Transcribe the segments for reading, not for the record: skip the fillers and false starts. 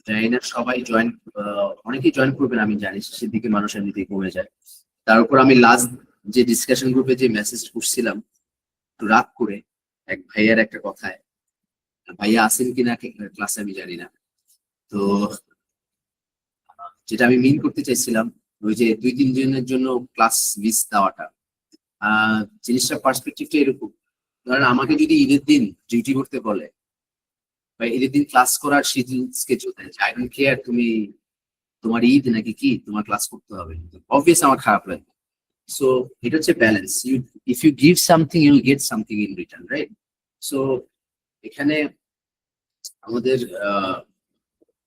জানি না সবাই জয়েন, অনেকেই জয়েন করবেন আমি জানি, শেষের দিকে মানুষ এমনিতেই কমে যায়। তার উপর আমি লাস্ট যে ডিসকাশন গ্রুপে যে মেসেজ করছিলাম একটু রাগ করে, এক ভাইয়ার একটা কথায়, ভাইয়া আছেন কিনা ক্লাসে আমি জানি না। তো যেটা আমি মিন করতে চাইছিলাম, ওই যে 2-3 দিনের জন্য ক্লাস মিস দেওয়াটা, জিনিসটা পার্সপেক্টিভটা এরকম। ধরেন আমাকে যদি ঈদের দিন ডিউটি করতে বলে বা ঈদের দিন ক্লাস করার স্কেজুল দেয়, আই ডোন্ট কেয়ার তুমি তোমার ঈদ নাকি কি তোমার ক্লাস করতে হবে, অবভিয়াস আমার খারাপ লাগে। সো এটা হচ্ছে balance, you if you give something you get something in return, right? So এখানে আমাদের আহ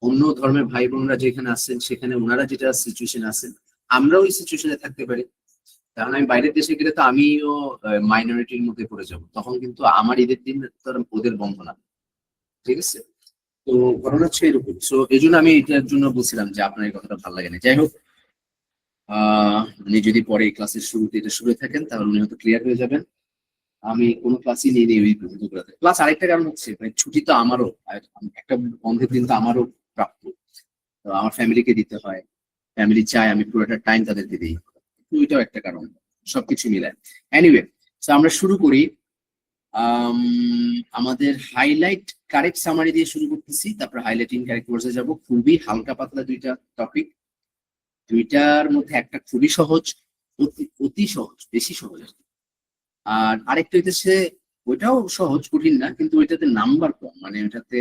অন্য ধর্মের ভাই বোনরা যেখানে আছেন সেখানে ওনারা যেটা সিচুয়েশন আছেন, আমরাও ওই সিচুয়েশনে থাকতে পারি। কারণ আমি বাইরের দেশে গেলে তো আমিও মাইনরিটির মধ্যে পড়ে যাব, তখন কিন্তু আমার ঈদের দিন তো আর ওদের বন্ধ না। ঠিক আছে? তো ঘটনা হচ্ছে এরকম। সো এই জন্য আমি এটার জন্য বলছিলাম যে আপনার এই কথাটা ভালো লাগে না। যাই হোক, উনি যদি পরে এই ক্লাসের শুরুতে এটা শুরু থাকেন তাহলে উনি হয়তো ক্লিয়ার হয়ে যাবেন। আমি কোনো ক্লাসই নিয়ে নিই ওই দুপুরবেলাতে। প্লাস আরেকটা কারণ হচ্ছে মানে ছুটি তো আমারও, আর একটা বন্ধের দিন তো আমারও প্রাপ্য। তো আমার ফ্যামিলিকে দিতে হয়, ফ্যামিলি চায় আমি পুরোটা টাইম তাদেরকে দিই। ওইটাও একটা কারণ, সবকিছু মিলায়। এনিওয়ে, তো আমরা শুরু করি। আম, আমাদের হাইলাইট কারেক্ট সামারি দিয়ে শুরু করতেছি, তারপর হাইলাইটিং কারেক্ট কোর্সে যাব। খুবই হালকা পাতলা দুইটা টপিক, দুইটার মধ্যে একটা খুবই সহজ, অতি অতি সহজ, বেশি সহজ আর কি। আর আরেকটা হইতেছে ওইটাও সহজ, কঠিন না, কিন্তু ওইটাতে নাম্বার কম, মানে ওইটাতে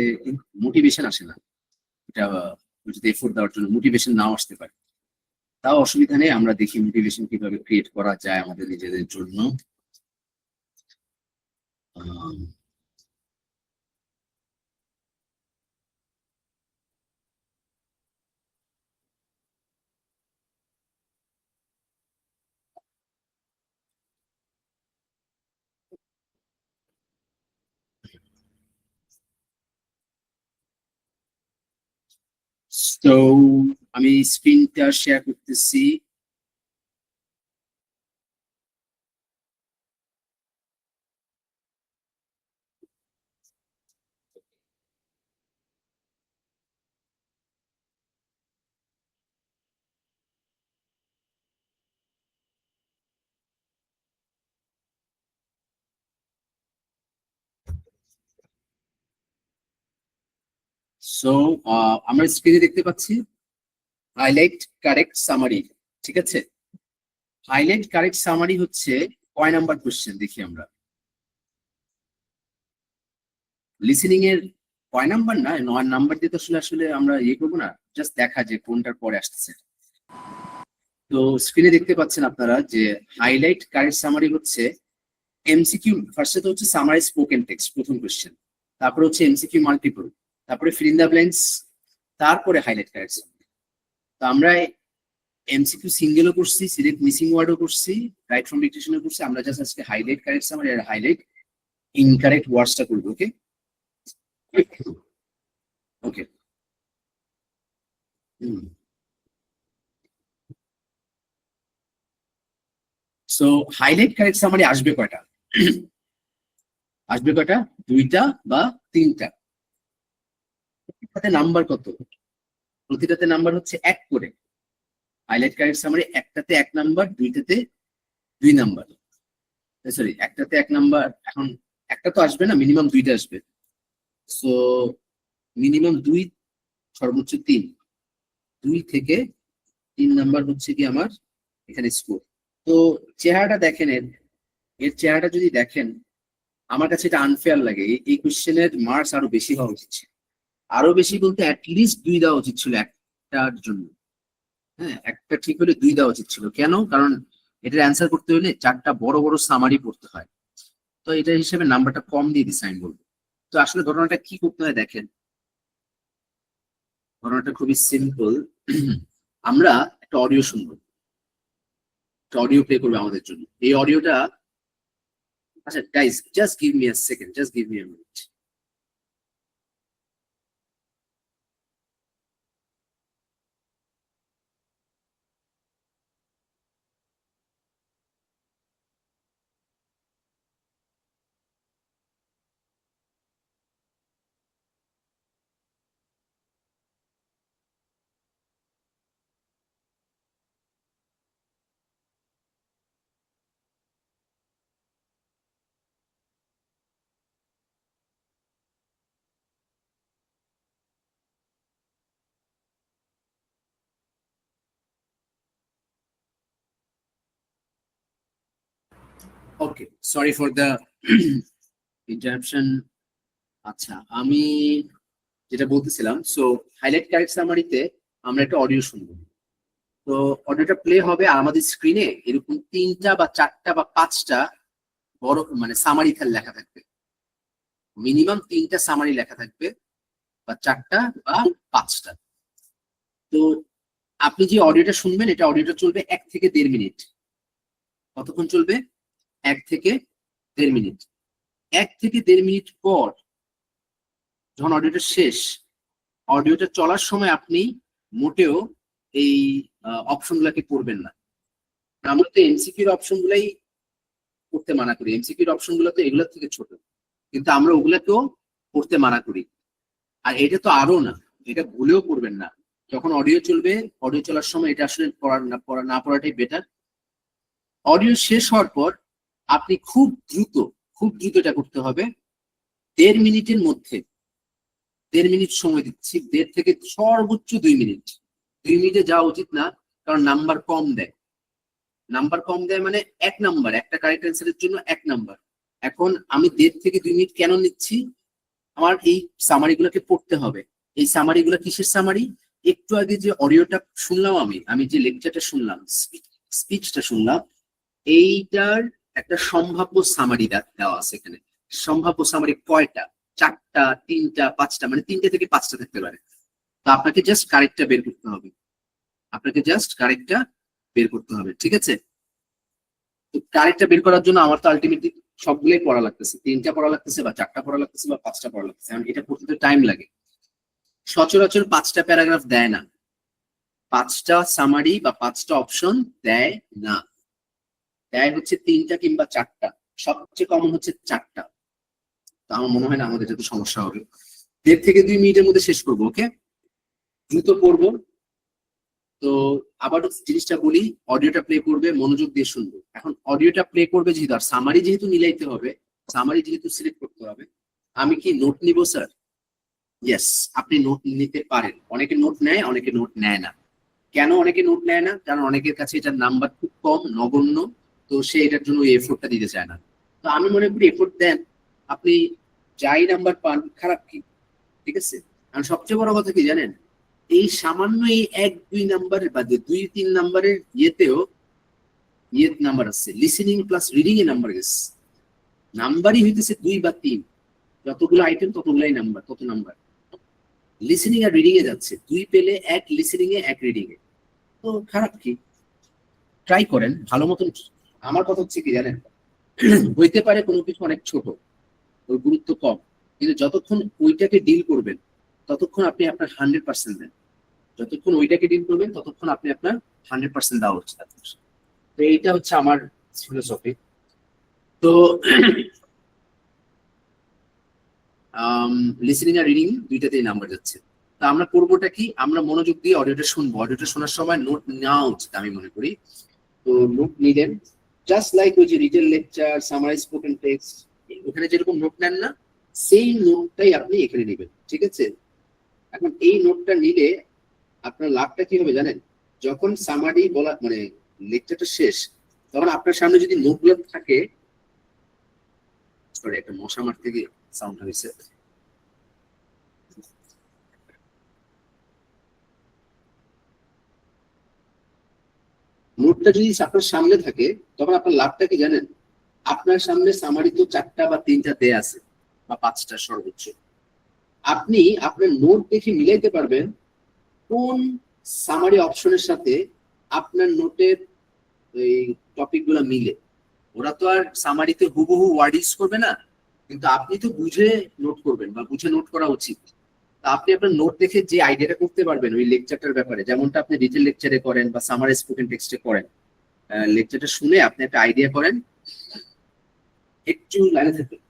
মোটিভেশন আসে না। এটা ওইটাতে এফোর্ট দেওয়ার জন্য মোটিভেশন নাও আসতে পারে। তাও অসুবিধা নেই, আমরা দেখি মোটিভেশন কিভাবে ক্রিয়েট করা যায় আমাদের নিজেদের জন্য। আম, তো আমি স্ক্রিনটা শেয়ার করতেছি। সো আমরা স্ক্রিনে দেখতে পাচ্ছি হাইলাইট কারেক্ট সামারি। ঠিক আছে? হাইলাইট কারেক্ট সামারি হচ্ছে কয় নাম্বার কোশ্চেন দেখি আমরা। লিসেনিং এর কয় নাম্বার না, 9 নাম্বার দিয়ে তো আসলে আসলে আমরা ইয়ে করবো না, জাস্ট দেখা যে কোনটার পরে আসতেছে। তো স্ক্রিনে দেখতে পাচ্ছেন আপনারা যে হাইলাইট কারেক্ট সামারি হচ্ছে এমসিকিউ। ফার্স্টে তো হচ্ছে সামারি স্পোকেন টেক্সট প্রথম কোশ্চেন, তারপরে হচ্ছে এমসিকিউ মাল্টিপল, তারপরে ফিল ইন দা ব্ল্যাঙ্কস, তারপরে হাইলাইট কারেক্ট সামারি। তো আমরা এমসিকিউ সিঙ্গেলও করছি, সিলেক্ট মিসিং ওয়ার্ডও করছি, রাইট ফ্রম ডিকটেশনও করছি। আমরা জাস্ট আজকে হাইলাইট কারেক্ট সামারি আর হাইলাইট ইনকারেক্ট ওয়ার্ডসটা করবো। ওকে? ওকে। সো হাইলাইট কারেক্ট সামারি আসবে কয়টা? আসবে কয়টা? দুইটা বা তিনটা। প্রতিটাতে নাম্বার কত? প্রতিটাতে নাম্বার হচ্ছে 1 করে। হাইলাইট কারেক্ট সামারি একটাতে 1 নাম্বার, দুইটাতে 2 নাম্বার। সরি, একটাতে 1 নাম্বার। এখন একটা তো আসবে না, মিনিমাম দুইটা আসবে। সো মিনিমাম দুই, সর্বোচ্চ তিন। 2 থেকে 3 নাম্বার হচ্ছে কি আমার এখানে স্কোর। তো চেহারাটা দেখেন এর, এর চেহারাটা যদি দেখেন, আমার কাছে এটা আনফেয়ার লাগে। এই কোশ্চেনের মার্কস আরো বেশি হওয়া উচিত ছিল। আরো বেশি বলতে অ্যাটলিস্ট 2 দেওয়া উচিত ছিল একটার জন্য। হ্যাঁ, একটা ঠিক হলে 2 দেওয়া উচিত ছিল। কেন? কারণ এটার অ্যান্সার করতে হলে 4টা বড় বড় সামারি পড়তে হয়। তো এটা হিসেবে নাম্বারটা কম দিয়ে দিচ্ছে আমি বলবো। তো আসলে ঘটনাটা কি করতে হয় দেখেন, ঘটনাটা খুবই সিম্পল। আমরা একটা অডিও শুনবো, একটা অডিও প্লে করবে আমাদের জন্য। এই অডিওটা, আচ্ছা guys, just give me a second, just give me a minute. Okay, sorry for the interruption. আচ্ছা, আমি যেটা বলতেছিলাম, সো হাইলাইট কারেক্ট সামারিতে আমরা একটা অডিও শুনবো। তো অডিওটা প্লে হবে আর আমাদের স্ক্রিনে এরকম 3টা বা 4টা বা 5টা বড় মানে সামারি লেখা থাকবে। মিনিমাম 3টা সামারি লেখা থাকবে, বা 4টা বা 5টা। তো আপনি যে অডিওটা শুনবেন, এটা অডিওটা চলবে 1 থেকে 1.5 মিনিট। কতক্ষণ চলবে? 1 থেকে 1.5 মিনিট। 1 থেকে 1.5 মিনিট পর যখন অডিওটা শেষ, অডিওটা চলার সময় আপনি মোটেও এই অপশন গুলাকে করবেন না। আমরা তো এমসিকিউর অপশন গুলাই করতে মানা করি, এমসিকিউর অপশন গুলো তো এগুলোর থেকে ছোট, কিন্তু আমরা ওগুলাকেও করতে মানা করি। আর এটা তো আরো না, এটা ভুলেও করবেন না। যখন অডিও চলবে, অডিও চলার সময় এটা আসলে না পড়াটাই বেটার। অডিও শেষ হওয়ার পর আপনি খুব দ্রুত এটা করতে হবে। 1.5 মিনিটের মধ্যে, 1.5 মিনিট সময় দিচ্ছি, 1.5 থেকে সর্বোচ্চ 2 মিনিট। 2 মিনিটে যাওয়া উচিত না, কারণ নাম্বার কম দেয়। নাম্বার কম দেয় মানে 1 নাম্বার, একটা কারেক্ট অ্যান্সারের জন্য 1 নাম্বার। এখন আমি 1.5 থেকে 2 মিনিট কেন নিচ্ছি? আমার এই সামারি গুলোকে পড়তে হবে। এই সামারি গুলো কিসের সামারি? একটু আগে যে অডিওটা শুনলাম, আমি যে লেকচারটা শুনলাম, স্পিচটা শুনলাম, এইটার একটা সম্ভাব্য সামারি দেওয়া আছে এখানে। সম্ভাব্য সামারি কয়টা? 4টা, 3টা, 5টা, মানে 3টে থেকে 5টা থাকতে পারে। তো আপনাকে জাস্ট কারেক্টটা বের করতে হবে, আপনাকে জাস্ট কারেক্টটা বের করতে হবে, ঠিক আছে? তো কারেক্টটা বের করার জন্য আমার তো আলটিমেটলি সবগুলোই পড়া লাগতেছে, 3টা পড়া লাগতেছে বা 4টা পড়া লাগতেছে বা 5টা পড়া লাগতেছে, কারণ এটা পড়তে তো টাইম লাগে। সচরাচর 5টা প্যারাগ্রাফ দেয় না, 5টা সামারি বা 5টা অপশন দেয় না, দেয় হচ্ছে 3টা কিংবা 4টা। সবচেয়ে কমন হচ্ছে 4টা। তো আমার মনে হয় না আমাদের যাতে সমস্যা হবে। 1.5 থেকে 2 মিনিটের মধ্যে শেষ করবো, ওকে? দ্রুত পড়বো। তো আবার জিনিসটা বলি, অডিওটা প্লে করবে, মনোযোগ দিয়ে শুনবো। এখন অডিওটা প্লে করবে যেহেতু, আর সামারি যেহেতু মিলাইতে হবে, সামারি যেহেতু সিলেক্ট করতে হবে, আমি কি নোট নিব স্যার? ইয়েস, আপনি নোট নিতে পারেন। অনেকে নোট নেয়, অনেকে নোট নেয় না। কেন অনেকে নোট নেয় না? কারণ অনেকের কাছে এটার নাম্বার খুব কম, নগণ্য। তো সে এটার জন্য এফোর্টটা দিতে চায় না। তো আমি মনে করি এফোর্ট দেন, আপনি যাই নাম্বার পান, খারাপ কি? ঠিক আছে। আর সবচেয়ে বড় কথা কি জানেন? এই সামান্য এই 1-2 নাম্বারের বাদে 2-3 নাম্বারের ইয়েতেও নাম্বার আছে, listening plus reading a number গেছে। নাম্বারই হইতেছে 2 বা 3, যতগুলো আইটেম ততগুলাই নাম্বার, তত number listening are reading a যাচ্ছে। 2 পেলে 1 লিসেনিং এ, 1 রিডিং এ। তো খারাপ কি? ট্রাই করেন ভালো মতন। আমার কথা হচ্ছে কি জানেন, হইতে পারে কোনো কিছু অনেক ছোট, ওর গুরুত্ব কম, কিন্তু যতক্ষণ ওইটাকে ডিল করবেন, ততক্ষণ আপনি আপনার 100% দেন। যতক্ষণ ওইটাকে ডিল করবেন, ততক্ষণ আপনি আপনার 100% দেওয়া উচিত। তো এইটা হচ্ছে আমার ফিলোসফি। তো লিসেনিং আর রিডিং দুইটাতেই নাম্বার যাচ্ছে। তা আমরা করবোটা কি? আমরা মনোযোগ দিয়ে অডিওটা শুনবো। অডিওটা শোনার সময় নোট নেওয়া উচিত আমি মনে করি। তো নোট নিলেন, জাস্ট লাইক ওই যে retail lecture, summarize spoken text, ওখানে যেরকম নোট নেন না, সেই নোটটাই আপনি এখানে নেবেন, ঠিক আছে? এখন এই নোটটা নিলে আপনার লাভটা কি হবে জানেন? যখন সামারি বলা মানে লেকচারটা শেষ, তখন আপনার সামনে যদি নোটগুলো থাকে, সরি একটা মশা মারতে গিয়ে সাউন্ড হয়েছে। নোটটা যদি আপনার সামনে থাকে, তখন আপনার লাভটা কি জানেন? আপনার সামনে সামারি তো 4টা বা 3টা দেয়া আছে, বা 5টা সর্বোচ্চ। আপনি আপনার নোট দেখে মিলাইতে পারবেন কোন সামারি অপশনের সাথে আপনার নোটের এই টপিক গুলা মিলে। ওরা তো আর সামারিতে হুবহু ওয়ার্ড ইউজ করবে না, কিন্তু আপনি তো বুঝে নোট করবেন বা বুঝে নোট করা উচিত। তা আপনি আপনার নোট দেখে যে আইডিয়াটা করতে পারবেন ওই লেকচারটার ব্যাপারে, যেমনটা আপনি ডিটেল লেকচারে করেন বা সামার স্পোকেন টেক্সটে করেন, লেকচারটা শুনে আপনি একটা আইডিয়া করেন, একটু লাইনে থাকবেন।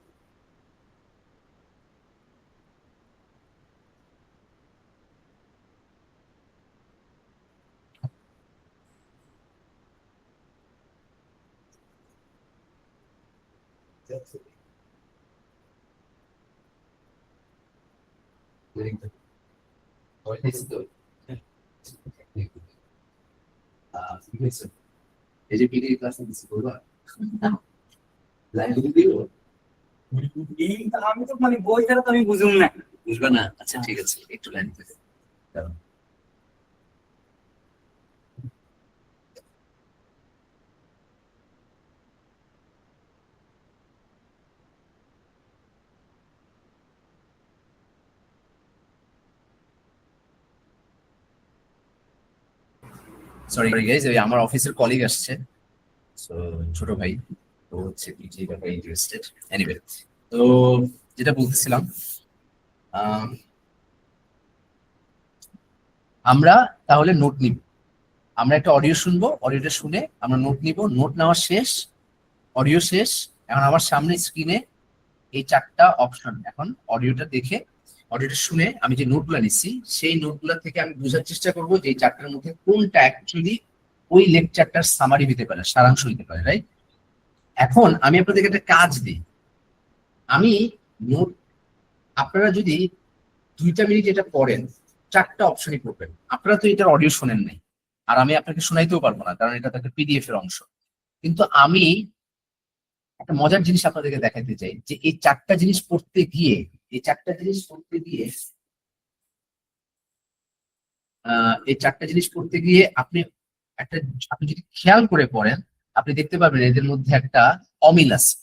এই যে পিডি ক্লাস দিচ্ছি, বলবা? এই আমি তো মানে বই ছাড়া তো আমি বুঝুম না। বুঝবে না? আচ্ছা ঠিক আছে, একটু লাইন থেকে সরি গাইজ, ওই আমার অফিসের কলিগ আসছে, তো ছোট ভাই, তো হচ্ছে পিটি ব্যাপারে ইন্টারেস্টেড। এনিওয়ে, তো যেটা বলতেছিলাম, আহ, আমরা তাহলে নোট নিব। আমরা একটা অডিও শুনবো, অডিওটা শুনে আমরা নোট নিব, নোট নেওয়া শেষ, অডিও শেষ। এখন আমার সামনে স্ক্রিনে এই চারটা অপশন, এখন অডিওটা দেখে, অডিওটা শুনে আমি যে নোটগুলো নিচ্ছি, সেই নোটগুলো থেকে আমি বোঝার চেষ্টা করবো যে এই চারটার মধ্যে কোনটা অ্যাকচুয়ালি ওই লেকচারটার সামারি হতে পারে, সারাংশ হতে পারে, রাইট? এখন আমি আপনাদেরকে একটা কাজ দিই। আমি নোট, আপনারা যদি 2টা মিনিট এটা পড়েন, চারটা অপশনই পড়বেন। আপনারা তো এটার অডিও শোনেন নাই, আর আমি আপনাকে শোনাইতেও পারবো না, কারণ এটা তো একটা পিডিএফ এর অংশ। কিন্তু আমি একটা মজার জিনিস আপনাদেরকে দেখাতে চাই, যে এই চারটা জিনিস পড়তে গিয়ে, এই চারটা জিনিস পড়তে গিয়ে এই চারটা জিনিস পড়তে গিয়ে একটা আপনি যদি খেয়াল করে পড়েন, আপনি দেখতে পাবেন এদের মধ্যে একটা অমিল আছে।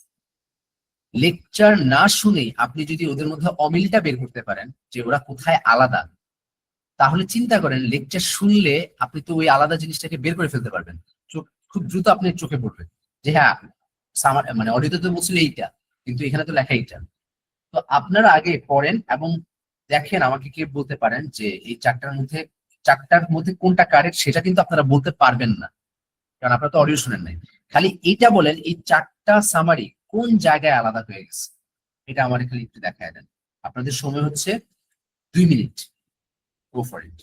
লেকচার না শুনেই আপনি যদি ওদের মধ্যে অমিলটা বের করতে পারেন যে ওরা কোথায় আলাদা, তাহলে চিন্তা করেন লেকচার শুনলে আপনি তো ওই আলাদা জিনিসটাকে বের করে ফেলতে পারবেন। খুব দ্রুত আপনার চোখে পড়বে যে হ্যাঁ, মানে অডিওতে তো বলছিল এইটা, কিন্তু এখানে তো লেখা এইটা। তো আপনারা আগে পড়েন এবং দেখেন, আমাকে কে বলতে পারেন যে এই চারটার মধ্যে কোনটা কারেক্ট, সেটা কিন্তু আপনারা বলতে পারবেন না, কারণ আপনারা তো অডিও শুনেন নাই। খালি এইটা বলেন, এই চারটা সামারি কোন জায়গায় আলাদা হয়ে গেছে, এটা আমার খালি একটু দেখায় দেন। আপনাদের সময় হচ্ছে 2 মিনিট। Go for it.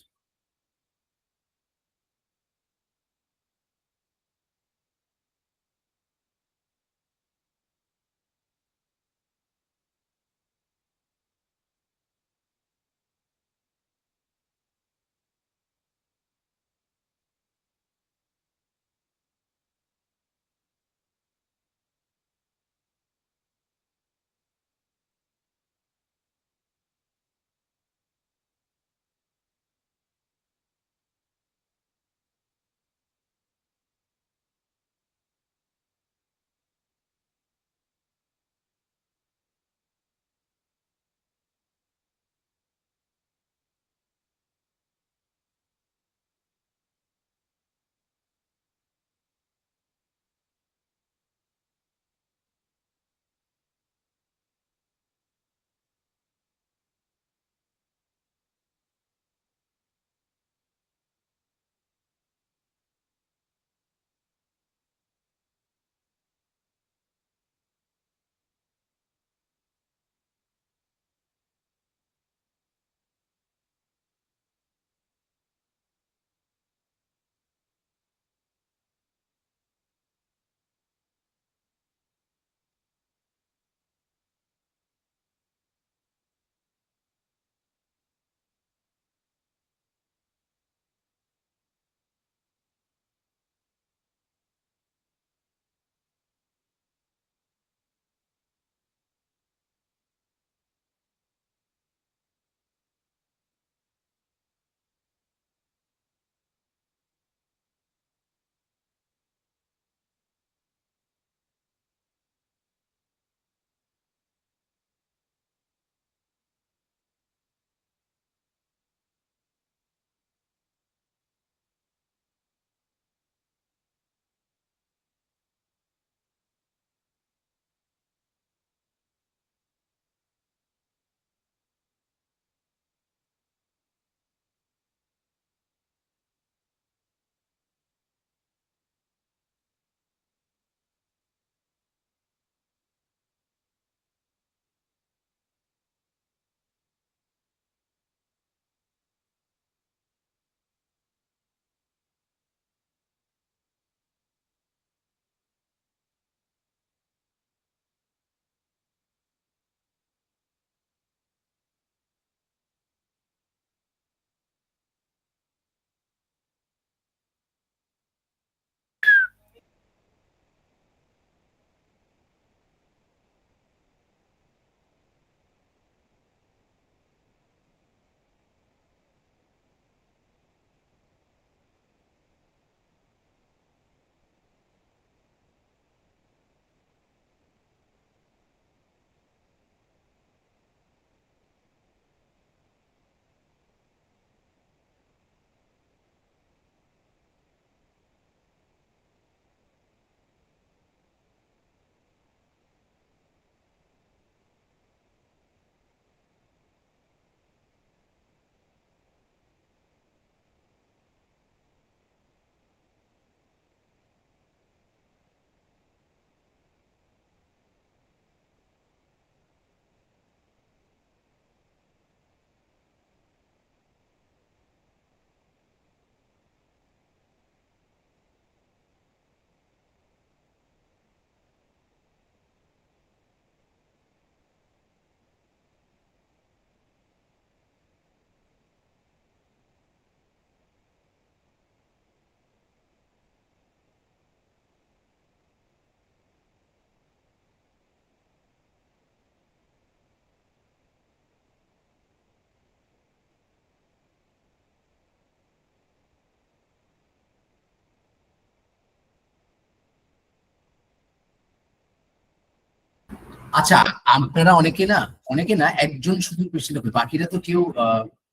আচ্ছা, আপনারা অনেকে না একজন শুধু কোয়েশ্চেন হবে, বাকিরা তো কেউ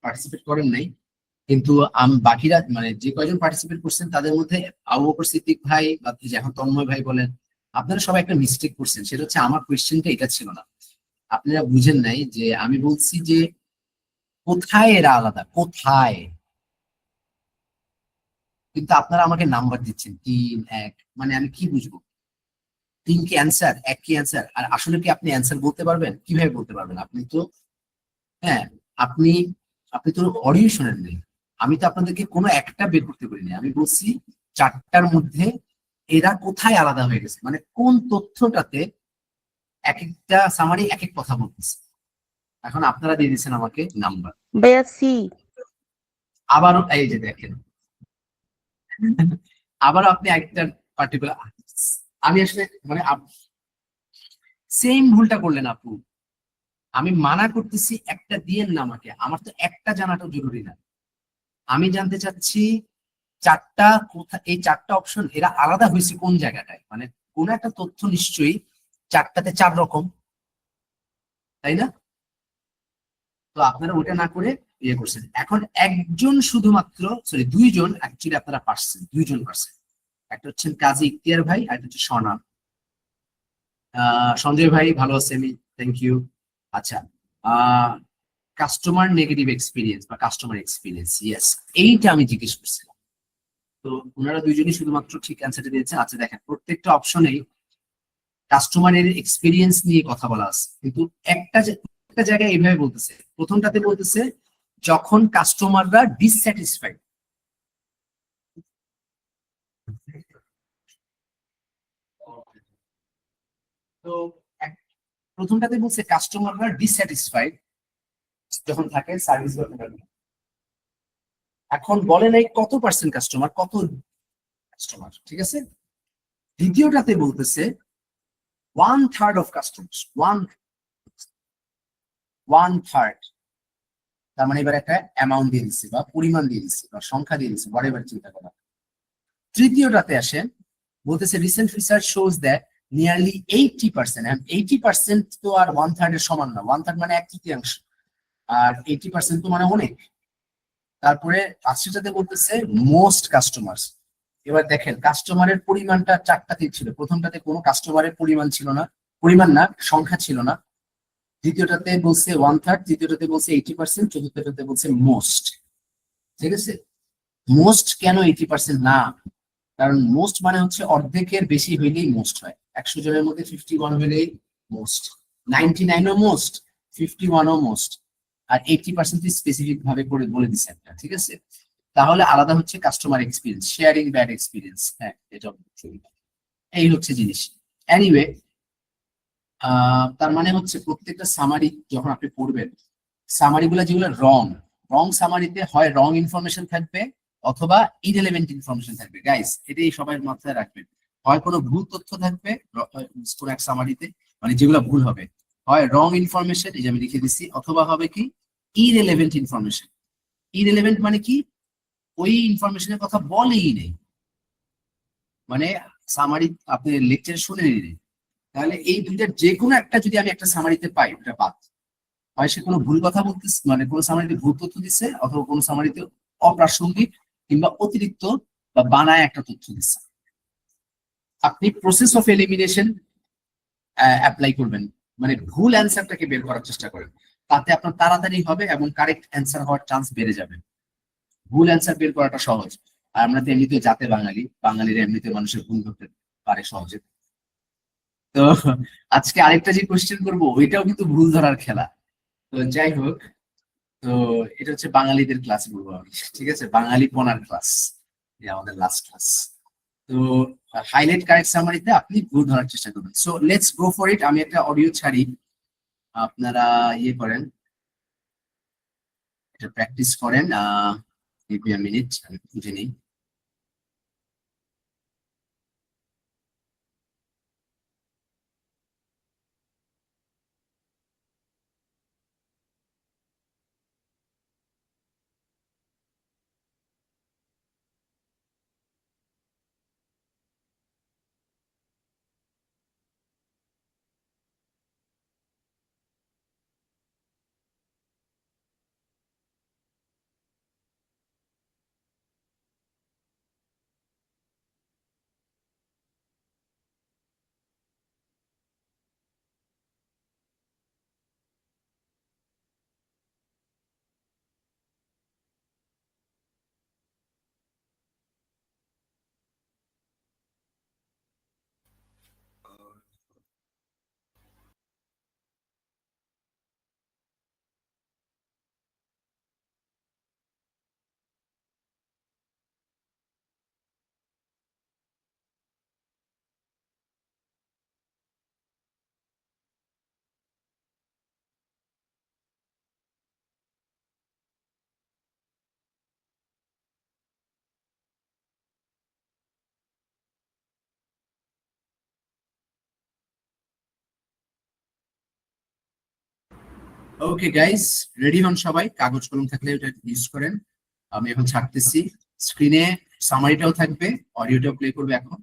পার্টিসিপেট করেন নাই। কিন্তু বাকিরা মানে যে কয়জন পার্টিসিপেট করছেন তাদের মধ্যে আবু বকর সিদ্দিক ভাই, আপনি যেমন তন্ময় ভাই বলেন, আপনারা সবাই একটা মিস্টেক করছেন। সেটা হচ্ছে আমার কোয়েশ্চেনটা এটা ছিল না। আপনারা বুঝেন নাই যে আমি বলছি যে কোথায় এরা আলাদা, কোথায়। কিন্তু আপনারা আমাকে নাম্বার দিচ্ছেন 3 1, মানে আমি কি বুঝবো? 3 কি অ্যান্সার, 1 কি অ্যান্সার? আর আসলে কি আপনি অ্যান্সার বলতে পারবেন? কিভাবে বলতে পারবেন? আপনি তো, হ্যাঁ, আপনি আপনি তো অডিও শোনেন নাই। আমি তো আপনাদেরকে কোনো একটা বের করতে পারিনি। আমি বলছি 4টার মধ্যে এরা কোথায় আলাদা হয়ে গেছে, মানে কোন তথ্যটাতে এক একটা সামারি এক এক কথা বলতেছে। এখন আপনারা দিয়ে দিচ্ছেন আমাকে নাম্বার। ভাইয়া সি। আবারও এই যে দেখেন, আবারও আপনি একটা পার্টিকুলার, আমি আসলে মানে সেম ভুলটা করলেন আপু। আমি মানা করতেছি একটা দিয়েন না আমাকে, আমার তো একটা জানাটা জরুরি না। আমি জানতে চাচ্ছি চারটা কোথা, এই চারটা অপশন এরা আলাদা হয়েছে কোন জায়গাটায়, মানে কোন একটা তথ্য নিশ্চয়ই চারটাতে 4 রকম, তাই না? তো আপনারা ওটা না করে ইয়ে করছেন। এখন একজন শুধুমাত্র, সরি দুইজন অ্যাকচুয়ালি আপনারা পারছেন, দুইজন পারছেন। একটা হচ্ছেন কাজী ইখতিয়ার ভাই, আর একটা হচ্ছে স্বর্ণা। সঞ্জয় ভাই ভালো আছে, আমি থ্যাংক ইউ। আচ্ছা, আহ কাস্টমার নেগেটিভ এক্সপিরিয়েন্স বা কাস্টমার এক্সপিরিয়েন্স, ইয়েস, এইটা আমি জিজ্ঞেস করছিলাম। তো ওনারা দুইজনই শুধুমাত্র ঠিক অ্যান্সারটা দিয়েছেন। আচ্ছা দেখেন, প্রত্যেকটা অপশনেই কাস্টমারের এক্সপিরিয়েন্স নিয়ে কথা বলা আছে, কিন্তু একটা জায়গায় এইভাবে বলতেছে। প্রথমটাতে বলতেছে যখন কাস্টমাররা ডিসস্যাটিসফাইড। তো প্রথমটাতে বলছে কাস্টমাররা ডিসস্যাটিসফাইড যখন থাকে সার্ভিস। এখন বলে নাই কত পার্সেন্ট কাস্টমার, কত কাস্টমার, ঠিক আছে। দ্বিতীয়টাতে বলতেছে 1/3 অফ কাস্টমার, ওয়ান থার্ড। তার মানে এবার একটা অ্যামাউন্ট দিয়ে দিচ্ছে বা পরিমাণ দিয়ে দিচ্ছে বা সংখ্যা দিয়ে দিচ্ছে, বড় এবার চিন্তা করা। তৃতীয়টাতে আসেন, বলতেছে recent research shows that nearly 80%, 80% তো আর 1/3 এর সমান না। 1/3 মানে 1/3, আর 80% তো মানে অনেক। তারপরে পাঁচটাতে বলতেছে মোস্ট কাস্টমার্স। এবার দেখেন কাস্টমারের পরিমাণটা চারটাতে ছিল, প্রথমটাতে কোনো কাস্টমারের পরিমাণ ছিল না, পরিমাণ না, সংখ্যা ছিল না। দ্বিতীয়টাতে বলছে 1/3, তৃতীয়টাতে বলছে 80%, চতুর্থটাতে বলছে মোস্ট। ঠিক আছে, মোস্ট কেন 80% না? কারণ মোস্ট মানে হচ্ছে অর্ধেকের বেশি হইলেই মোস্ট হয়। 100 জনের মধ্যে 51 হইলেই মোস্ট, 99ও মোস্ট, 51ও মোস্ট, আর 80% স্পেসিফিক ভাবে করে বলে দিচ্ছে একটা, ঠিক আছে। তাহলে আলাদা হচ্ছে customer experience, sharing bad experience, হ্যাঁ এটা এই হচ্ছে জিনিস। এনিওয়ে, তার মানে হচ্ছে প্রত্যেকটা সামারি যখন আপনি পড়বেন, সামারি গুলা যেগুলো রং, রং সামারিতে হয় রং ইনফরমেশন থাকবে অথবা ইরেলেভেন্ট ইনফরমেশন থাকবে। গাইস এটাই সবাই মাথায় রাখবেন। হয় কোনো ভুল তথ্য থাকবে কোন এক সামারিতে, মানে যেগুলো ভুল হবে, হয় রং ইনফরমেশন, এই যে আমি লিখে দিচ্ছি, অথবা হবে কি ইরেলেভেন্ট ইনফরমেশন। ইরেলেভেন্ট মানে কি, ওই ইনফরমেশনের কথা বলেই নেই, মানে সামারি আপনি লেকচার শুনেনি নেই। তাহলে এই দুইটার যে কোনো একটা যদি আমি একটা সামারিতে পাই, ওটা বাদ। হয় সে কোনো ভুল কথা বলতেছে, মানে কোনো সামারিতে ভুল তথ্য দিচ্ছে, অথবা কোনো সামারিতে অপ্রাসঙ্গিক কিংবা অতিরিক্ত বা বানায় একটা তথ্য দিচ্ছে। আপনি প্রসেস অফ এলিমিনেশন অ্যাপ্লাই করবেন, মানে ভুল অ্যান্সারটাকে বের করার চেষ্টা করেন। তাতে আপনার তাড়াতাড়ি হবে এবং কারেক্ট অ্যান্সার হওয়ার চান্স বেড়ে যাবে। ভুল অ্যান্সার বের করাটা সহজ। আর আমরা তো এমনিতে জাতে বাঙালি, বাঙালিরা এমনিতে মানুষের ভুল ধরতে পারে সহজে। তো আজকে আরেকটা যে কোশ্চেন করবো ওইটাও কিন্তু ভুল ধরার খেলা। তো যাই হোক, তো এটা হচ্ছে বাঙালিদের ক্লাস বলবো আমি, ঠিক আছে, বাঙালি পনার ক্লাস, আমাদের লাস্ট ক্লাস। তো হাইলাইট কারেক্ট সামারিতে আপনি ভুল ধরার চেষ্টা করবেন। So let's go for it. আমি একটা অডিও ছাড়ি, আপনারা ইয়ে করেন, এটা প্র্যাকটিস করেন। গিভ মি আ মিনিট, আমি খুঁজে নিই। ওকে গাইস, রেডি হন সবাই, কাগজ কলম থাকলে ওটা ইউজ করেন। আমি এখন ছাড়তেছি, স্ক্রিনে সামারিটাও থাকবে, অডিওটাও প্লে করবে এখন।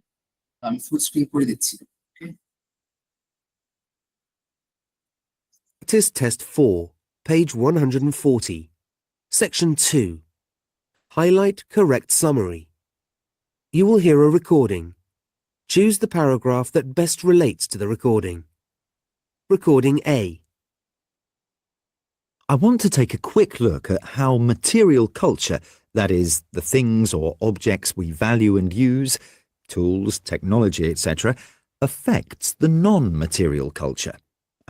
তো আমি ফুল স্ক্রিন করে দিচ্ছি। Practice Test 4, page 140. Section 2. Highlight correct summary. You will hear a recording. Choose the paragraph that best relates to the recording. Recording A. I want to take a quick look at how material culture, that is, the things or objects we value and use, tools, technology, etc., affects the non-material culture,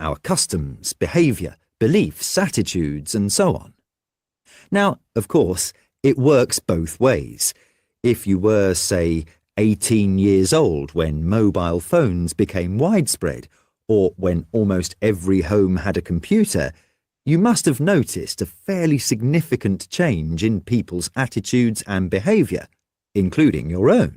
our customs, behaviour, beliefs, attitudes, and so on. Now, of course, it works both ways. If you were, say, 18 years old when mobile phones became widespread, or when almost every home had a computer, you must have noticed a fairly significant change in people's attitudes and behaviour, including your own.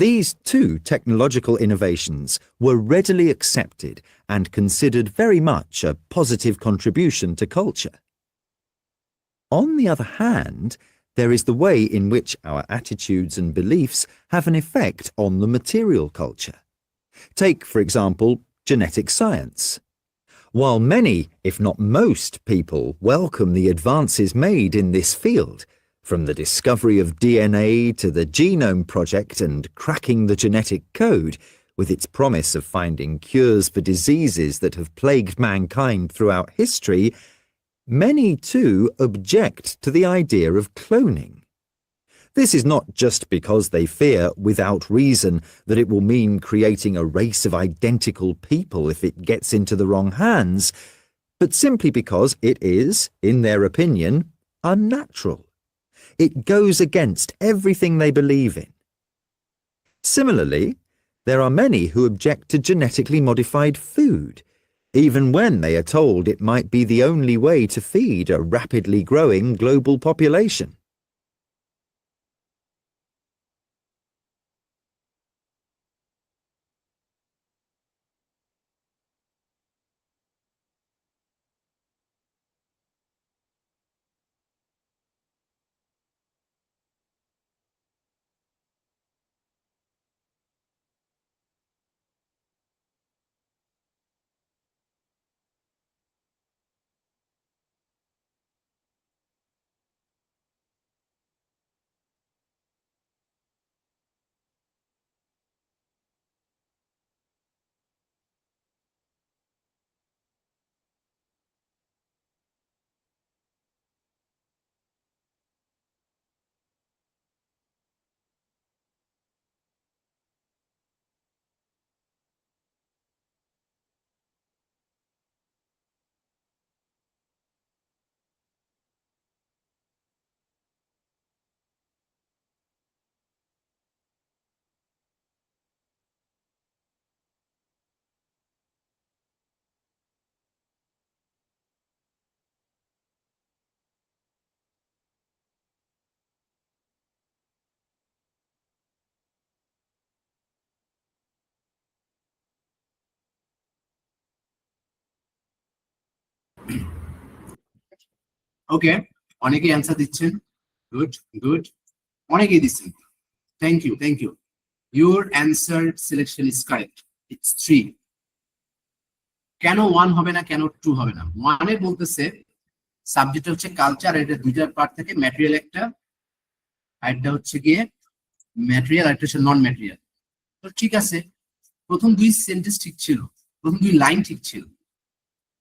These two technological innovations were readily accepted and considered very much a positive contribution to culture. On the other hand, there is the way in which our attitudes and beliefs have an effect on the material culture. Take, for example, genetic science. While many, if not most, people welcome the advances made in this field, from the discovery of DNA to the Genome Project and cracking the genetic code, with its promise of finding cures for diseases that have plagued mankind throughout history, many too object to the idea of cloning. This is not just because they fear, without reason, that it will mean creating a race of identical people if it gets into the wrong hands, but simply because it is, in their opinion, unnatural. It goes against everything they believe in. Similarly, there are many who object to genetically modified food, even when they are told it might be the only way to feed a rapidly growing global population. ওকে, অনেকেই answer দিচ্ছেন। Good good, অনেকেই দিচ্ছেন। Thank you, thank you. Your answer selection is correct, it's 3। কেন 1 হবে না, কেন 2 হবে না? 1 এ বলতেছে সাবজেক্ট হচ্ছে কালচার, এটা দুইটা পার্ট থেকে, ম্যাটেরিয়াল একটা, আরেকটা হচ্ছে গিয়ে ম্যাটেরিয়াল, আরেকটা হচ্ছে নন ম্যাটেরিয়াল। তো ঠিক আছে, প্রথম 2 সেন্টেন্স ঠিক ছিল, প্রথম 2 লাইন ঠিক ছিল।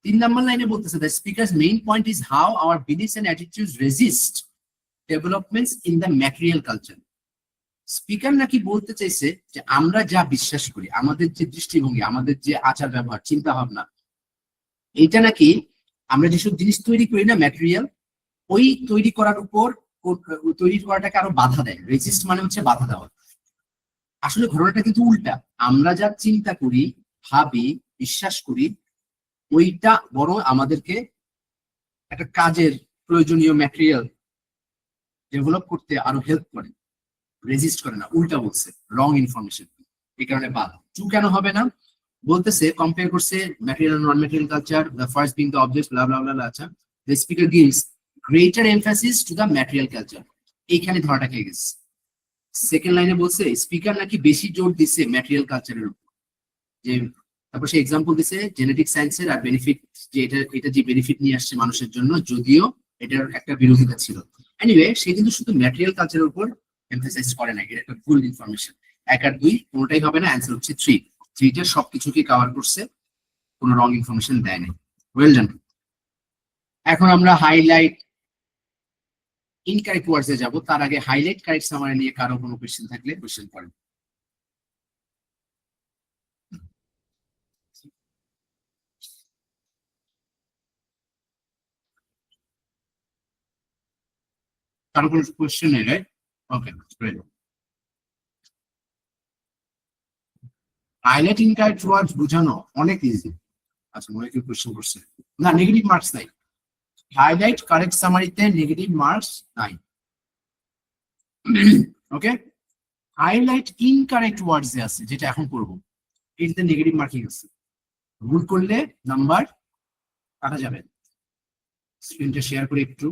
3 নম্বর লাইনে বলতেছে the speaker's main point is how our beliefs and attitudes resist developments in the material culture. Speaker নাকি বলতে চাইছে যে আমরা যা বিশ্বাস করি, আমাদের যে দৃষ্টিভঙ্গি, আমাদের যে আচার ব্যবহার, চিন্তা ভাবনা, এইটা নাকি আমরা যেসব জিনিস তৈরি করি না ম্যাটেরিয়াল, ওই তৈরি করার উপর, তৈরি করাটাকে আরো বাধা দেয়। রেজিস্ট মানে হচ্ছে বাধা দেওয়া। আসলে ঘটনাটা কিন্তু উল্টা। আমরা যা চিন্তা করি, ভাবি, বিশ্বাস করি, ওইটা বরং আমাদেরকে একটা কাজের প্রয়োজনীয় ম্যাটেরিয়াল ডেভেলপ করতে আরো হেল্প করে, রেজিস্ট করে না, উল্টা বলছে, রং ইনফরমেশন। এই কারণে বাদ। 2 কেন হবে না? বলতেছে কম্পেয়ার করছে material non material culture, the first being the object, blah blah blah. আচ্ছা, the speaker gives greater emphasis to the material culture. এইখানে ধরাটা খেয়ে গেছে। সেকেন্ড লাইনে বলছে স্পিকার নাকি বেশি জোর দিচ্ছে ম্যাটেরিয়াল কালচারের উপর, যে তারপর সে এক্সাম্পল দিছে জেনেটিক সায়েন্সের আর বেনিফিট, যে এটা যে বেনিফিট নিয়ে আসছে মানুষের জন্য, যদিও এটার একটা বিরোধিতা ছিল। এনিওয়ে, সে কিন্তু শুধু ম্যাটেরিয়াল কালচারের উপর এমফাসাইজ করে না, এটা একটা ভুল ইনফরমেশন। 1 আর 2 কোনোটাই হবে না, অ্যান্সার হচ্ছে 3। 3টা সবকিছুকে কভার করছে, কোনো রং ইনফরমেশন দেয় নাই। Well done. এখন আমরা হাইলাইট ইনকারেক্ট ওয়ার্ডসে যাব। তার আগে হাইলাইট কারেক্ট সামারি নিয়ে কারো কোনো কোশ্চেন থাকলে কোশ্চেন করেন। কারো কোনো কোশ্চেন নেই, রাইট? ওকে, হাইলাইট ইনকারেক্ট ওয়ার্ডস বোঝানো অনেক ইজি। আচ্ছা, মনে কেউ কোশ্চেন করছে না, নেগেটিভ মার্কস নাই। হাইলাইট কারেক্ট সামারিতে নেগেটিভ মার্কস নাই। ওকে, হাইলাইট ইনকারেক্ট ওয়ার্ডস এ আছে, যেটা এখন করবো, এটাতে নেগেটিভ মার্কিং আছে। ভুল করলে নাম্বার কাটা যাবে। স্ক্রিনটা শেয়ার করে একটু।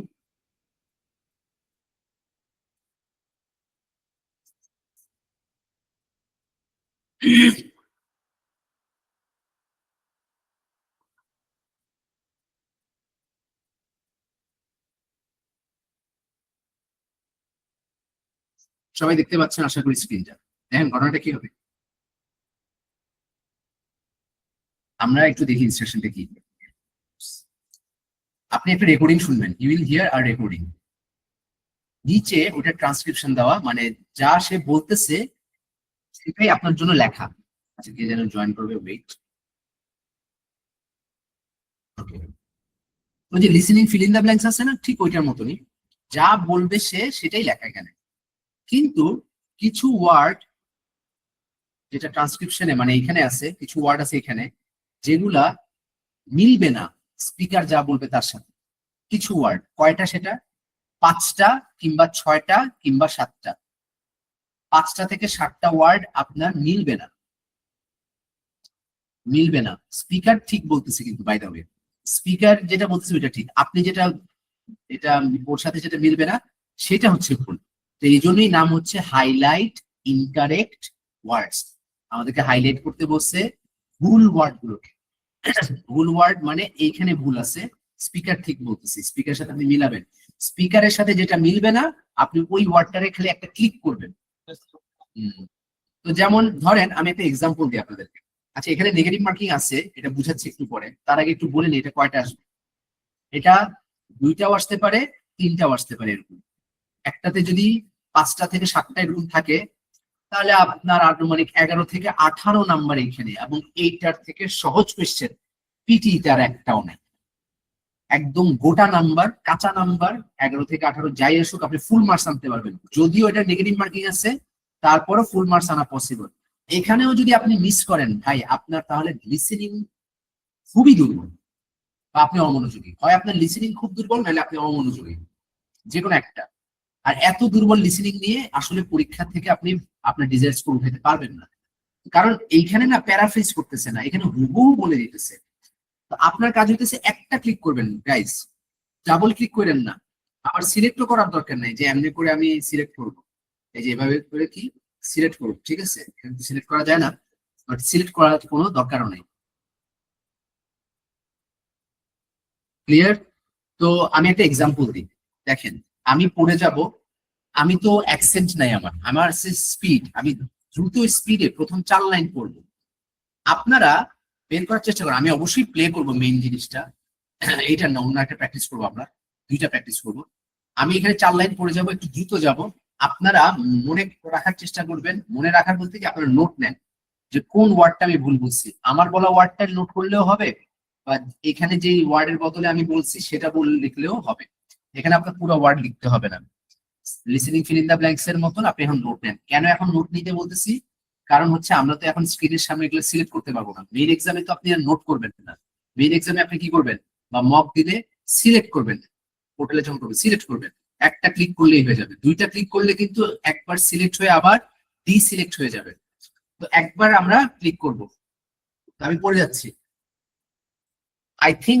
সবাই দেখতে পাচ্ছেন আশা করি স্ক্রিনটা। দেখেন ঘটনাটা কি হবে, আমরা একটু দেখি ইনস্ট্রাকশনটা কি। আপনি একটা রেকর্ডিং শুনবেন, you will hear a recording. নিচে ওটা ট্রান্সক্রিপশন দেওয়া, মানে যা সে বলতেছে সেটাই আপনার জন্য লেখা। আচ্ছা, কে যেন জয়েন করবে, ওয়েট। ওকে, ওই যে listening fill in the blanks আছে না, ঠিক ওইটার মতনই যা বলবে সে সেটাই লেখা এখানে। কিন্তু কিছু ওয়ার্ড যেটা ট্রান্সক্রিপশনে মানে এখানে আছে, কিছু ওয়ার্ড আছে এখানে যেগুলা মিলবে না স্পিকার যা বলবে তার সাথে। কিছু ওয়ার্ড, কয়টা সেটা? 5টা কিংবা 6টা কিংবা 7টা। 5টা থেকে 7টা ওয়ার্ড আপনার মিলবে না, মিলবে না। স্পিকার ঠিক বলতেছে কিন্তু, বাই দ্য ওয়ে, স্পিকার যেটা বলতেছে ওইটা ঠিক, আপনি যেটা এটা ওর সাথে যেটা মিলবে না সেটা হচ্ছে ভুল। তো এই জন্যই নাম হচ্ছে হাইলাইট ইনকারেক্ট ওয়ার্ডস। আমাদেরকে হাইলাইট করতে বলছে ভুল ওয়ার্ড গুলোকে। ভুল ওয়ার্ড মানে এইখানে ভুল আছে, স্পিকার ঠিক বলতেছে, স্পিকারের সাথে আপনি মিলাবেন। স্পিকারের সাথে যেটা মিলবে না আপনি ওই ওয়ার্ডটারে খালি একটা ক্লিক করবেন। তো যেমন ধরেন আমি একটা এক্সাম্পল দিই আপনাদেরকে। আচ্ছা, এখানে নেগেটিভ মার্কিং আছে, এটা বুঝাচ্ছি একটু পরে। তার আগে একটু বলে নিই এটা কয়টা আসবে। এটা 2টাও আসতে পারে, 3টাও আসতে পারে। এরকম একটাতে যদি 5টা থেকে 7টা এরকম থাকে, তাহলে আপনার আনুমানিক 11 থেকে 18 নাম্বার এইখানে, এবং এইটার থেকে সহজ কোয়েশ্চেন পিটি তার একটাও নাই। একদম গোটা নাম্বার, কাঁচা নাম্বার 11 থেকে 18 যাই আসুক আপনি ফুল মার্কস আনতে পারবেন। যদিও এটা নেগেটিভ মার্কিং আছে, তারপরও ফুল মার্কস আনা পসিবল। এখানেও যদি আপনি মিস করেন ভাই, আপনার তাহলে লিসেনিং খুবই দুর্বল, বা আপনি অমনোযোগী। হয় আপনার লিসেনিং খুব দুর্বল, নাহলে আপনি অমনোযোগী, যে কোনো একটা। আর এত দুর্বল লিসেনিং নিয়ে আসলে পরীক্ষা থেকে আপনি আপনার ডিজায়ার স্কোর উঠাতে পারবেন না। কারণ এইখানে না প্যারাফ্রেজ করতেছে না, এখানে হুবহু বলে দিতেছে। তো আপনার কাজ হইতেছে একটা ক্লিক করবেন গাইস, ডাবল ক্লিক করেন না। আবার সিলেক্টও করার দরকার নাই যে এমনি করে আমি সিলেক্ট করব, এই যে এভাবে করে কি সিলেক্ট করব, ঠিক আছে? সিলেক্ট করা যায় না, বাট সিলেক্ট করার কোনো দরকারও নেই। ক্লিয়ার? তো আমি একটা এক্সাম্পল দিই, দেখেন আমি পড়ে যাব, আমি তো অ্যাকসেন্ট নাই, আমার স্পিড, আমি দ্রুত স্পিডে প্রথম 4 লাইন পড়ব। আপনারা বের করার চেষ্টা করেন, আমি অবশ্যই প্লে করবো মেইন জিনিসটা, এইটা না অন্য একটা প্র্যাকটিস করবো, আমরা 2টা প্র্যাকটিস করবো। আমি এখানে 4 লাইন পড়ে যাব, একটু দ্রুত যাব। আপনারা মনে রাখার চেষ্টা করবেন, মনে রাখার বলতে কি আপনারা নোট নেন যে কোন ওয়ার্ডটা আমি ভুল বলছি। আমার বলা ওয়ার্ডটা নোট করলেও হবে, বা এখানে যে ওয়ার্ডের বদলে আমি বলছি সেটা বলে লিখলেও হবে। এখানে আপনার পুরো ওয়ার্ড লিখতে হবে না। Listening fill in the blanks এর মতন আপনি এখন নোট নেন। কেন এখন নোট নিতে বলতেছি? কারণ হচ্ছে আমরা তো এখন স্ক্রিনের সামনে এগুলো সিলেক্ট করতে পারবো না। মেইন এক্সামে তো আপনি আর নোট করবেন না। মেইন এক্সামে আপনি কি করবেন, বা মক দিলে সিলেক্ট করবেন, পোর্টালে যখন করবেন সিলেক্ট করবেন, একটা ক্লিক করলেই হয়ে যাবে। 2টা ক্লিক করলে কিন্তু একবার সিলেক্ট হয়ে আবার ডিসিলেক্ট হয়ে যাবে। তো একবার আমরা ক্লিক করব, আমি পড়ে যাচ্ছি। I think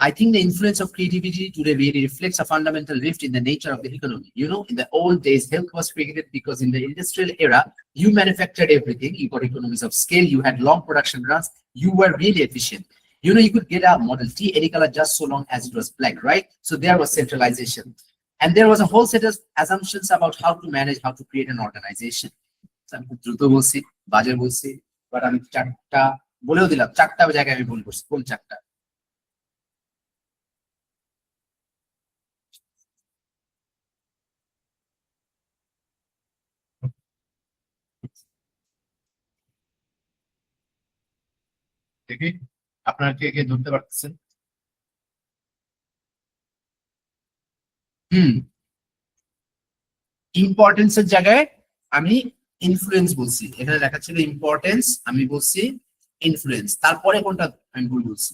I think the influence of creativity today really reflects a fundamental rift in the nature of the economy. You know, in the old days, health was created because in the industrial era, you manufactured everything. You got economies of scale. You had long production runs. You were really efficient. You know, you could get a Model T any color just so long as it was black, right? So there was centralization. And there was a whole set of assumptions about how to manage, how to create an organization. So আমি খুব দ্রুত বলছি, বাজে বলছি, but আমি চারটা বলেও দিলাম, চারটা জায়গায় আমি ভুল করছি। কোন চারটা? দেখি আপনারা কে কে ধরতে পারতেছেন? ইম্পর্টেন্সের জায়গায় আমি ইনফ্লুয়েন্স বলছি, এখানে লেখা ছিল ইম্পর্টেন্স, আমি বলছি ইনফ্লুয়েন্স। তারপরে কোনটা আমি ভুল বলছি?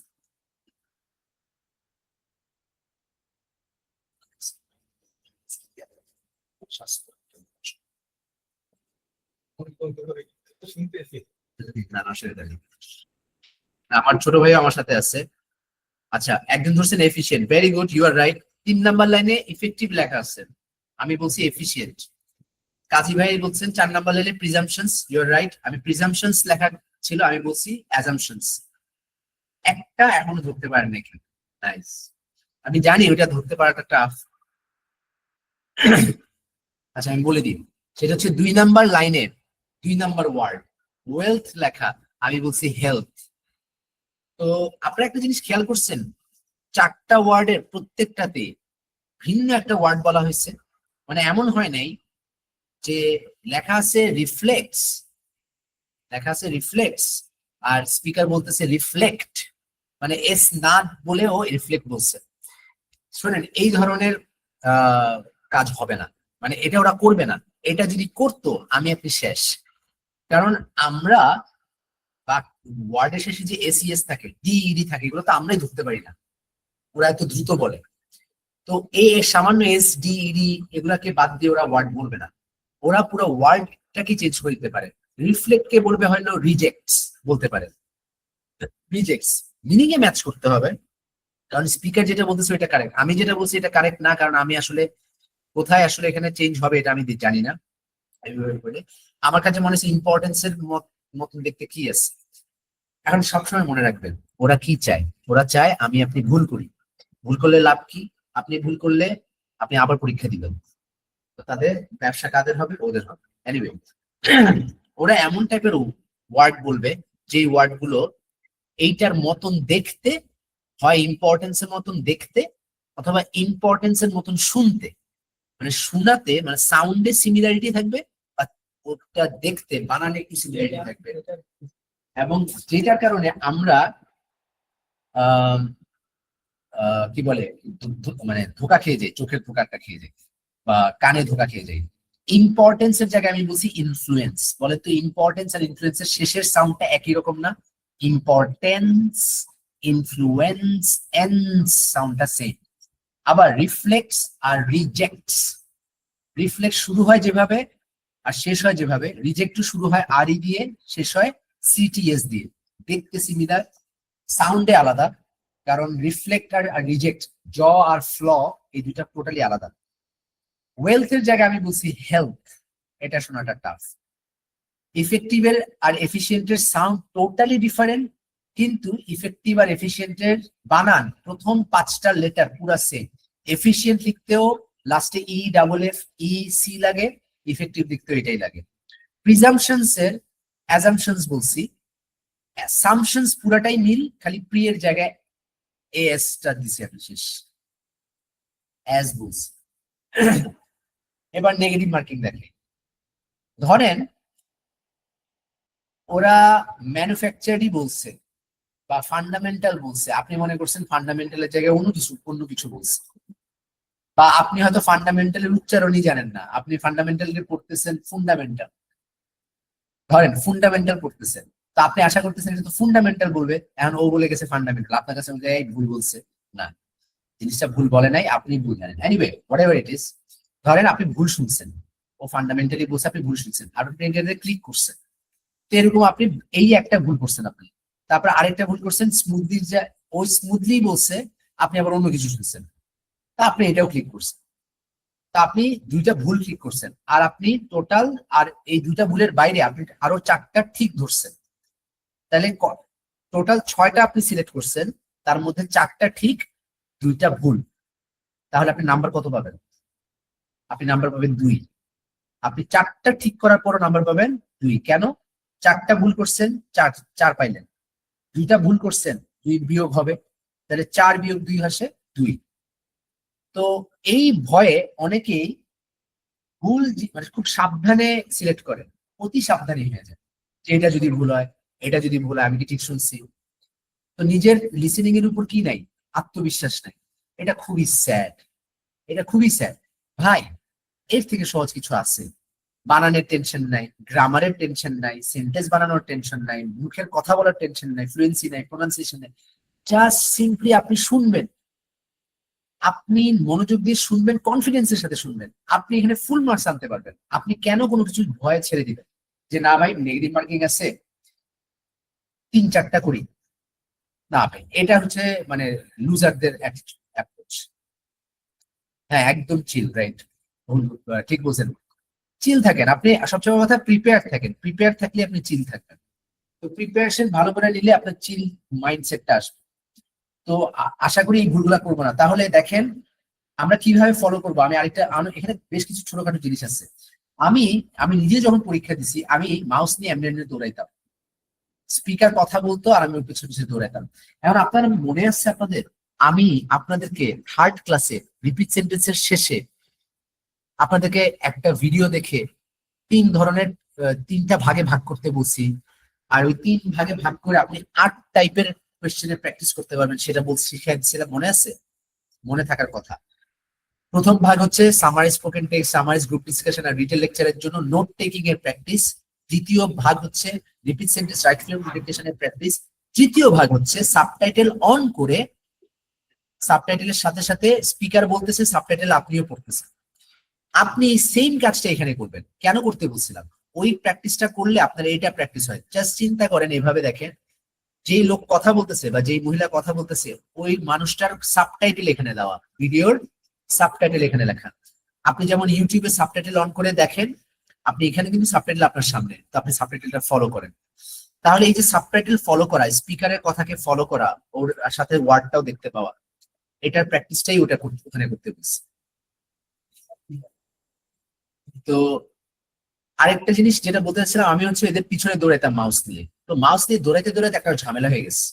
না, না, সেটা নেই। আমার ছোট ভাই আমার সাথে আছে। আচ্ছা, একজন ধরছেন efficient, very good, you are right. 3 number লাইনে ইফেক্টিভ লেখা আছে, আমি বলছি এফিশিয়েন্ট। কাজী ভাই বলছেন 4 নাম্বার লাইনে প্রিজাম্পশনস, ইউ আর রাইট, আমি প্রিজাম্পশনস লেখা ছিল, আমি বলছি অ্যাজাম্পশনস। একটা এখনো ধরতে পারেন নাকি? নাইস, আমি জানি ওটা ধরতে পারাটা টাফ। আচ্ছা, আমি বলে দিই, সেটা হচ্ছে 2 নাম্বার লাইনে 2 নাম্বার ওয়ার্ড ওয়েলথ লেখা, আমি বলছি হেলথ। তো আপনারা একটা জিনিস খেয়াল করছেন, 4টা ওয়ার্ডের প্রত্যেকটাতে ভিন্ন একটা ওয়ার্ড বলা হয়েছে। মানে এমন হয় নাই যে লেখা আছে রিফ্লেক্টস, লেখা আছে রিফ্লেক্টস আর স্পিকার বলতেছে রিফ্লেক্ট, মানে এস না বলেও রিফ্লেক্ট বলছে। শোনেন, এই ধরনের কাজ হবে না, মানে এটা ওরা করবে না। এটা যদি করতো আমি আপনি শেষ। কারণ আমরা ওয়ার্ডের শেষে যে এসিএস থাকে, ডিইডি থাকে, এগুলো তো আমরাই ধরতে পারি না, ওরা এত দ্রুত বলে। তো এই সামান্য এস ডিইডি এগুলাকে বাদ দিয়ে ওরা ওয়ার্ড বলবে না, ওরা পুরো ওয়ার্ডটাকে চেঞ্জ করে দিতে পারে। রিফ্লেক্ট কে বলবে হয়তো রিজেক্টস বলতে পারে। রিজেক্টস মিনিং এ ম্যাচ করতে হবে, কারণ স্পিকার যেটা বলতেছে ওইটা কারেক্ট, আমি যেটা বলছি এটা কারেক্ট না, কারণ আমি আসলে কোথায় আসলে এখানে চেঞ্জ হবে এটা আমি জানি না। আমার কাছে মনে হচ্ছে ইম্পর্টেন্সের মতন দেখতে কি আছে। এখন সবসময় মনে রাখবেন ওরা কি চায়, ওরা চায় আমি আপনি ভুল করি। ভুল করলে লাভ কি? আপনি ভুল করলে আপনি আবার পরীক্ষা দিবেন, তো তাদের ব্যবসা কাদের হবে? ওদের হবে। এনিওয়ে, ওরা এমন টাইপের ওয়ার্ড বলবে যে ওয়ার্ড গুলো এইটার মতন দেখতে, হয় ইম্পর্টেন্সের মতন দেখতে অথবা ইম্পর্টেন্সের মতন শুনতে, মানে শোনাতে মানে সাউন্ডে সিমিলারিটি থাকবে, বা ওটা দেখতে বানানে একটু সিমিলারিটি থাকবে। এবং যেটার কারণে আমরা কি বলে মানে ধোকা খেয়ে যাই, চোখের ধোকাটা খেয়ে যাই বা কানে ধোকা খেয়ে যাই। ইম্পর্টেন্সের জায়গায় আমি বলছি ইনফ্লুয়েন্স। বলে তো ইম্পর্টেন্স আর ইনফ্লুয়েন্সের শেষের সাউন্ডটা একই রকম না? ইম্পর্টেন্স, ইনফ্লুয়েন্স, এন্স সাউন্ডটা সেম। আবার রিফ্লেক্টস আর রিজেক্টস, রিফ্লেক্ট শুরু হয় যেভাবে আর শেষ হয় যেভাবে, রিজেক্ট শুরু হয় আর ই দিয়ে, শেষ হয় সিটিএস দিয়ে। দেখতে সিমিলার, সাউন্ডে আলাদা, কারণ রিফ্লেক্ট আর রিজেক্ট, জ আর ফ্ল এই দুইটা টোটালি আলাদা। ওয়েলথের জায়গায় আমি বলছি হেলথ, এটা শোনাটা টাফ। ইফেক্টিভের আর এফিসিয়েন্টের সাউন্ড টোটালি ডিফারেন্ট, কিন্তু ইফেক্টিভ আর এফিসিয়েন্টের বানান প্রথম 5টা লেটার পুরা সেম। এফিসিয়েন্ট লিখতেও লাস্টে E double F E C লাগে, ইফেক্টিভ লিখতেও এটাই লাগে। প্রিজাম্পশনস এর অ্যাজাম্পশনস বলছি, অ্যাসাম্পশনস পুরাটাই মিল, খালি প্রি এর জায়গায় এস টা দিছি আমি শেষ, অ্যাজ বলছি। এবার নেগেটিভ মার্কিং দেখে, ধরেন ওরা ম্যানুফ্যাকচারই বলছে বা ফান্ডামেন্টাল বলছে, আপনি মনে করছেন ফান্ডামেন্টালের জায়গায় অন্য কিছু বলছে, বা আপনি হয়তো ফান্ডামেন্টালের উচ্চারণই জানেন না, আপনি ফান্ডামেন্টালকে পড়তেছেন ফুন্ডামেন্টাল, ধরেন ফুন্ডামেন্টাল পড়তেছেন, তো আপনি আশা করতেছেন এটা তো ফুন্ডামেন্টাল বলবে, এখন ও বলে গেছে ফান্ডামেন্টাল, আপনার কাছে ভুল বলছে। না, জিনিসটা ভুল বলে নাই, আপনি ভুল জানেন। এনিওয়ে, হোয়াটএভার ইট ইজ, ধরেন আপনি ভুল শুনছেন, ও ফান্ডামেন্টালি বলছে, আপনি ভুল শুনছেন, আর আপনি এটাতে ক্লিক করছেন, তো এরকম আপনি এই একটা ভুল করছেন আপনি, তারপর আরেকটা ভুল করছেন স্মুথলি, যে ওই স্মুথলি বলছে, আপনি আবার অন্য কিছু শুনছেন, তা আপনি এটাও ক্লিক করছেন। তা আপনি দুইটা ভুল ক্লিক করছেন, আর আপনি টোটাল, আর এই দুইটা ভুলের বাইরে আপনি আরো 4টা ঠিক ধরছেন। তাহলে টোটাল 6টা আপনি সিলেক্ট করছেন, তার মধ্যে 4টা ঠিক, 2টা ভুল। তাহলে আপনি নাম্বার কত পাবেন? আপনি নাম্বার পাবেন 2। আপনি 4টা ঠিক করার পরও নাম্বার পাবেন 2। কেন? 4টা ভুল করছেন, 4 পাইলেন। 2টা ভুল করছেন, 2 বিয়োগ হবে, তাহলে 4 বিয়োগ 2 আসে 2। তো এই ভয়ে অনেকেই ভুল মানে খুব সাবধানে সিলেক্ট করেন, অতি সাবধানে হয়ে যায় যে এটা যদি ভুল হয়, এটা যদি ভুল হয়, আমি কি ঠিক শুনছি? তো নিজের লিসেনিং এর উপর কি নাই, আত্মবিশ্বাস নাই। এটা খুবই স্যাড, এটা খুবই স্যাড ভাই। এর থেকে সহজ কিছু আছে? বানানের টেনশন নাই, গ্রামারের টেনশন নাই, সেন্টেন্স বানানোর টেনশন নাই, মুখের কথা বলার টেনশন নাই, ফ্লুয়েন্সি নাই, প্রোনাউন্সিয়েশন নাই। জাস্ট সিম্পলি আপনি শুনবেন, আপনি মনোযোগ দিয়ে শুনবেন, কনফিডেন্সের সাথে শুনবেন, আপনি এখানে ফুল মার্কস আনতে পারবেন। আপনি কেন কোনো কিছু ভয়ে ছেড়ে দিবেন যে না ভাই নেগেটিভ মার্কিং আছে, 3-4টা করি? না ভাই, এটা হচ্ছে মানে লুজারদের অ্যাপ্রোচ। হ্যাঁ, একদম চিল, রাইট, ঠিক বলছেন। চিল থাকেন আপনি, সবচেয়ে বড় কথা প্রিপেয়ার থাকেন। প্রিপেয়ার থাকলে আপনি চিল থাকবেন। তো প্রিপারেশন ভালো করে নিলে আপনার চিল মাইন্ডসেটটা আসবে। তো আশা করি এই ভুলগুলা করবো না। তাহলে দেখেন আমরা কিভাবে ফলো করবো। আমি আরেকটা, এখানে বেশ কিছু ছোটখাটো জিনিস আছে। আমি আমি নিজে যখন পরীক্ষা দিছি, আমি মাউস নিয়ে এমনি এমনি দৌড়াইতাম, স্পিকার কথা বলতো আর আমি ওর পিছনে পিছনে দৌড়াইতাম। এখন আপনার মনে আছে আপনাদের, আমি আপনাদেরকে 3rd ক্লাসে রিপিট সেন্টেন্সের শেষে আপনাদেরকে একটা ভিডিও দেখে 3টা ভাগে ভাগ করতে বলছি, আর ওই 3 ভাগে ভাগ করে আপনি 8 টাইপের কোয়েশ্চেনের প্র্যাকটিস করতে পারবেন, সেটা বলছি, শিখিয়ে দিচ্ছিলাম। মনে আছে? মনে থাকার কথা। প্রথম ভাগ হচ্ছে summary spoken text, summarize group discussion আর রিটেল লেকচারের জন্য নোট টেকিং এর প্র্যাকটিস। দ্বিতীয় ভাগ হচ্ছে রিপিট সেন্টেন্স রাইট ফ্রেম ডিকটেশনের প্র্যাকটিস। তৃতীয় ভাগ হচ্ছে সাবটাইটেল অন করে, সাবটাইটেলের সাথে সাথে স্পিকার বলতেছে, সাবটাইটেল আপনিও পড়তেছেন। আপনি সেম কাজটা এখানে করবেন। কেন করতে বলছিলাম? ওই প্র্যাকটিসটা করলে আপনার এটা প্র্যাকটিস হয়। জাস্ট চিন্তা করেন, এভাবে দেখেন, যেই লোক কথা বলতেছে বা যেই মহিলা কথা বলতেছে, ওই মানুষটার সাবটাইটেল এখানে দেওয়া, ভিডিওর সাবটাইটেল এখানে লেখা। আপনি যেমন ইউটিউবে সাবটাইটেল অন করে দেখেন, আপনি এখানে কিন্তু সাবটাইটেল আপনার সামনে, তো আপনি সাবটাইটেলটা ফলো করেন। তাহলে এই যে সাবটাইটেল ফলো করা, স্পিকারের কথাকে ফলো করা, ওর সাথে ওয়ার্ডটাও দেখতে পাওয়া, এটার প্র্যাকটিসটাই ওখানে করতে বলছি। তো আরেকটা জিনিস যেটা বলতে চাচ্ছিলাম, আমি হচ্ছে এদের পিছনে দৌড়াইতাম মাউস দিয়ে। তো মাউস দিয়ে দৌড়াইতে দৌড়াইতে একটা ঝামেলা হয়ে গেছে।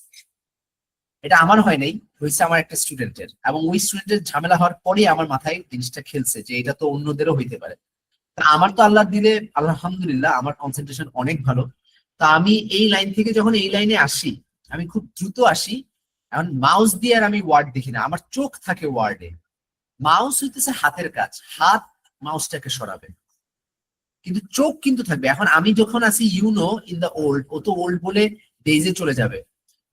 এটা আমার হয় নাই, হয়েছে আমার একটা স্টুডেন্টের। এবং ওই স্টুডেন্টের ঝামেলা হওয়ার পরে আমার মাথায় জিনিসটা খেলছে যে এটা তো অন্যদেরও হইতে পারে। তা আমার তো আল্লাহ দিলে আলহামদুলিল্লাহ আমার কনসেন্ট্রেশন অনেক ভালো। তা আমি এই লাইন থেকে যখন এই লাইনে আসি, আমি খুব দ্রুত আসি। এখন মাউস দিয়ে আর আমি ওয়ার্ড দেখি না, আমার চোখ থাকে ওয়ার্ডে। মাউস হইতেছে হাতের কাজ, হাত মাউসটাকে সরাবে, কিন্তু চোখ কিন্তু থাকবে। এখন আমি যখন আসি ইউনো ইন দ্য ওল্ড, ও তো ওল্ড বলে ডেজে চলে যাবে,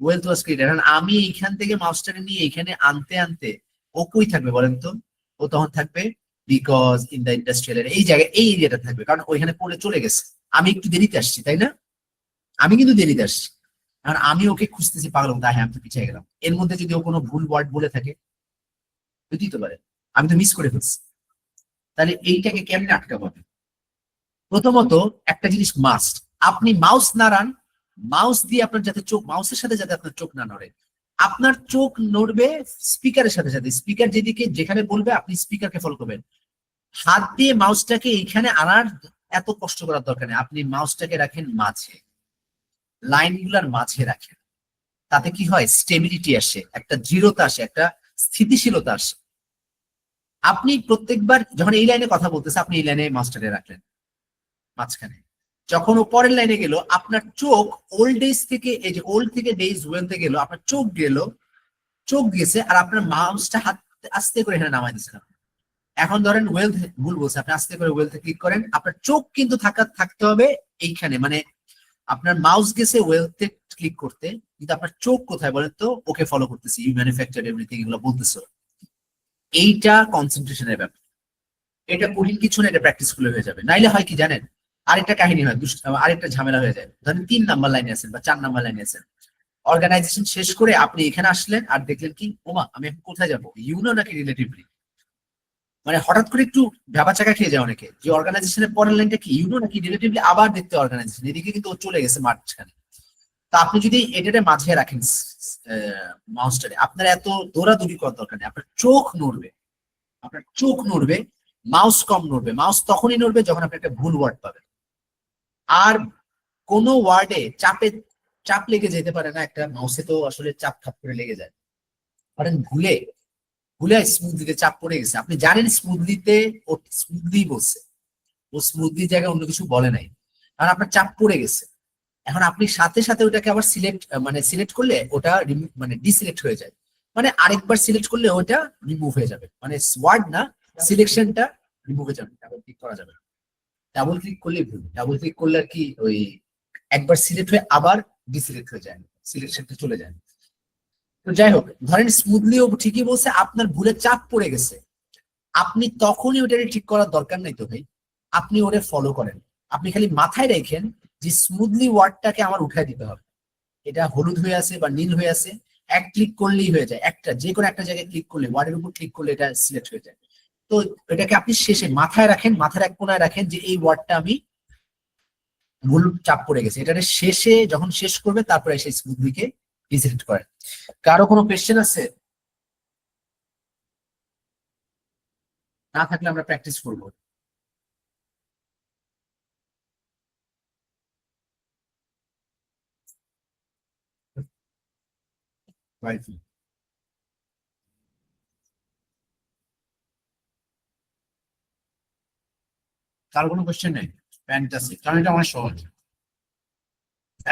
ওয়েলথ ওয়াজ ক্রিয়েটেড। এখন আমি এইখান থেকে মাউসটাকে নিয়ে এখানে আনতে আনতে ও কই থাকবে বলেন তো? ও তখন থাকবে বিকজ ইন দ্য ইন্ডাস্ট্রিয়াল, এই জায়গায়, এই এরিয়াটা থাকবে, কারণ ওইখানে পড়ে চলে গেছে। আমি একটু দেরিতে আসছি, তাই না? আমি কিন্তু দেরিতে আসছি, কারণ আমি ওকে খুঁজতেছি পাগল, তাই হ্যাঁ আমি তো পিছিয়ে গেলাম। এর মধ্যে যদি ও কোনো ভুল ওয়ার্ড বলে থাকে, বুঝতেই তো পারে আমি তো মিস করে ফেলছি। তাহলে এইটাকে কেমনে আটকাবো? প্রথমত একটা জিনিস মাস্ট, আপনি মাউস নাড়ান, মাউস দিয়ে আপনার যাতে চোখ, মাউসের সাথে যাতে আপনার চোখ না নড়ে। আপনার চোখ নড়বে স্পিকারের সাথে সাথে, স্পিকার যেদিকে যেখানে বলবে আপনি স্পিকারকে ফলো করবেন। হাত দিয়ে মাউসটাকে এইখানে আনার এত কষ্ট করার দরকার নেই, আপনি মাউসটাকে রাখেন মাঝে, লাইনগুলার মাঝে রাখেন। তাতে কি হয়? স্টেবিলিটি আসে, একটা দৃঢ়তা আসে, একটা স্থিতিশীলতা আসে। আপনি প্রত্যেকবার যখন এই লাইনে কথা বলতেছে, আপনি এই লাইনে মাউসটাকে রাখলেন মাঝখানে, যখন ও পরের লাইনে গেল, আপনার চোখ ওল্ড ডেজ থেকে, এই যে ওল্ড থেকে ডেজ ওয়েলতে গেল, আপনার চোখ গেল, চোখ গেছে, আর আপনার মাউসটা হাত আস্তে করে এখানে নামাই দিচ্ছেন। এখন ধরেন ওয়েলথ ভুল বলছে, আপনি আস্তে করে ওয়েলথে ক্লিক করেন, আপনার চোখ কিন্তু থাকতে হবে এইখানে, মানে আপনার মাউস গেছে ওয়েলথে ক্লিক করতে, কিন্তু আপনার চোখ কোথায় বলেন তো? ওকে ফলো করতেছি, ইউ ম্যানুফ্যাকচার এভরিথিং, এগুলো বলতেছো। এইটা কনসেন্ট্রেশনের ব্যাপার, এটা কঠিন কিছু না, এটা প্র্যাকটিস করলে হয়ে যাবে। নাইলে হয় কি জানেন, আরেকটা কাহিনী হয়, আরেকটা ঝামেলা হয়ে যায়। ধরেন 3 নাম্বার লাইনে আছেন বা 4 নাম্বার লাইনে আছেন, অর্গানাইজেশন শেষ করে আপনি এখানে আসলেন আর দেখলেন কি, ওমা আমি এখন কোথায় যাবো, ইউনো নাকি রিলেটিভলি। মানে হঠাৎ করে একটু ভ্যাবাচাকা খেয়ে যায় অনেকে, যে অর্গানাইজেশনের পরের লাইনটা কি, ইউনো নাকি রিলেটিভলি, আবার দেখতে অর্গানাইজেশন, এদিকে কিন্তু ও চলে গেছে মাঝখানে। তা আপনি যদি এটাতে মাঝে রাখেন মাউসটারে, আপনার এত দৌড়াদৌড়ি করার দরকার নেই, আপনার চোখ নড়বে, আপনার চোখ নড়বে, মাউস কম নড়বে। মাউস তখনই নড়বে যখন আপনি একটা ভুল ওয়ার্ড পাবেন। আর কোন ওয়ার্ডে চাপ লেগে যেতে পারে না, একটা মাউসে তো আসলে চাপ খাপ করে লেগে যায়। কারণ ভুলে স্মুথলিতে চাপ পড়ে গেছে, আপনি জানেন স্মুথলিতে ও স্মুথলি বলছে, ও স্মুথলি জায়গায় অন্য কিছু বলে নাই, কারণ আপনার চাপ পড়ে গেছে। এখন আপনি সাথে সাথে ওটাকে আবার সিলেক্ট করলে ওটা মানে ডিসিলেক্ট হয়ে যায়, মানে আরেকবার সিলেক্ট করলে ওটা রিমুভ হয়ে যাবে, মানে ওয়ার্ড না, সিলেকশনটা রিমুভ হয়ে যাবে, ডাবল ক্লিক করা যাবে। ডাবল ক্লিক করলে ভুল, ডাবল ক্লিক করলে আর কি ওই একবার সিলেক্ট হয়ে আবার ডিসিলেক্ট হয়ে যায়, সিলেকশনটা চলে যায়। তো যাই হোক, ধরেন স্মুথলি ও ঠিকই বলছে, আপনার ভুলে চাপ পড়ে গেছে, আপনি তখনই ওটাকে ঠিক করার দরকার নাই তো ভাই, আপনি ওটা ফলো করেন। আপনি খালি মাথায় রাখেন যে স্মুথলি ওয়ার্ডটাকে আমার উঠায় দিতে হবে, এটা হলুদ হয়ে আছে বা নীল হয়ে আছে, এক ক্লিক করলেই হয়ে যায়, একটা যে কোনো একটা জায়গায় ক্লিক করলে, ওয়ার্ডের উপর ক্লিক করলে এটা সিলেক্ট হয়ে যায়। তো এটাকে আপনি শেষে মাথায় রাখেন, মাথার এক কোনায় রাখেন যে এই ওয়ার্ডটা আমি ভুল চাপ পড়ে গেছে, এটা শেষে যখন শেষ করবে তারপরে সেই স্মুথলিকে ডিসিলেক্ট করেন। কারো কোনো কোয়েশ্চেন আছে? না থাকলে আমরা প্র্যাকটিস করবো। কারো কোনো কোয়েশ্চেন নেই? ফ্যান্টাস্টিক, কারণ এটা অনেক সহজ।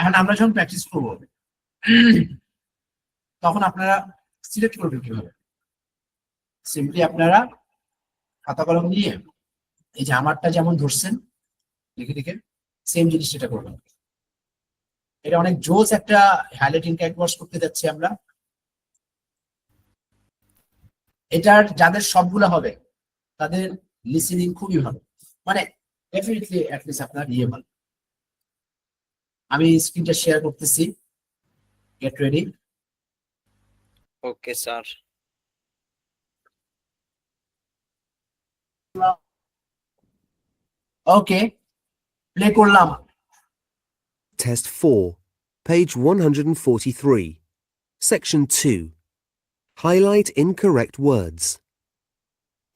এখন আমরা যখন প্র্যাকটিস করবো তখন আপনারা সিলেক্ট করবেন কিভাবে? সিম্পলি আপনারা খাতা কলম নিয়ে এই যে আমারটা যেমন ধরছেন লিখে লিখে সেম জিনিস সেটা করবেন। এটা অনেক জোস একটা হাইলাইটিং ক্যাটওয়ার্কস করতে যাচ্ছি আমরা। এটার যাদের সবগুলো হবে তাদের লিসেনিং খুবই ভালো, মানে ডেফিনেটলি অ্যাটলিস্ট আপনার ইয়ে ভালো। আমি স্ক্রিনটা শেয়ার করতেছি, get ready. Okay sir. Okay, play করলাম। Test 4, page 143, section 2. Highlight incorrect words.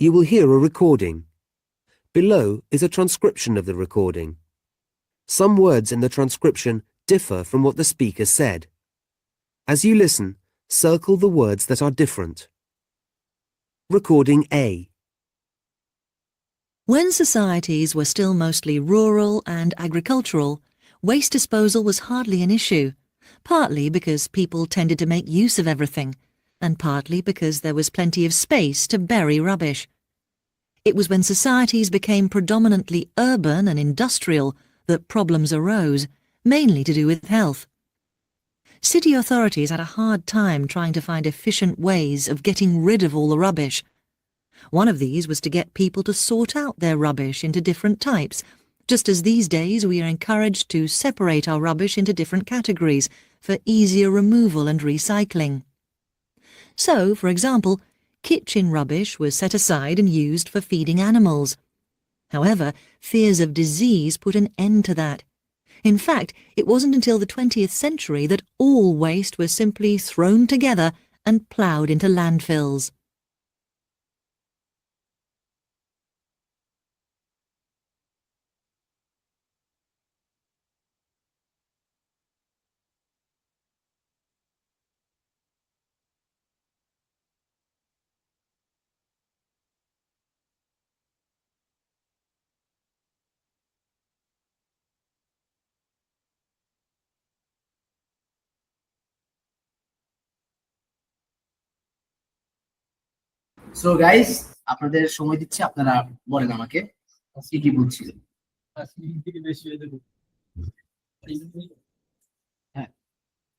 You will hear a recording. Below is a transcription of the recording. Some words in the transcription differ from what the speaker said. As you listen, circle the words that are different. Recording A. When societies were still mostly rural and agricultural, waste disposal was hardly an issue, partly because people tended to make use of everything, and partly because there was plenty of space to bury rubbish. It was when societies became predominantly urban and industrial that problems arose, mainly to do with health. City authorities had a hard time trying to find efficient ways of getting rid of all the rubbish. One of these was to get people to sort out their rubbish into different types, just as these days we are encouraged to separate our rubbish into different categories for easier removal and recycling. So, for example, kitchen rubbish was set aside and used for feeding animals. However, fears of disease put an end to that. In fact, it wasn't until the 20th century that all waste was simply thrown together and ploughed into landfills. So guys, আপনাদের সময় দিচ্ছি, আপনারা বলেন আমাকে কি কি বুঝছিলেন। হ্যাঁ,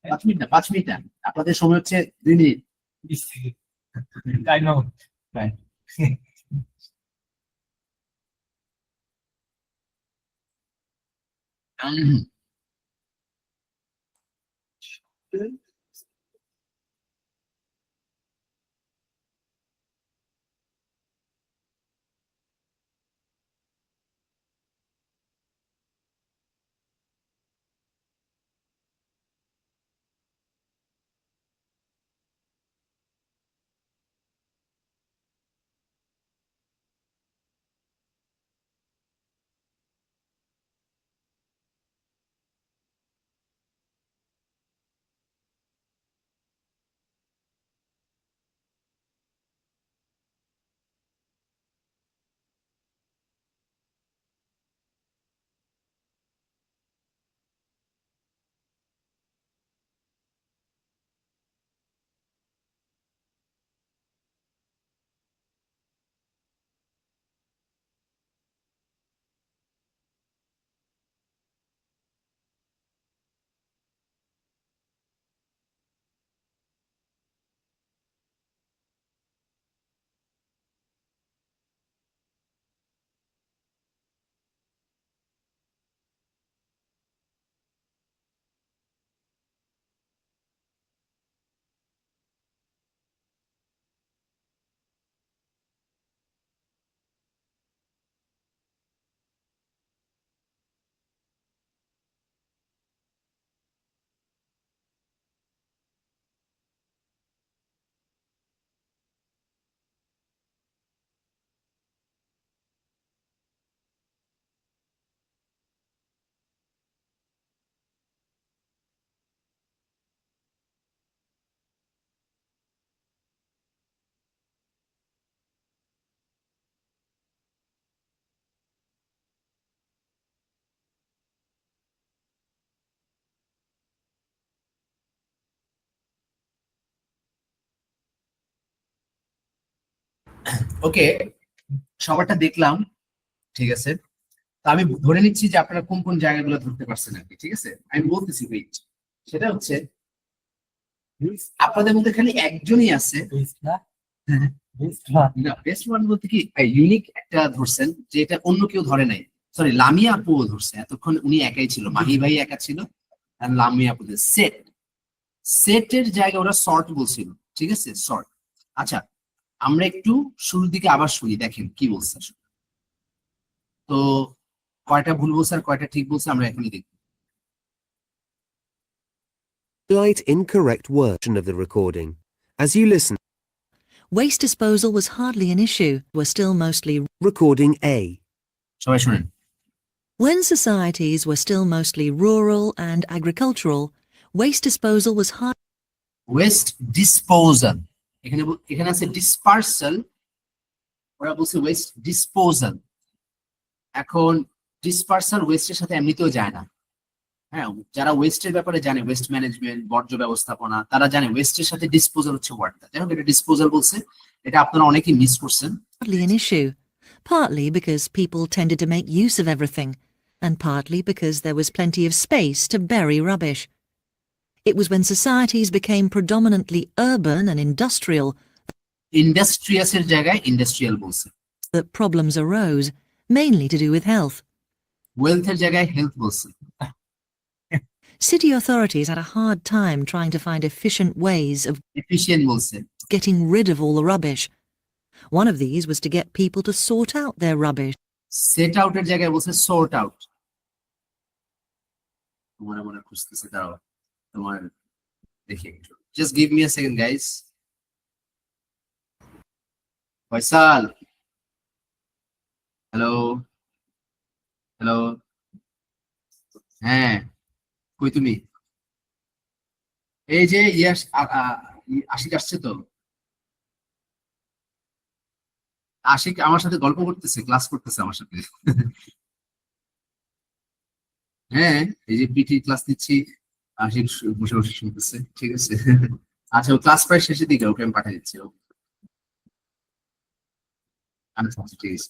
5 minute না, 5 মিনিট না, আপনাদের সময় হচ্ছে 2 মিনিট। I know. Right. ওকে, সবারটা দেখলাম, ঠিক আছে। তো আমি ধরে নিচ্ছি যে আপনারা কোন কোন জায়গাগুলো ধরতে পারছেন আর কি, ঠিক আছে। আমি বলতেছি ওয়েট, সেটা হচ্ছে আপনাদের মধ্যে খালি একজনই আছে, বেস্ট ওয়ান বলতে কি ইউনিক একটা ধরছেন, যে এটা অন্য কেউ ধরে নাই। সরি, লামিয়া আপুও ধরছে, এতক্ষণ উনি একাই ছিল, মাহি ভাই একা ছিল, আর লামিয়া আপু। সেট, সেটের জায়গায় ওরা সর্ট বলছিল, ঠিক আছে, সর্ট। আচ্ছা, আমরা একটু শুরুর দিকে আবার শুনি, দেখেন কি বলছে আসলে। তো কয়টা ভুল বলছে আর কয়টা ঠিক বলছে আমরা এখনই দেখব। Highlight incorrect version of the recording. As you listen, Waste disposal was hardly an issue, were still mostly recording A. সবাই শুনেন। when societies were still mostly rural and agricultural, waste disposal was hard waste disposal, এখানে আছে dispersal, ওরা বলছে waste disposal. এখন dispersal ওয়েস্টের সাথে এমনিতেও যায় না। হ্যাঁ, যারা ওয়েস্টের ব্যাপারে জানে, ওয়েস্ট ম্যানেজমেন্ট, বর্জ্য ব্যবস্থাপনা, তারা জানে ওয়েস্টের সাথে ডিসপোজাল হচ্ছে ওয়ার্ডটা। যাই হোক, এটা ডিসপোজাল বলছে, এটা আপনারা অনেকেই মিস করছেন। hardly an issue, partly because people tended to make use of everything, and partly because there was plenty of space to bury rubbish. It was when societies became predominantly urban and industrial ইন্ডাস্ট্রিয়াসের জায়গায় industrial বলছে, that problems arose, mainly to do with health. ওয়েলথের জায়গায় health বলছে। City authorities had a hard time trying to find efficient ways of efficient বলছে। getting rid of all the rubbish. One of these was to get people to sort out their rubbish. Set আউটের জায়গায় বলছে sort out. মনে মনে খুঁজতেছে, দাঁড়াও তোমার দেখি একটু, জাস্ট গিভ মি আ second guys. Faisal, hello hello, হ্যাঁ কই তুমি? এই যে ইয়াস আশিক আসছে তো, আশিক আমার সাথে গল্প করতেছে, ক্লাস করতেছে আমার সাথে। হ্যাঁ, এই যে পিটি ক্লাস নিচ্ছি, আশিক বসে বসে শুনতেছে, ঠিক আছে। আচ্ছা, ও ক্লাস প্রায় শেষের দিকে, ওকে আমি পাঠিয়ে দিচ্ছি। আচ্ছা ঠিক আছে,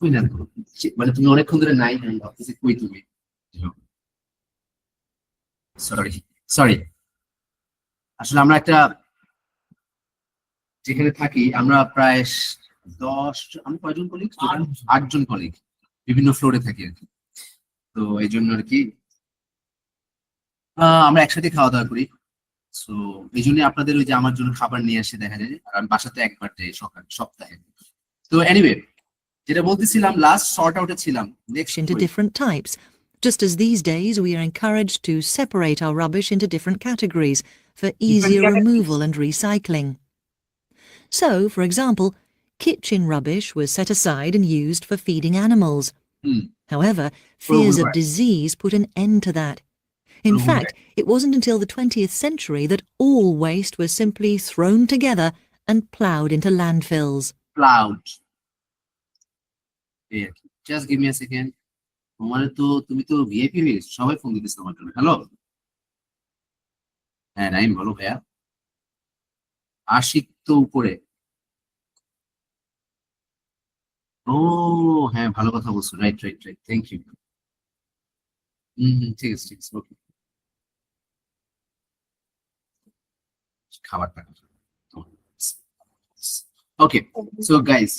কই না, মানে তুমি অনেকক্ষণ ধরে নাই, আমি ভাবতেছি কই তুমি। সরি সরি, আসলে আমরা একটা যেখানে থাকি, আমরা প্রায় 10, আমি কয়জন কলিগ? 8 জন কলিগ। বিভিন্ন ফ্লোরে থাকি আর কি। তো এই জন্য আর কি আমরা একসাথে খাওয়া দাওয়া করি। সো এই জন্য আপনাদের ওই যে আমার জন্য খাবার নিয়ে আসে দেখা যায়, আর আমি বাসাতে একবার যাই সপ্তাহে। তো এনিওয়ে, যেটা বলতেছিলাম, লাস্ট শর্ট আউটে ছিলাম, next into different types, just as these days we are encouraged to separate our rubbish into different categories for easier categories. removal and recycling. So, for example, kitchen rubbish was set aside and used for feeding animals. Hmm. However, fears of right. disease put an end to that. In Proven fact, it wasn't until the 20th century that all waste was simply thrown together and ploughed into landfills. Cloud. Just give me a second. তুমি তো VIP হয়ে গেছো, সবাই phone দিতেছে তোমার জন্য। Hello, হ্যাঁ নাইম বলো ভাইয়া। আশিক তো উপরে। ও হ্যাঁ, ভালো কথা বলছো, right right right, thank you. ঠিক আছে ঠিক আছে, ওকে। খাবারটা ওকে। সো গাইস,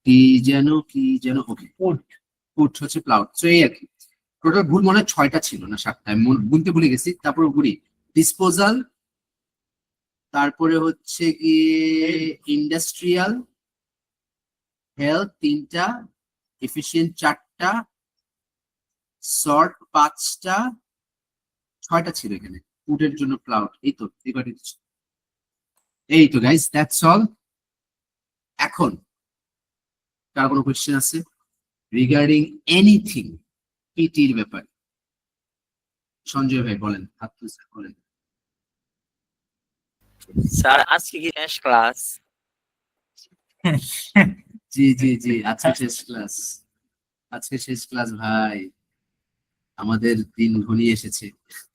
কি যেন ওকে, ফুট হচ্ছে প্লাউড। সো এই আর কি, টোটাল ভুল মনে হয় 6টা ছিল না 7টা, আমি গুনতে ভুলে গেছি। তারপরে ঘুরি ডিসপোজাল, তারপরে হচ্ছে গিয়ে ইন্ডাস্ট্রিয়াল, হেলথ 3টা, এফিশিয়েন্ট 4টা, সর্ট 5টা, 6টা ছিল এখানে ফুডের জন্য প্লাউড। এই তো গাইস, দ্যাটস অল। এখন কার কোনো কোয়েশ্চেন আছে রিগার্ডিং এনিথিং পিটির ব্যাপারে? সঞ্জয় ভাই বলেন, হাত তুলে বলেন। স্যার আজকে কি শেষ ক্লাস? জি জি জি, আজকে শেষ ক্লাস, আজকে শেষ ক্লাস ভাই। আমাদের দিন ঘনিয়ে এসেছে।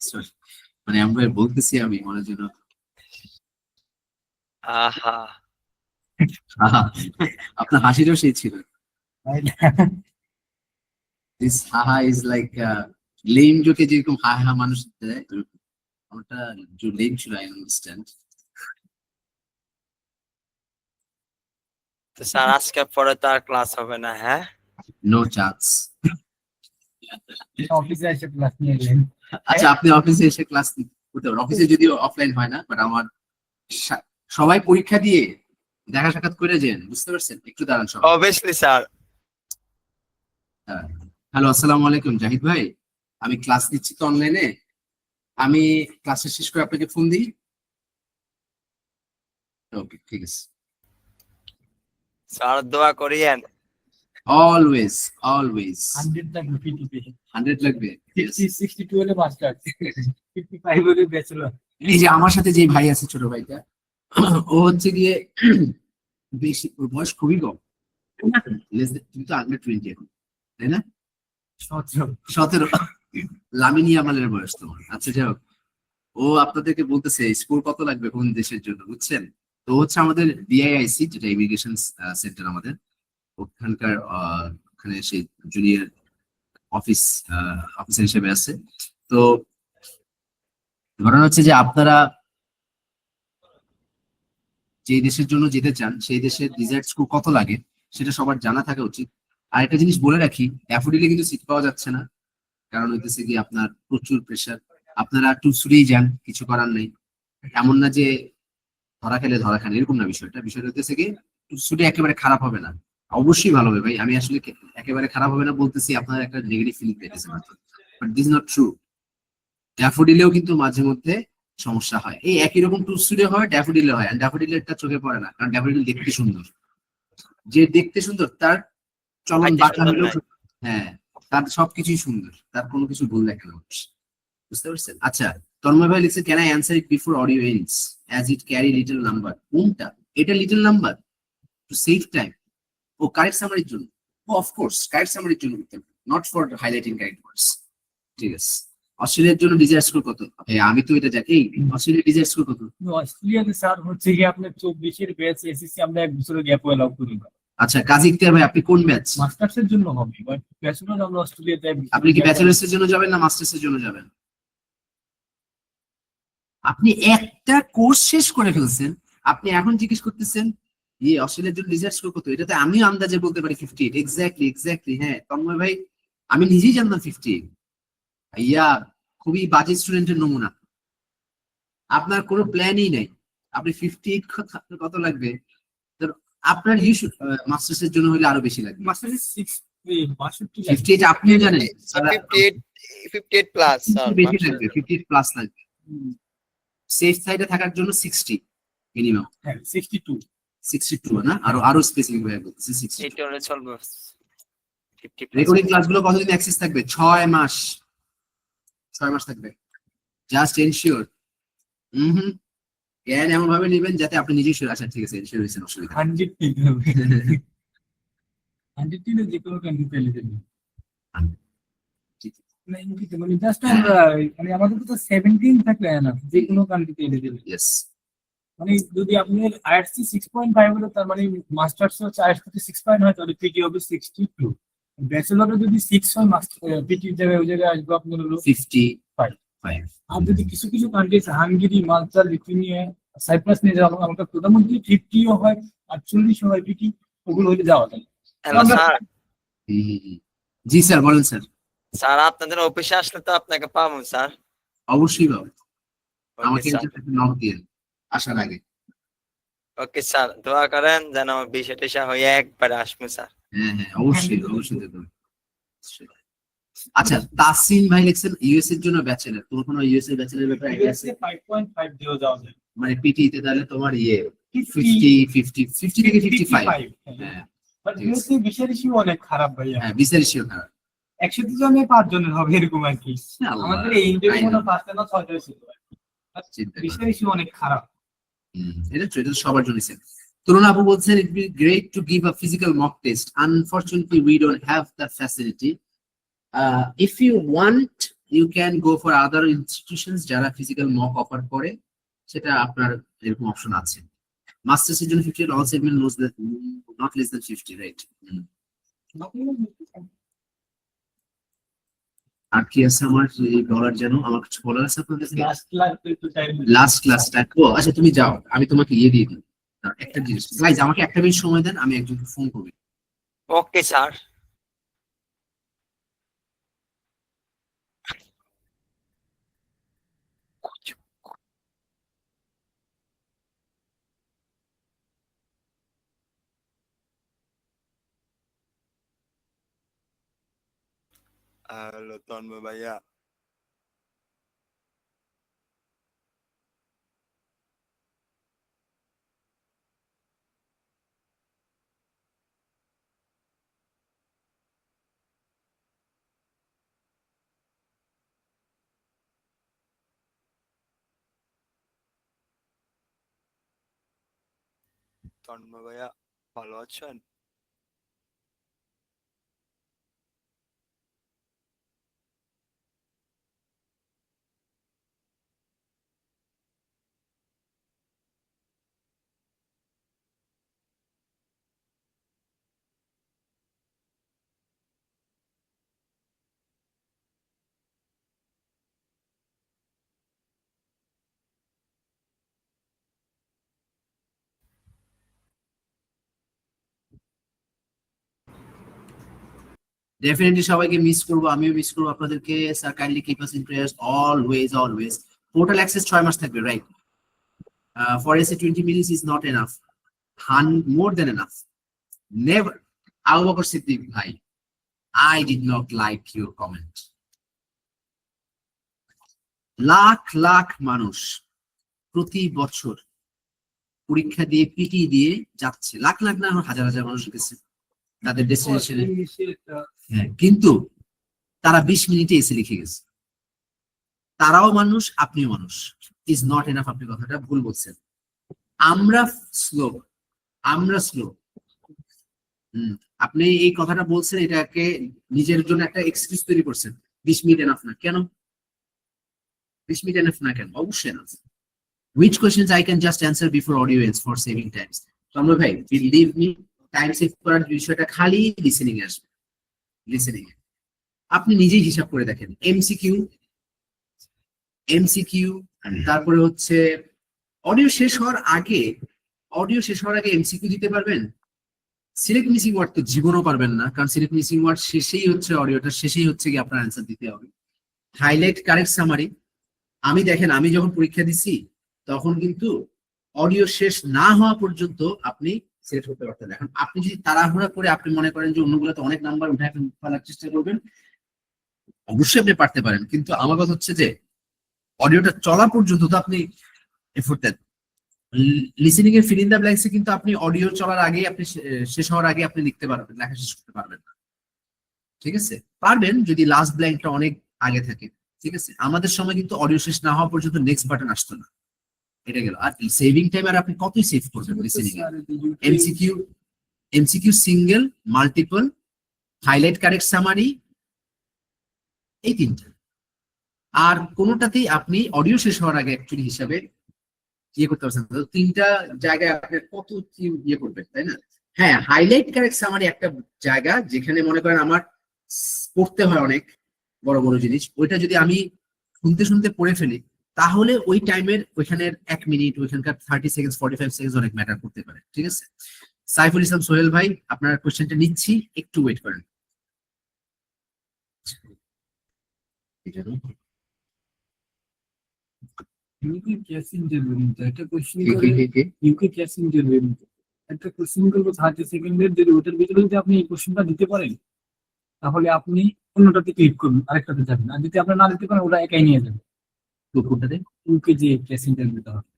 Sorry, মানে আমরা বলতেছি আমি মনের জন্য। আহা, আহা, আপনার হাসিটাও সেই ছিল। This haha is like lame joke এ যেরকম হা হা মানুষ দেয়, ওটা যে lame ছিল, I understand. তো স্যার আজকে পরে তো আর ক্লাস হবে না, হ্যাঁ? No chance. অফিসে এসে ক্লাস নিয়ে গেলেন। আচ্ছা, আপনি অফিসে এসে ক্লাস করতে পারেন, অফিসে যদিও অফলাইন হয় না, বাট আমার সবাই পরীক্ষা দিয়ে দেখা সাক্ষাৎ করে যান, বুঝতে পারছেন? একটু দাঁড়ান সবাই। Obviously sir. হ্যালো, আসসালামু আলাইকুম জাহিদ ভাই, আমি ক্লাস নিচ্ছি তো অনলাইনে, আমি ক্লাসটা শেষ করে আপনাকে ফোন দিই। ওকে, ঠিক আছে। স্যার দোয়া করিয়েন। অলওয়েজ অলওয়েজ 100 লাগবে পিটিতে। 100 লাগবে। 62 হলে মাস্টার, 55 হলে ব্যাচেলর। এই যে আমার সাথে যে ভাই আছে, ছোট ভাইটা, ও হচ্ছে গিয়ে বেশি, ওর বয়স খুবই কম, তুমি তো আন্ডার 20 এখন, তাই না? 17। লামিনী আমালের বয়স তোমার। আচ্ছা যাই হোক, ও আপনাদেরকে বলতেছে স্কোর কত লাগবে কোন দেশের জন্য, বুঝছেন? তো হচ্ছে আমাদের বিআইআইসি, যেটা ইমিগ্রেশন সেন্টার আমাদের, ওখানকার ওখানে সেই জুনিয়র অফিসার হিসেবে আছে। তো ঘটনা হচ্ছে যে আপনারা যে দেশের জন্য যেতে চান সেই দেশের ডিজার্ট স্কোর কত লাগে সেটা সবার জানা থাকা উচিত। আর একটা জিনিস বলে রাখি, ড্যাফোডিলে কিন্তু সিট পাওয়া যাচ্ছে না, কারণ হইতেছে কি আপনার প্রচুর প্রেশার। আপনারা টুসুরেই যান, কিছু করার নেই, এমন না যে ধরা খেলে ধরা খান, এরকম না বিষয়টা। বিষয়টা হইতেছে কি টুসুরে একেবারে খারাপ হবে না, অবশ্যই ভালো হবে ভাই। আমি আসলে একেবারে খারাপ হবে না বলতেছি, আপনার একটা নেগেটিভ ফিলিং পেতেছে, বাট দিস নট ট্রু। ড্যাফোডিলেও কিন্তু মাঝে মধ্যে সমস্যা হয়, এই একই রকম টুসুরে হয়, ড্যাফোডিলে হয়। আর ড্যাফোডিলেরটা চোখে পড়ে না, কারণ ড্যাফোডিল দেখতে সুন্দর, যে দেখতে সুন্দর তার চলন বাঁকা হলেও, হ্যাঁ, তার সবকিছুই সুন্দর, তার কোনো কিছু ভুল দেখে না, বুঝতে পারছেন? আচ্ছা, তন্ময় ভাই লিখছে, can I answer it before audio ends as it carry little number. কোনটা? এটা little number to save time. ও কারেক্ট সামারির জন্য, ও অফকোর্স কারেক্ট সামারির জন্য, not for highlighting correct words. ঠিক আছে, অস্ট্রেলিয়ার জন্য ডিজায়ার স্কোর কত? আমি তো এটা জানি। অস্ট্রেলিয়ার ডিজায়ার স্কোর কত? অস্ট্রেলিয়াতে স্যার হচ্ছে কি আপনার 24 এর ব্যাচ এসএসসি আমরা 1 বছরের গ্যাপ অ্যালাউ করি না। আচ্ছা, কাজী ইখতিয়ার ভাই, আপনি কোন ব্যাচ? মাস্টার্স এর জন্য হবে, বাট ব্যাচেলর আমরা অস্ট্রেলিয়াতে। আপনি কি ব্যাচেলার্স এর জন্য যাবেন না মাস্টার্স এর জন্য যাবেন? আপনি একটা কোর্স শেষ করে ফেলছেন, আপনি এখন জিজ্ঞেস করতেছেন অস্ট্রেলিয়ার জন্য রিসার্চ স্কোর কত? এটা তো আমিও আন্দাজে বলতে পারি 58। এক্স্যাক্টলি হ্যাঁ তন্ময় ভাই, আমি নিজেই জানতাম 58। ভাইয়া খুবই বাজে স্টুডেন্টের নমুনা, আপনার কোনো প্ল্যানই নাই, আপনি 58 কত লাগবে? তো আপনার মাস্টার্স এর জন্য হলে আরো বেশি লাগবে। মাস্টার্স 62 58 আপনিও জানেন 58 প্লাস স্যার। বেশি লাগবে, 58 প্লাস লাগবে। সেফ সাইডে থাকার জন্য 60 মিনিমাম, হ্যাঁ 62 62 না, আরো স্পেসিফিক ভাবে বলতেছি 60। এটা হলে চলবে 50 plus। রেকর্ডিং ক্লাসগুলো কতদিন অ্যাক্সেস থাকবে? 6 মাস, 6 মাস থাকবে। Just ensure. জ্ঞান এমন ভাবে নেবেন যাতে আপনি নিজেই শিওর। আচ্ছা ঠিক আছে, এনশিওর হয়েছেন, অসুবিধা নেই। 100 পেতে হবে 100 টিনে যে কোনো কান্ট্রিতে এলিজিবল মানে ইনকিতে মানে জাস্ট আমরা মানে আমাদের তো 17 থাকলে না যে কোনো কান্ট্রিতে এলিজিবল ইয়েস, মানে যদি আপনি আইএলটিএস 6.5 হলো তার মানে মাস্টার্স হচ্ছে আইএলটিএস 6 পয়েন্ট হয় তাহলে পিটি হবে 62। ব্যাচেলরে যদি 6 হয় মাস্টার পিটি জায়গায় ওই জায়গায় আসবে আপনার হলো 55। আর যদি কিছু কিছু কান্ট্রি আছে হাঙ্গেরি, মালটা, লিথুয়ানিয়া, সাইপ্রাস নিয়ে যাওয়া আমাদের প্রধানমন্ত্রী 50ও হয় 48ও হয় পিটি, ওগুলো হলে যাওয়া যায়। Hello sir. জি স্যার, বলেন স্যার। স্যার আপনাদের অফিসে আসলে তো আপনাকে পাবো স্যার। অবশ্যই পাবো, ওকে আমাকে স্যার। নক দিয়ে আসার আগে। ওকে স্যার, দোয়া করেন যেন আমার বিষয় টিষা হয়ে একবারে আসবো স্যার। হ্যাঁ অবশ্যই দেখুন। আচ্ছা, তাসিন ভাই লিখছেন ইউএস এর জন্য ব্যাচেলর, তোমার কোনো ইউএস এর ব্যাচেলর ব্যাপারে আইডিয়া আছে? 5.5 দিয়ে যাওয়া যায় মানে পিটি তে তাহলে তোমার 50 থেকে 55। হ্যাঁ বাট ঠিক আছে। ইউএসএ বিষয় ইস্যু অনেক খারাপ ভাইয়া। হ্যাঁ বিচারি শিওর খারাপ। 100 জনে 5 জনের হবে এরকম আর কি। আল্লাহ, আমাদের এই ইন্টারভিউ I know. মনে 5টা না 6টা ছিল। চিন্তা করো। বিষয় ইস্যু অনেক খারাপ। এটা তো সবার জন্য সেম। তরুণ আপু বলছেন it be great to give a physical mock test, unfortunately we don't have that facility. If you want you can go for other institutions যারা ফিজিক্যাল মক অফার করে, সেটা আপনার এরকম অপশন আছে। মাস্টার্স এর জন্য 50 all segment not less than 50, right? আর কি আছে আমার এই বলার জন্য? আমার কিছু বলার আছে আপনাদের? লাস্ট ক্লাসটা আচ্ছা তুমি যাও, আমি তোমাকে দিয়ে দিই। একটা জিনিস গাইজ, আমাকে একটা মিনিট সময় দেন, আমি একজনকে ফোন করব। Okay sir. হ্যালো তন্ময় ভাইয়া। তন্ময় ভাইয়া ভালো আছেন? ডেফিনেটলি সবাইকে মিস করবো, আমিও মিস করবো আপনাদেরকে। Sir kindly keep us in prayers always. Portal access 6 মাস থাকবে, রাইট? ফর এসে 20 minutes is not enough, more than enough. Never. Abu Bakr Siddique ভাই, I did not like your comment. Lakh মানুষ প্রতি বছর পরীক্ষা দিয়ে পিটি দিয়ে যাচ্ছে, লাখ না হাজার মানুষ গেছে তাদের ডেস্টিনেশনে। হ্যাঁ, কিন্তু তারা 20 মিনিটে এসে লিখে গেছে। তারাও মানুষ, আপনিও মানুষ। ইজ নট এনাফ, আপনি কথাটা ভুল বলছেন। আমরা স্লো। আপনি এই কথাটা বলছেন, এটাকে নিজের জন্য একটা এক্সকিউজ তৈরি করছেন। 20 মিনিট এনাফ না কেন? 20 মিনিট এনাফ না কেন? অবশ্যই enough. Which questions I can just answer before audio ends for saving times? Tanmoy ভাই, believe me, টাইম সেভ করার বিষয়টা খালি লিসেনিং এ আসবে। লিসেনিং এ আপনি নিজেই হিসাব করে দেখেন। এমসিকিউ, তারপরে হচ্ছে অডিও শেষ হওয়ার আগে অডিও শেষ হওয়ার আগে এমসিকিউ দিতে পারবেন? সিলেক্ট মিসিং ওয়ার্ড তো জীবনও পারবেন না, কারণ সিলেক্ট মিসিং ওয়ার্ড শেষেই হচ্ছে অডিওটা, শেষেই হচ্ছে কি আপনার অ্যান্সার দিতে হবে। হাইলাইট কারেক্ট সামারি, আমি দেখেন আমি যখন পরীক্ষা দিচ্ছি তখন কিন্তু অডিও শেষ না হওয়া পর্যন্ত আপনি সিলেক্ট করতে পারতেন। এখন আপনি যদি তাড়াহুড়া করে আপনি মনে করেন যে অন্যগুলোতে অনেক নাম্বার উঠে ফেলার চেষ্টা করবেন, অবশ্যই আপনি পারতে পারেন, কিন্তু আমার কথা হচ্ছে যে অডিওটা চলা পর্যন্ত তো আপনি এফোর্ট দেন। লিসেনিং এর ফিল ইন দ্য ব্ল্যাঙ্কসে কিন্তু আপনি অডিও চলার আগে আপনি শেষ হওয়ার আগে আপনি লিখতে পারবেন, লেখা শেষ করতে পারবেন না। ঠিক আছে, পারবেন যদি লাস্ট ব্ল্যাঙ্কটা অনেক আগে থাকে। ঠিক আছে, আমাদের সময় কিন্তু অডিও শেষ না হওয়া পর্যন্ত নেক্সট বাটন আসতো না, এটা গেল। আর সেভিং টাইম আর আপনি কতই সেভ করবেন লিসেনিং এ? MCQ single, multiple, highlight correct summary, এই তিনটা। আর কোনোটাতেই আপনি অডিও শেষ হওয়ার আগে অ্যাকচুয়ালি হিসাবে ইয়ে করতে পারছেন, তো তিনটা জায়গায় আপনি কত কি ইয়ে করবেন, তাই না? হ্যাঁ, হাইলাইট কারেক্ট সামারি একটা জায়গা যেখানে মনে করেন আমার পড়তে হয় অনেক বড় বড় জিনিস, ওইটা যদি আমি শুনতে শুনতে পড়ে ফেলি তাহলে ওই টাইমের ওইখানের 1 মিনিট, ওইখানকার 30 সেকেন্ড 45 সেকেন্ড অনেক ম্যাটার করতে পারে। ঠিক আছে, সাইফুল ইসলাম সোহেল ভাই আপনার কোশ্চেনটা নিচ্ছি, একটু ওয়েট করেন। ইউকে ক্যাশ ইন্টারভিউ নিতে একটা কোশ্চেন করে, ইউকে ক্যাশ ইন্টারভিউ নিতে একটা কোশ্চেন করবো 30 সেকেন্ডের, যদি ওটার ভিতরে যদি আপনি এই কোশ্চেনটা দিতে পারেন তাহলে আপনি অন্যটাতে ক্লিক করুন, আরেকটাতে যাবেন। আর যদি আপনি না দিতে পারেন ওটা একাই নিয়ে যাবেন। কোনটাতে? ইউকে যে ক্যাশ ইন্টারভিউটা হবে,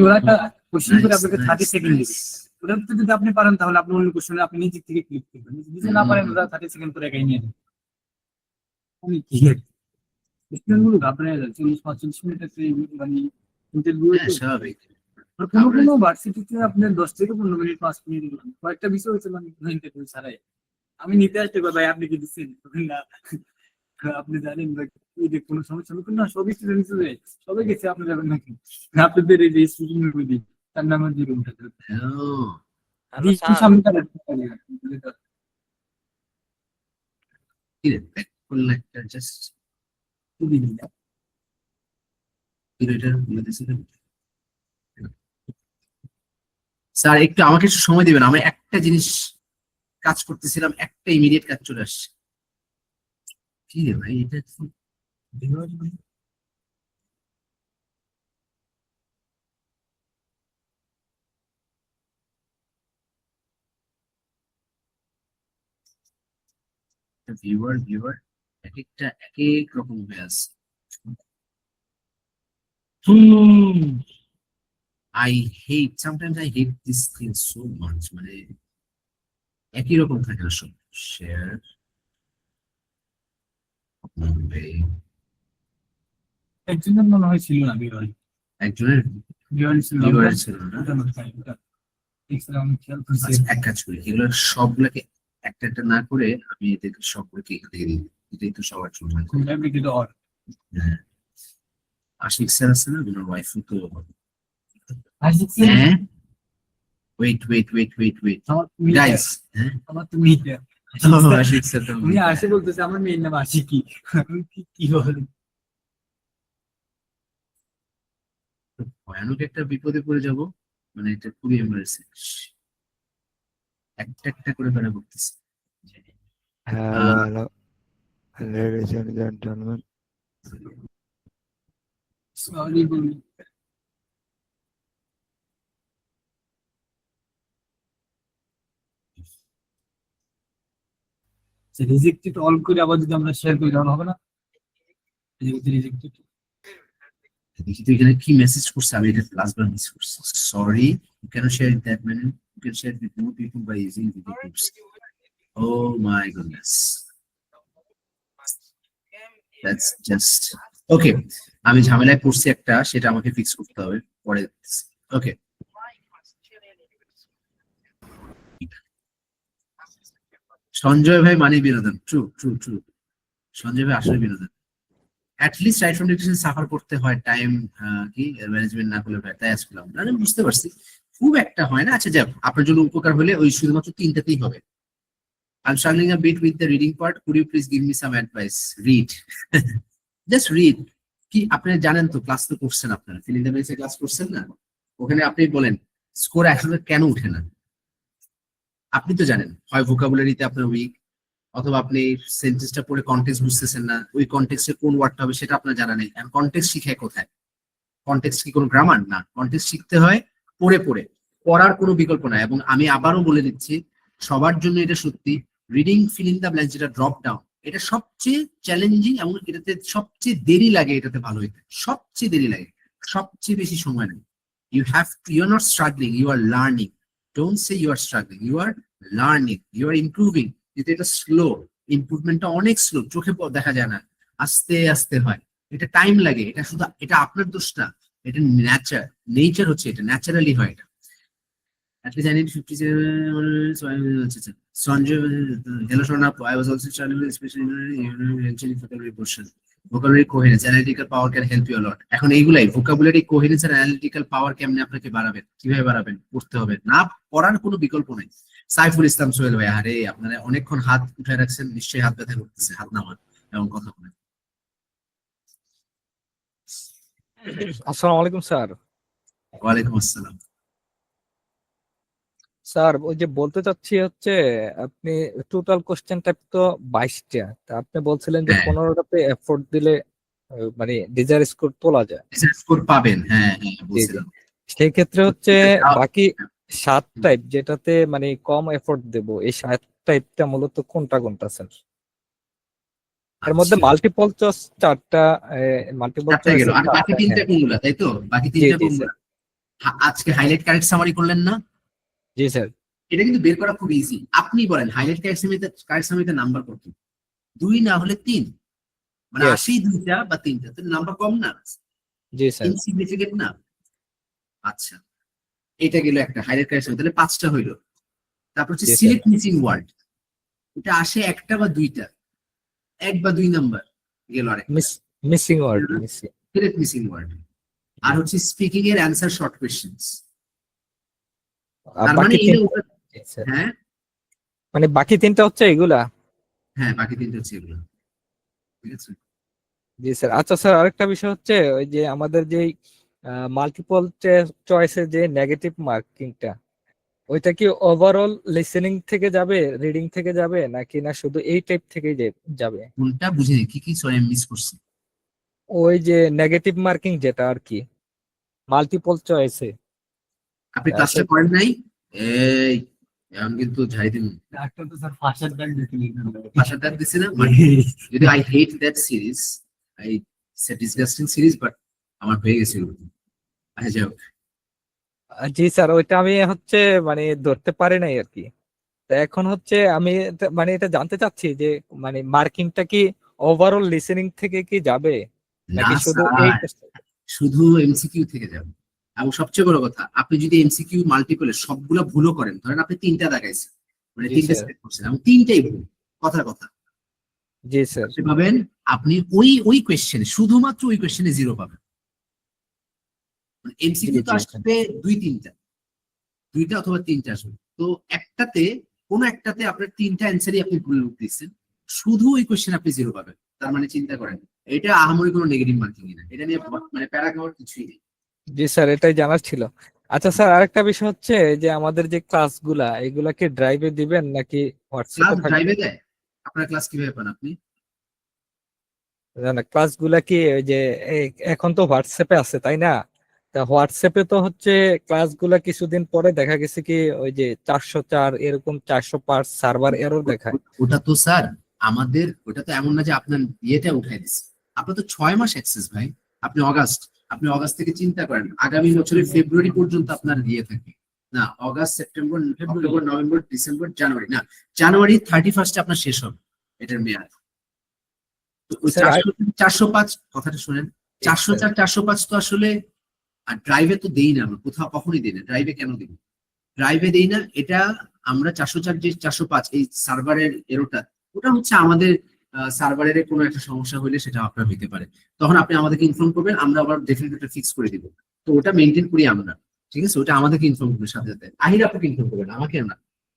ওরা একটা কোশ্চেন করে আপনাকে 30 সেকেন্ড দিবে, ওটার ভিতরে যদি আপনি পারেন তাহলে আপনি অন্য কোশ্চেনে আপনি নিজে থেকে ক্লিক করবেন, যদি না পারেন ওরা 30 সেকেন্ড করে একাই নিয়ে যাবেন। কোশ্চেনগুলো আপনার 40-45 মিনিট একটা মানে ইন্টারভিউ। স্বাভাবিক। কোনো কোনো ভার্সিটিতে আপনার 10 থেকে 15 মিনিট 5 মিনিট কয়েকটা বিষয় হচ্ছে মানে ইন্টারভিউ ছাড়াই। আমি নিতে আসতে ভাই আপনি কি দিচ্ছেন না, আপনি জানেন এই যে কোনো সমস্যা হবে না, সবই স্টুডেন্ট সবাই গেছে, আপনি যাবেন নাকি? আপনাদের এই যে স্টুডেন্ট তার নাম যে রুমটা হ্যালো স্যার, সামনে তার জাস্ট খুবই দিন। স্যার একটু আমাকে একটু সময় দিবেন, আমি একটা জিনিস কাজ করতেছিলাম, একটা ইমিডিয়েট কাজ চলে আসছে। কি রে ভাই, এটা ভিউয়ার এক একটা এক এক রকম হয়ে আছে। Sometimes I hate this thing so much, মানে একই রকম থাকে না সব। শেয়ার একজনের মনে হয় ছিল না বিরল, একজনের বিরল ছিল viewer ছিল না। আচ্ছা, এক কাজ করি, এগুলো সবগুলোকে একটা একটা না করে আমি এদেরকে সবগুলোকে এখান থেকে দিই, এটাই তো সবার জন্য। হ্যাঁ, আশিক স্যার আছে না, ওনার ওয়াইফও তো। হ্যাঁ, ওয়েট গাইস, হ্যাঁ আমার তো মেয়ে, আশিক স্যার তো উনি আসে বলতেছে আমার মেয়ের নাম আশিকি, কি বলে ভয়ানক একটা বিপদে পড়ে যাব, মানে এটা খুবই এমার্জেন্সি, একটা একটা করে বেড়া করতেছে। Hello, ladies and gentlemen. Sorry বলি। রিজেক্টেড অল করে আবার যদি আমরা শেয়ার করি তাহলে হবে না? রিজেক্টেড দেখি তো এখানে কি মেসেজ করছে, আমি এটা প্লাস বার মিস করছি। Sorry, you can share that man, you can share with more people by using video clips. Oh my goodness, that's just okay. আমি ঝামেলায় পড়ছি একটা, সেটা আমাকে ফিক্স করতে হবে পরে। ওকে, সঞ্জয় ভাই মানে বিনোদন, ট্রু ট্রু ট্রু, সঞ্জয় ভাই আসলে বিনোদন। At least right from diction suffer করতে হয়, টাইম কি ম্যানেজমেন্ট না করলে হয়, তাই আসলাম না, আমি বুঝতে পারছি খুব একটা হয় না। আচ্ছা যাক, আপনার জন্য উপকার হলে ওই শুধুমাত্র 3টাতেই হবে। I'm struggling a bit with the reading part. Could you please give me some advice? Read. Just read. কি আপনি জানেন তো, ক্লাস তো করছেন আপনারা, fill in the blanks class করছেন না, ওখানে আপনি বলেন স্কোর 100 কেন উঠে না? আপনি তো জানেন, হয় ভোকাবুলারিতে আপনার উইক, অথবা আপনি সেন্টেন্সটা পড়ে কনটেক্সট বুঝতেছেন না, ওই কনটেক্সটে কোন ওয়ার্ডটা হবে সেটা আপনার জানা নেই। আর কনটেক্সট শিখায় কোথায়? কনটেক্সট কি কোনো গ্রামার? না, কনটেক্সট শিখতে হয় পড়ে পড়ে, পড়ার কোনো বিকল্প নাই। এবং আমি আবারও বলে দিচ্ছি, সবার জন্য এটা সত্যি, reading fill in the blanks যেটা ড্রপ ডাউন, এটা সবচেয়ে চ্যালেঞ্জিং এবং এটাতে সবচেয়ে দেরি লাগে, এটাতে ভালো হইতে সবচেয়ে দেরি লাগে, সবচেয়ে বেশি সময় নেয়। You are not struggling, you are learning. Don't say you are struggling, you are learning, you are improving. কিন্তু এটা স্লো, ইমপ্রুভমেন্টটা অনেক স্লো, চোখে দেখা যায় না, আস্তে আস্তে হয়, এটা টাইম লাগে। এটা শুধু, এটা আপনার দোষ না, এটা নেচার হচ্ছে, এটা ন্যাচারালি হয়। এটা at least I need 57, so Sanjay, hello Shona, I was also studying especially in vocabulary portion. Vocabulary coherence, analytical power can help you a lot. এখন এইগুলাই vocabulary coherence আর analytical power কেমনে আপনাকে বাড়াবেন, কিভাবে বাড়াবেন, পড়তে হবে না, পড়ার কোনো বিকল্প নেই। সাইফুল ইসলাম সোহেল ভাই, আরে আপনারা অনেকক্ষণ হাত উঠে রাখছেন, নিশ্চয়ই হাত ব্যথা করতেছে, হাত নামান এবং কথা বলেন। আসসালামু আলাইকুম স্যার। ওয়ালাইকুম আসসালাম। স্যার ওই যে বলতে চাচ্ছি হচ্ছে, আপনি টোটাল কোশ্চেন টাইপ তো 22টা, তা আপনি বলছিলেন যে হ্যাঁ। 15টাতে এফোর্ট দিলে মানে ডিজায়ার স্কোর তোলা যায়। স্কোর পাবেন, হ্যাঁ হ্যাঁ বলছিলাম। সেই ক্ষেত্রে হচ্ছে তাও- বাকি 7 টাইপ যেটাতে মানে কম এফোর্ট দেব, এই 7 টাইপটা মূলত কোনটা কোনটা স্যার? এর মধ্যে আচ্ছা। মাল্টিপল চয়েস 4টা, মাল্টিপল চারটা চয়েস গেল, আর বাকি তিনটা কোনগুলা, তাই তো? বাকি জি, তিনটা জি, কোনগুলা? আজকে হাইলাইট কারেক্ট সামারি করলেন না? জি স্যার। এটা কিন্তু বের করা খুব ইজি। আপনি বলেন হাইলাইট কারেক্ট সামারিতে নাম্বার কত? 2 না হলে 3, মানে Yes. 80 2টা বা 3টা, তো নাম্বার কম না, জি স্যার। ইনসিগনিফিকেন্ট না? আচ্ছা, এটা গেল একটা হাইলাইট কারেক্ট সামারি, তাহলে 5টা হইলো। তারপর হচ্ছে Yes, sir. Select missing word, এটা আসে 1টা বা 2টা, 1 বা 2 নাম্বার গেল। আরেকটা missing word, missing. Select missing word. আর হচ্ছে স্পিকিং এর অ্যান্সার শর্ট কোশ্চেনস। তার মানে বাকি হ্যাঁ মানে বাকি 3টা হচ্ছে এগুলা। হ্যাঁ বাকি 3টা হচ্ছে এগুলো, ঠিক আছে? জি স্যার। আচ্ছা স্যার, আরেকটা বিষয় হচ্ছে ওই যে আমাদের যে মাল্টিপল চয়েসের যে নেগেটিভ মার্কিংটা, ওইটা কি ওভারঅল লিসেনিং থেকে যাবে, রিডিং থেকে যাবে, নাকি না শুধু এই টাইপ থেকেই যাবে? কোনটা বুঝিনি, কি সরি আমি মিস করছি। ওই যে নেগেটিভ মার্কিং যেটা আর কি মাল্টিপল চয়েসে। আপনি ক্লাসটা করেন নাই? এই এখন কিন্তু ঝাড়ি দিন। ডাক্তার তো স্যার ফাঁসার দাগ দিতে ভাষার দাগ দিছি না? যদি I hate that series, I it's a disgusting series, but আমার হয়ে গেছে ওরকম। আচ্ছা যাই হোক। জি স্যার, ওইটা আমি হচ্ছে মানে ধরতে পারি নাই আর কি। তা এখন হচ্ছে আমি মানে এটা জানতে চাচ্ছি যে মানে মার্কিংটা কি ওভারঅল লিসেনিং থেকে কি যাবে, না নাকি শুধু এই স্যার, শুধু এমসিকিউ থেকে যাবে। এবং সবচেয়ে বড় কথা, আপনি যদি এমসিকিউ মাল্টিপলে সবগুলা ভুলও করেন, ধরেন আপনি 3টা দাগাইছেন, মানে জি 3টা স্যার। সিলেক্ট করছেন এবং 3টাই ভুল, কথার কথা, জি স্যার। আপনি পাবেন, আপনি ওই কোয়েশ্চেনে, শুধুমাত্র ওই কোয়েশ্চেনে 0 পাবেন। এমসিকিউ তো জি, জি। আসবে 2-3টা অথবা 3টা আসবে, তো কোনো একটাতে আপনার 3টা অ্যান্সারই আপনি ভুল দিচ্ছেন, শুধু ওই কোয়েশ্চেন আপনি 0 পাবেন। তার মানে চিন্তা করেন, এটা আহামরি কোনো নেগেটিভ মার্কিং না, এটা নিয়ে মানে প্যারা খাওয়ার কিছুই নেই। জি স্যার, এটাই জানার ছিল। আচ্ছা স্যার, আরেকটা বিষয় হচ্ছে যে আমাদের যে ক্লাসগুলা, এগুলা কি ড্রাইভে দিবেন নাকি ক্লাস হোয়াটসঅ্যাপে থাকবে? ড্রাইভে দেয়? আপনার ক্লাস কিভাবে পান আপনি? না ক্লাসগুলা কি ওই যে এখন তো হোয়াটসঅ্যাপে আছে তাই না? তা হোয়াটসঅ্যাপে তো হচ্ছে ক্লাসগুলা কিছুদিন পরে দেখা গেছে কি ওই যে 404 এরকম 405 সার্ভার এরর দেখায়। ওটা তো স্যার আমাদের, ওটা তো এমন না যে আপনার ইয়েটা উঠাই দিচ্ছে, আপনার তো 6 মাস অ্যাক্সেস ভাই। আপনি অগাস্ট থেকে চিন্তা করেন, আগামী বছরের ফেব্রুয়ারি পর্যন্ত আপনার ইয়ে থাকবে না, August September October November December January, না জানুয়ারি 31 আপনার শেষ হবে এটার মেয়াদ। তো ওই স্যার, 405 কথাটা শুনেন, 404 405 তো আসলে আর ড্রাইভে তো দেই না আমরা, কোথাও কখনই দেই না। ড্রাইভে কেন দিব? ড্রাইভে দেই না, এটা আমরা 404 যে 405 এই সার্ভারের এরোটা, ওটা হচ্ছে আমাদের সার্ভারের কোনো একটা সমস্যা হলে সেটা আপনার হইতে পারে, তখন আপনি আমাদেরকে ইনফর্ম করবেন, আমরা আবার ডেফিনেটলি ওটা ফিক্স করে দিব। তো ওটা মেনটেন করি আমরা, ঠিক আছে? ওটা আমাদেরকে ইনফর্ম করবে সাথে সাথে। আহির আপনাকে ইনফর্ম করবেন, আমাকে না,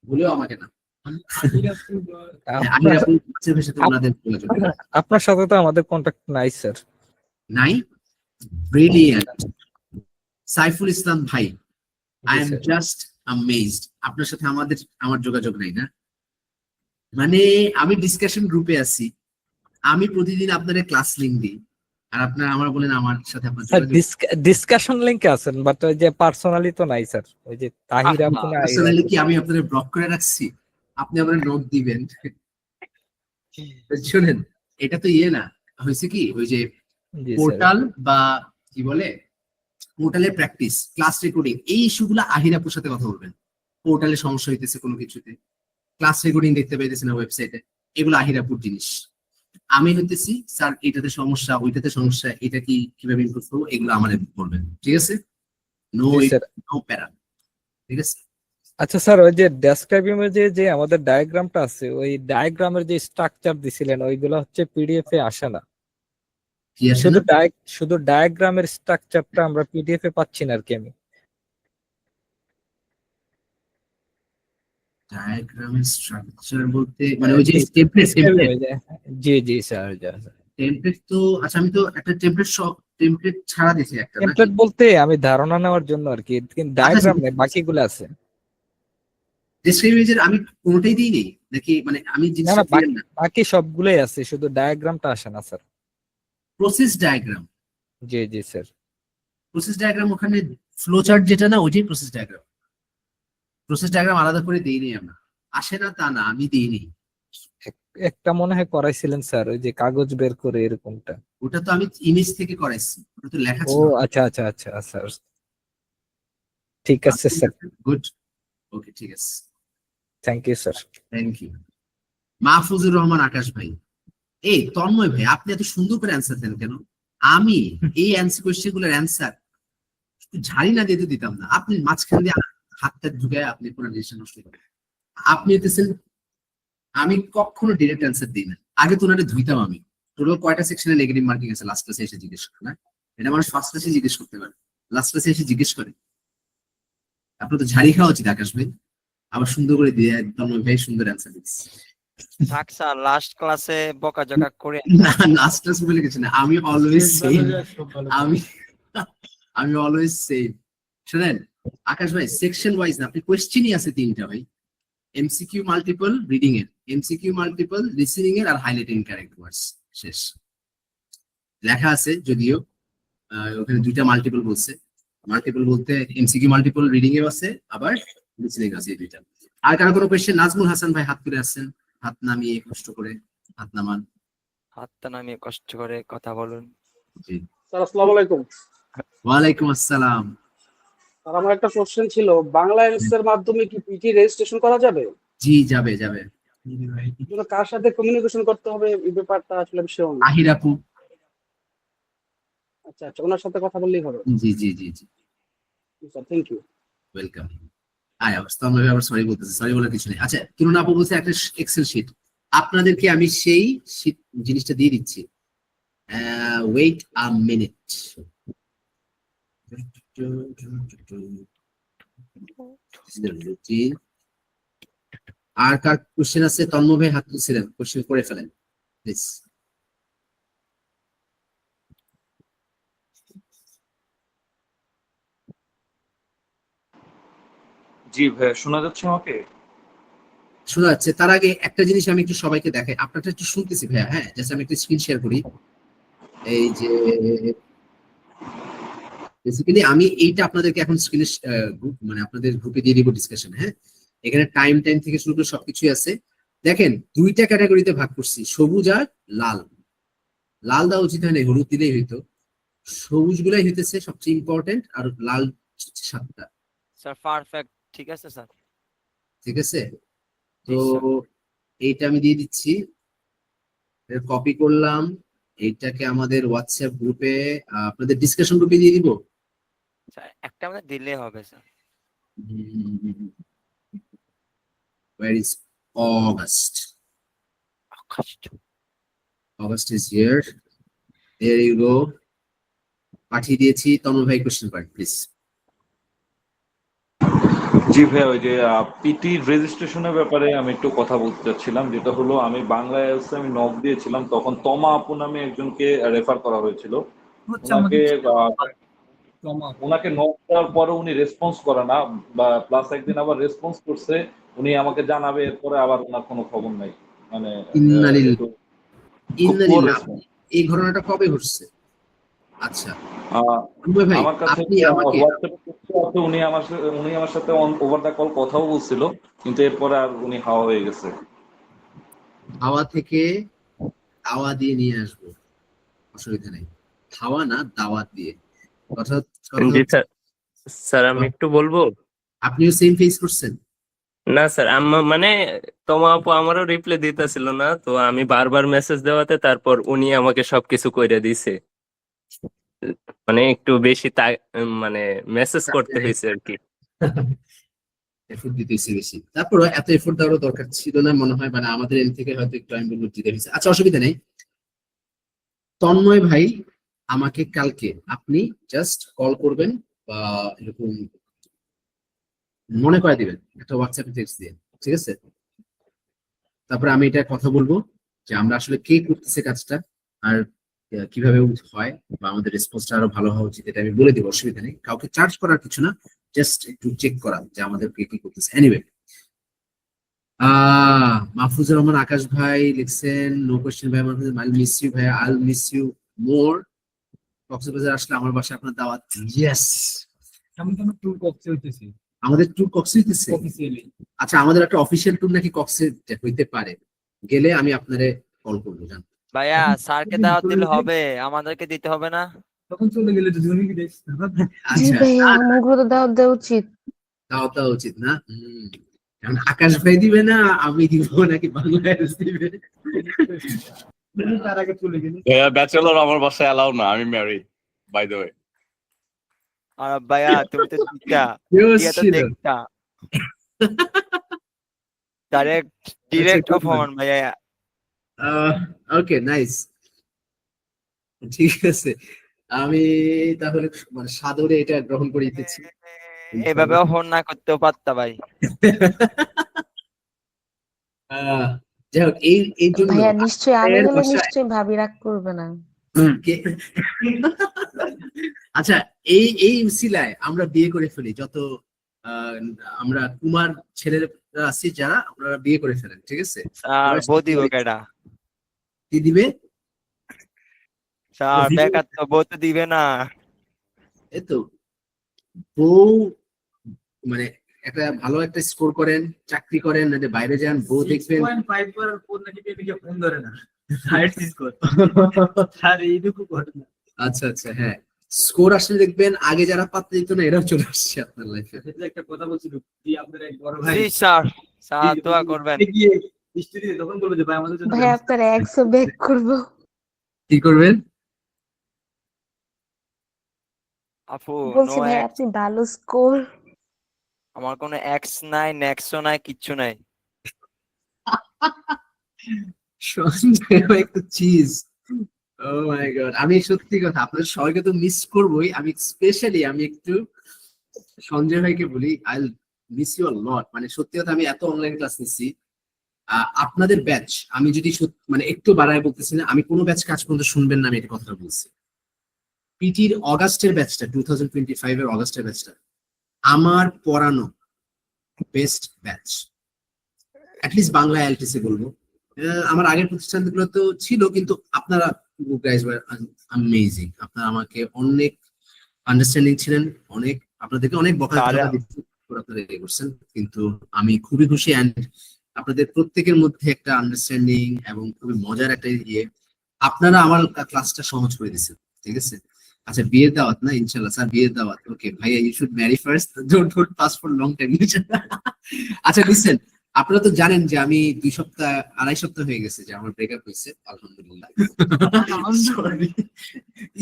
ভুলেও আমাকে না। আহির আপনি সাথে ওনাদের বলে যাবেন। আপনার সাথে তো আমাদের কন্ট্যাক্ট নাই স্যার। নাই? ব্রিলিয়ান্ট। সাইফুল ইসলাম ভাই, I G M sir. Just amazed. আপনার সাথে আমার যোগাযোগ নাই না? মানে আমি ডিসকাশন গ্রুপে আছি, আমি প্রতিদিন আপনার ক্লাস লিংক দিই, আর আপনার আমার বলেন আমার সাথে আপনার স্যার যোগাযোগ। ডিসকাশন লিংকে আছেন, বাট ওই যে পার্সোনালি তো নাই স্যার। ওই যে তাহির আপু না এরা পার্সোনালি তো কি স্যার। আমি আপনাদের ব্লক করে রাখছি? আপনি আমার নোট দিবেন। শুনেন, এটা তো ইয়ে না, হয়েছে কি ওই যে জি স্যার। পোর্টাল বা কি বলে পোর্টালের প্র্যাকটিস, ক্লাস রেকর্ডিং, এই ইস্যুগুলো আহিরাপুর সাথে কথা বলবেন। পোর্টালে সমস্যা হইতেছে কোনো কিছুতে, ক্লাস রেকর্ডিং দেখতে পাইতেছে না ওয়েবসাইটে, এগুলো আহিরাপুর জিনিস। আমি হইতেছি স্যার এটাতে সমস্যা, ওইটাতে সমস্যা, এটা কি কিভাবে ইমপ্রুভ করবো, এগুলো আমাদের বলবেন, ঠিক আছে? নো জি স্যার। নো প্যারা, ঠিক আছে? আচ্ছা স্যার, ওই যে ডেসক্রাইবিং এর যে যে আমাদের ডায়াগ্রামটা আছে, ওই ডায়াগ্রামের যে স্ট্রাকচার দিছিলেন ওইগুলো হচ্ছে পিডিএফ এ আসে না। কি আছে শুধু না? শুধু ডায়াগ্রামের স্ট্রাকচারটা আমরা পিডিএফ এ পাচ্ছি না আর কি আমি। ডায়াগ্রামের স্ট্রাকচার বলতে মানে ওই যে টেমপ্লেট Describing ওই যে, জি জি স্যার। টেমপ্লেট তো আচ্ছা, আমি তো একটা টেমপ্লেট ছাড়া দিয়েছি একটা নাকি? টেমপ্লেট বলতে আমি ধারণা নেওয়ার জন্য আর কি, কিন্তু ডায়াগ্রাম নেই, বাকিগুলো আছে। ডেসক্রিপটিভ আমি কোনোটাই দিইনি নাকি, মানে আমি না জিনিসটা না, দিলাম না। বাকি সবগুলোই আছে, শুধু ডায়াগ্রামটা আসে না স্যার। প্রসেস ডায়াগ্রাম, জি জি স্যার। প্রসেস ডায়াগ্রাম ওখানে ফ্লো চার্ট যেটা না, ওইটাই প্রসেস ডায়াগ্রাম। প্রসেস ডায়াগ্রাম আলাদা করে দিইনি আমরা, আসে না তা না, আমি দিইনি। একটা মনে হয় করাইছিলেন স্যার, ওই যে কাগজ বের করে এরকমটা। ওটা তো আমি ইমেজ থেকে করাইছি, ওটা তো লেখা ও ছিল। আচ্ছা আচ্ছা আচ্ছা স্যার, ঠিক আছে স্যার। গুড, ওকে, ঠিক আছে, thank you sir. Thank you. Mahfuzur Rahman Akash ভাই, এই তন্ময় ভাই, আপনি এত সুন্দর করে অ্যান্সার দেন কেন? আমি এই কোয়েশ্চেন গুলোর অ্যান্সার ঝাড়ি না দিয়ে তো দিতাম না, আপনি মাঝখান দিয়ে হাতটা ঢুকে আপনি পুরো ডিসিশন নষ্ট করেন। আপনি হতেছেন, আমি কখনো ডিরেক্ট অ্যান্সার দিই না, আগে তো ওনারে ধুইতাম আমি। টোটাল কয়টা সেকশনে নেগেটিভ মার্কিং আছে লাস্ট ক্লাসে এসে জিজ্ঞেস করে না? এটা মানুষ ফার্স্ট ক্লাসে জিজ্ঞেস করতে পারে, লাস্ট ক্লাসে এসে জিজ্ঞেস করে। আপনার তো ঝাড়ি খাওয়া উচিত আকাশ ভাই, আবার সুন্দর করে দিয়ে তন্ময় ভাই সুন্দর অ্যান্সার দিচ্ছে। থাক স্যার, লাস্ট ক্লাসে বকাঝকা করে না, লাস্ট ক্লাস বলে কিছু না, আমি অলওয়েজ সেম, আমি আমি অলওয়েজ সেম। শুনেন আকাশ ভাই, সেকশন ওয়াইজ না, আপনি কোয়েশ্চেনই আছে তিনটা ভাই, এমসিকিউ মাল্টিপল রিডিং এর, এমসিকিউ মাল্টিপল লিসেনিং এর, আর হাইলাইটিং ক্যারেক্টার ওয়ার্ডস, শেষ। লেখা আছে যদিও ওখানে দুইটা মাল্টিপল বলছে, মাল্টিপল বলতে এমসিকিউ মাল্টিপল রিডিং এর আছে, আবার লিসেনিং আছে, এই দুইটা। আর কারো কোনো কোয়েশ্চেন? নাজমুল হাসান ভাই হাত তুলে আসছেন, হাত নামিয়ে কষ্ট করে হাত নামান। হাতটা নামিয়ে কষ্ট করে কথা বলুন। জি, স্যার আসসালামু আলাইকুম। ওয়ালাইকুম আসসালাম। স্যার আমার একটা কোশ্চেন ছিল, বাংলা এলস এর মাধ্যমে কি পিটি রেজিস্ট্রেশন করা যাবে? জি, যাবে যাবে। কিন্তু কার সাথে কমিউনিকেশন করতে হবে এই ব্যাপারটা আসলে আমি শিওর না। আহির আপু। আচ্ছা আচ্ছা, ওনার সাথে কথা বললেই হবে। জি জি জি জি, স্যার থ্যাংক ইউ। ওয়েলকাম। আবার সরি বলতেছে, সরি বলার কিছু নেই। আচ্ছা, তুলনা আপু বলছে একটা এক্সেল শিট, আপনাদেরকে আমি সেই শিট জিনিসটা দিয়ে দিচ্ছি। Wait a minute. আর কার কোশ্চেন আছে? তন্ময় ভাই হাত তুলছিলেন, কোশ্চেন করে ফেলেন প্লিজ। জি ভাইয়া, শোনা যাচ্ছে আমাকে? শোনা যাচ্ছে। তার আগে একটা জিনিস আমি একটু সবাইকে দেখাই, আপনারটা একটু শুনতেছি ভাইয়া, হ্যাঁ, জাস্ট আমি একটা স্ক্রিন শেয়ার করি। এই যে বেসিক্যালি আমি এইটা আপনাদেরকে এখন স্ক্রিনে মানে আপনাদের গ্রুপে দিয়ে দিব ডিসকাশন, হ্যাঁ। এখানে টাইম থেকে শুরু করে সবকিছুই আছে। দেখেন দুইটা ক্যাটাগরিতে ভাগ করছি, সবুজ আর লাল। লাল দেওয়া উচিত হয় না, হলুদ দিলেই হইতো। সবুজ গুলাই হইতেছে সবচেয়ে ইম্পর্টেন্ট, আর লাল 7টা। স্যার পারফেক্ট, ঠিক আছে স্যার। ঠিক আছে, তো জি, স্যার। এইটা আমি দিয়ে দিচ্ছি, কপি করলাম, এইটাকে আমাদের হোয়াটসঅ্যাপ গ্রুপে আপনাদের ডিসকাশন গ্রুপে দিয়ে দিব। স্যার একটা আমাদের দিলে হবে sir. Where is August? August is here. There you go. পাঠিয়ে দিয়েছি। তন্ময় ভাই কোশ্চেন করেন প্লিজ। জি ভাইয়া, ওই যে পিটি রেজিস্ট্রেশনের ব্যাপারে আমি একটু কথা বলতে চাচ্ছিলাম। যেটা হলো, আমি বাংলা এলসে আমি নক দিয়েছিলাম, তখন তমা আপু নামে একজনকে রেফার করা হয়েছিল। হচ্ছে ওনাকে আমাদের ওনাকে নক দেওয়ার পরে উনি রেসপন্স করে না, বা প্লাস একদিন আবার রেসপন্স করছে, উনি আমাকে জানাবে, এরপরে আবার ওনার কোনো খবর নাই। মানে ইন্নালিল্লাহ। একটু খুব ইন্নালিল্লাহ। response। এই ঘটনাটা কবে ঘটছে? আচ্ছা আহ, অনুভব ভাই, আমার কাছে আপনি আমাকে হোয়াটসঅ্যাপে তথ্য আছে, উনি আমার সাথে ওভার দ্য কল কথাও বলছিল, কিন্তু এরপরে আর উনি হাওয়া হয়ে গেছে। হাওয়া থেকে দাওয়া দিয়ে নিয়ে আসবো, অসুবিধা নেই। হাওয়া না, দাওয়াত দিয়ে। কথা কথা জি হচ্ছে, স্যার আমি একটু বলবো। আপনিও সেম ফেস করছেন? না স্যার মানে তোমা আপু আমারও রিপ্লাই দিতেছিল না, তো আমি বারবার মেসেজ দেওয়াতে তারপর উনি আমাকে সবকিছু কইরা দিছে। মানে একটু বেশি মানে মেসেজ করতে হয়েছে আর কি। এফোর্ট দিতেছি বেশি, তারপর এত এফোর্ট দেওয়ারও দরকার ছিল না মনে হয়, মানে আমাদের এন থেকে হয়তো একটু আমি বলবো দিতে হয়েছে। আচ্ছা অসুবিধা নেই। তন্ময় ভাই আমাকে কালকে আপনি জাস্ট কল করবেন বা এরকম মনে করে দিবেন, একটা হোয়াটসঅ্যাপে টেক্সট দিয়ে, ঠিক আছে? তারপরে আমি এটা কথা বলবো যে আমরা আসলে কে করতেছে কাজটা, আর কিভাবে হয়, বা আমাদের রেসপন্সটা আরো ভালো হওয়া উচিত, এটা আমি বলে দিব, অসুবিধা নেই। কাউকে চার্জ করার কিছু না, জাস্ট একটু চেক করা যে আমাদের কে কি করতেছে। এনিওয়ে, মাহফুজুর রহমান আকাশ ভাই লিখছেন, নো কোয়েশ্চেন ভাই, আই মিস ইউ ভাই, I miss you more. Cox's Bazar আসলে আমার বাসায় আপনার দাওয়াত। ইয়েস, আমি কেন ট্যুর করতে হইতেছি আমাদের ট্যুর কক্সে হইতেছে। অফিসিয়ালি। আচ্ছা, আমাদের একটা অফিসিয়াল ট্যুর নাকি কক্সে হইতে পারে, গেলে আমি আপনারে কল করবো, জান। ভাইয়া স্যারকে দাওয়াত দিলে হবে, আমাদেরকে দিতে হবে না? তখন চলে গেলে তো জমি কি দেখছি। জি আচ্ছা, ভাইয়া আমাগুলো তো দাওয়াত দেওয়া উচিত। দাওয়াত দেওয়া উচিত না? এখন আকাশ ভাই দিবে না আমি দিব, নাকি বাংলাদেশ দিবে? তার আগে চলে গেলে ব্যাচেলর আমার বাসায় অ্যালাউ না, আমি ম্যারিড বাই দ্য ওয়ে। আর ভাইয়া তুমি তো দিতা, কেউ দিয়া তো ছিল? দেখতা। ডিরেক্ট অফার ভাইয়া। ওকে, নাইস, ঠিক আছে। আমি তাহলে মানে সাদরে এটা গ্রহণ করে দিতেছি। এভাবে অফার না করতেও পারতা ভাই। যাই হোক, এই জন্য ভাইয়া নিশ্চয়ই আমি এর গেলে বাসায়- নিশ্চয়ই ভাবি রাগ করবে না। আচ্ছা, এই উসিলায় আমরা বিয়ে করে ফেলি, যত আমরা কুমার ছেলেরা আছি যারা, আমরা বিয়ে করে ফেলেন, ঠিক আছে? স্যার বউ দিব কেডা? কি দিবে? স্যার বেকার তো বউ তো দিবে না। এতো বউ, মানে একটা ভালো একটা স্কোর করেন, চাকরি করেন, না বাইরে যান, বউ দেখবেন। 6.5 করার পর নাকি পেটে ফোন ধরে না। Height score. স্যার এইটুকু ঘটনা। আচ্ছা আচ্ছা, হ্যাঁ, স্কোর আসলে দেখবেন আগে যারা পাত্তা দিত না এরাও চলে আসছে আপনার লাইফে। একটা কথা বলছিল কি আপনার এক বড় ভাই জি স্যার, স্যার দোয়া করবেন। গিয়ে স্টোরি তখন বলবে যে ভাই আমাদের জন্য ভাই আপনার এক্সও ব্যাক করবো। কি করবেন? আপু বলছি নো ভাই এক্স, আপনি ভালো স্কোর। আমার কোনো এক্স নাই, নেক্সও নাই, কিচ্ছু নাই। সঞ্জয় ভাই একটু চিজ। ও মাই গড, আমি সত্যি কথা আপনাদের সবাইকে তো মিস করবোই, আমি স্পেশালি আমি একটু সঞ্জয় ভাইকে বলি, আই মিস ইউ আ লট। মানে সত্যি কথা, আমি এত অনলাইন ক্লাস নিচ্ছি, আপনাদের ব্যাচ আমি যদি মানে একটু বাড়ায় বলতেছি না, আমি কোনো ব্যাচ কাজ পর্যন্ত শুনবেন না, আমি এটা কথাটা বলছি। পিটির অগাস্টের ব্যাচটা, 2025 এর অগাস্টের ব্যাচটা আমার পড়ানো best batch, at least Bangla LTC বলবো। আমার আগের প্রতিষ্ঠানগুলো তো ছিল, কিন্তু আপনারা গাইজ ওয়ার অ্যামেজিং। আপনারা আমাকে অনেক আন্ডারস্ট্যান্ডিং ছিলেন, অনেক আপনাদেরকে অনেক বকা আপনারা ইয়ে করছেন, কিন্তু আমি খুবই খুশি। অ্যান্ড আপনাদের প্রত্যেকের মধ্যে একটা আন্ডারস্ট্যান্ডিং এবং খুবই মজার একটা ইয়ে, আপনারা আমার ক্লাসটা সহজ করে দিচ্ছেন, ঠিক আছে? আচ্ছা, বিয়ের দাওয়াত না? ইনশাল্লাহ স্যার, বিয়ের দাওয়াত। ওকে ভাইয়া, you should marry first, don't pass for long time. আচ্ছা লিসেন, আপনারা তো জানেন যে আমি 2 সপ্তাহ হয়ে গেছে যে আমার ব্রেকআপ হয়েছে, আলহামদুলিল্লাহ।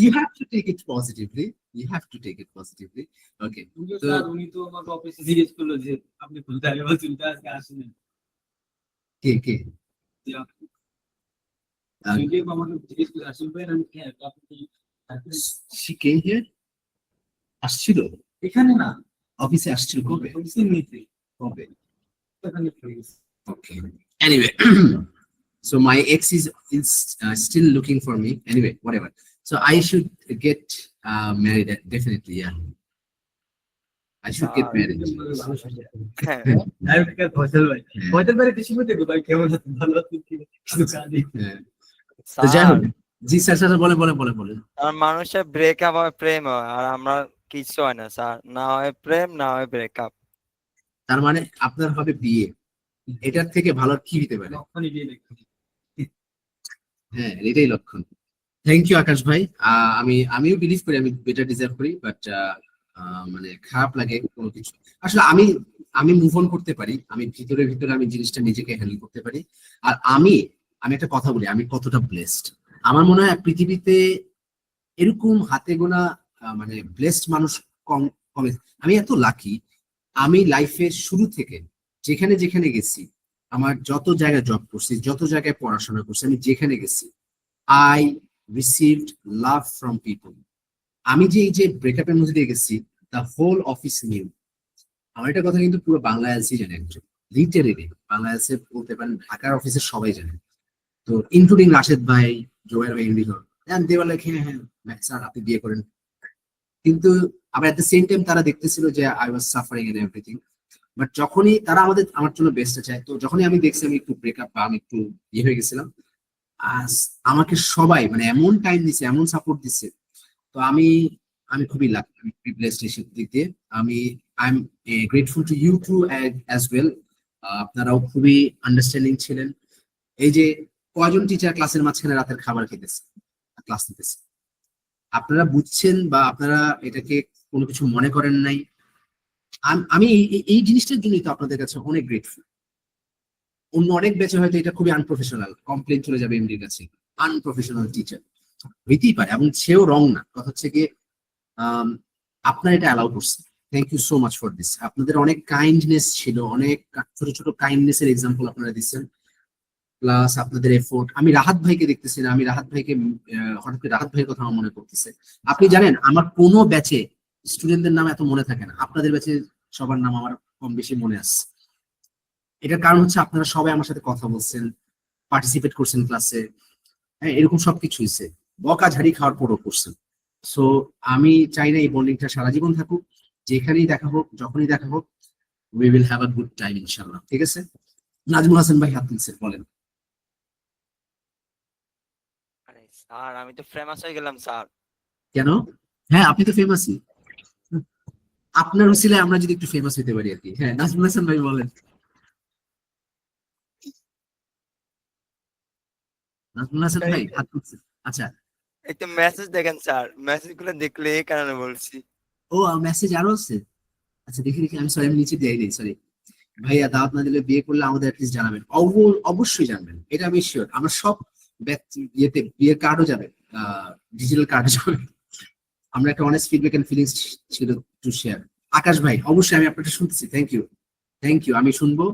You have to take it positively, you have to take it positively. Okay, তো স্যার উনি তো আমাকে অফিসে জিজ্ঞেস করলো যে আপনি খুলতে আগে বলছেন তা আজকে আসেন। কে কে যদি আমাকে জিজ্ঞেস করে আসেন ভাই, আমি হ্যাঁ আপনি শিখে আসছিল এখানে না, অফিসে আসছিল কবে? অফিসের নিচে কবে? এখানে please. Okay. Anyway, so my ex is still looking for me. Anyway, whatever. So I should get married, definitely, yeah. I should get married. হ্যাঁ ডায়বেটিক ফয়সাল ভাই, ফয়সাল ভাই বেশি মতে ভাই কেমন আছেন, ভালো আছেন কি কিছু কাজে হ্যাঁ। তো যাই হোক, জি স্যার, স্যার বলে। আর মানুষের ব্রেকআপ হয়, প্রেম হয়, আর আমরা কিছু হয় না স্যার, না হয় প্রেম না হয় ব্রেকআপ। তার মানে আপনার হবে বিয়ে, এটার থেকে ভালো আর কি হতে পারে? লক্ষণই দিয়ে দেখুন। হ্যাঁ, এটাই লক্ষণ। থ্যাংক ইউ আকাশ ভাই। আমিও বিলিভ করি আমি বেটার ডিজার্ভ করি, বাট মানে খারাপ লাগে কোনো কিছু। আসলে আমি মুভ অন করতে পারি, আমি ভিতরে আমি জিনিসটা নিজেকে হ্যান্ডেল করতে পারি। আর আমি একটা কথা বলি, আমি কতটা ব্লেসড। আমার মনে হয় পৃথিবীতে এরকম হাতে গোনা মানে ব্লেসড মানুষ কমে। আমি এত লাকি, আমি লাইফের শুরু থেকে যেখানে গেছি, আমার যত জায়গায় জব করছি, যত জায়গায় পড়াশোনা করছি, আমি যেখানে গেছি, I received love from people. আমি যে এই যে ব্রেকআপের মধ্যে দিয়ে গেছি, the whole office knew. আমার একটা কথা কিন্তু পুরো বাংলাদেশই জানে, লিটারেলি বাংলাদেশে বলতে পারেন ঢাকার অফিসের সবাই জানে। তো ইনক্লুডিং রাশেদ ভাই, জোয়ের ভাই, ইন্ডিগর, দেওয়ার লাইক হ্যাঁ স্যার আপনি বিয়ে করেন। কিন্তু আবার এট দ্য সেম টাইম তারা দেখতেছিল যে I was suffering and everything. But যখনই তারা আমার জন্য বেস্টটা চায়, তো যখনই আমি দেখছি আমি একটু ব্রেকআপ বা আমি একটু হয়ে গেছিলাম, আমাকে সবাই মানে এমন টাইম দিছে, এমন সাপোর্ট দিচ্ছে। তো আমি খুবই লাকি, আমি প্রিভিলেজড এই দিক দিয়ে। I am grateful to you too as well. আপনারাও খুবই আন্ডারস্ট্যান্ডিং ছিলেন। এই যে কয়জন টিচার ক্লাসের মাঝখানে রাতের খাবার খেতেছে, ক্লাস নিতেছে, আপনারা বুঝছেন বা আপনারা এটাকে কোনো কিছু মনে করেন নাই। আমি এই জিনিসটার জন্যই তো আপনাদের কাছে অনেক গ্রেটফুল। অন্য অনেক ব্যাচে হয়তো এটা খুবই আনপ্রফেশনাল, কমপ্লেন চলে যাবে এমডির কাছে, আনপ্রফেশনাল টিচার হইতেই পারে, এবং সেও রং না। কথা হচ্ছে কি আপনারা এটা অ্যালাউ করছেন। Thank you so much for this. আপনাদের অনেক কাইন্ডনেস ছিল, অনেক ছোট ছোট কাইন্ডনেস এর এক্সাম্পল আপনারা দিচ্ছেন, প্লাস আপনাদের এফোর্ট। আমি রাহাত ভাইকে দেখতেছি না, আমি রাহাত ভাইকে হঠাৎ করে রাহাত ভাইয়ের কথা আমার মনে করতেছে। আপনি জানেন আমার কোনো ব্যাচে স্টুডেন্টদের নাম এত মনে থাকে না, আপনাদের ব্যাচে সবার নাম আমার কম বেশি মনে আসছে। এটার কারণ হচ্ছে আপনারা সবাই আমার সাথে কথা বলছেন, পার্টিসিপেট করছেন ক্লাসে, হ্যাঁ, এরকম সবকিছু হয়েছে, বকা ঝাড়ি খাওয়ার পরও করছেন। সো আমি চাই না এই বন্ডিংটা সারা জীবন থাকুক, যেখানেই দেখা হোক, যখনই দেখা হোক, we will have a good time ইনশাআল্লাহ। ঠিক আছে, নাজমুল হাসান ভাই হাত তুলছেন, বলেন। আরে স্যার আমি তো ফেমাস হয়ে গেলাম স্যার। কেন? হ্যাঁ, আপনি তো ফেমাসই, আপনার উসিলায় আমরা যদি একটু ফেমাস হতে পারি আর কি। হ্যাঁ, নাজমুল হাসান ভাই বলেন। নাজমুল হাসান ভাই হাত তুলছেন, আচ্ছা। একটু মেসেজ দেখেন স্যার, মেসেজ গুলো দেখলে এই কারণে বলছি। ও মেসেজ আরো আছে, আচ্ছা দেখি আমি সরি, আমি নিচে দিয়ে দিই, সরি ভাইয়া। দাওয়াত না দিলে বিয়ে করলে আমাদের অ্যাটলিস্ট জানাবেন, অবশ্যই জানবেন, এটা আমি শিওর। আমরা সব ইয়েতে বিয়ের কার্ডও যাবে, ডিজিটাল কার্ডও যাবে। আমরা একটা অনেস্ট ফিডব্যাক এন্ড ফিলিংস ছিল টু শেয়ার। আকাশ ভাই অবশ্যই আমি আপনাকে শুনতেছি, থ্যাংক ইউ, আমি শুনবো।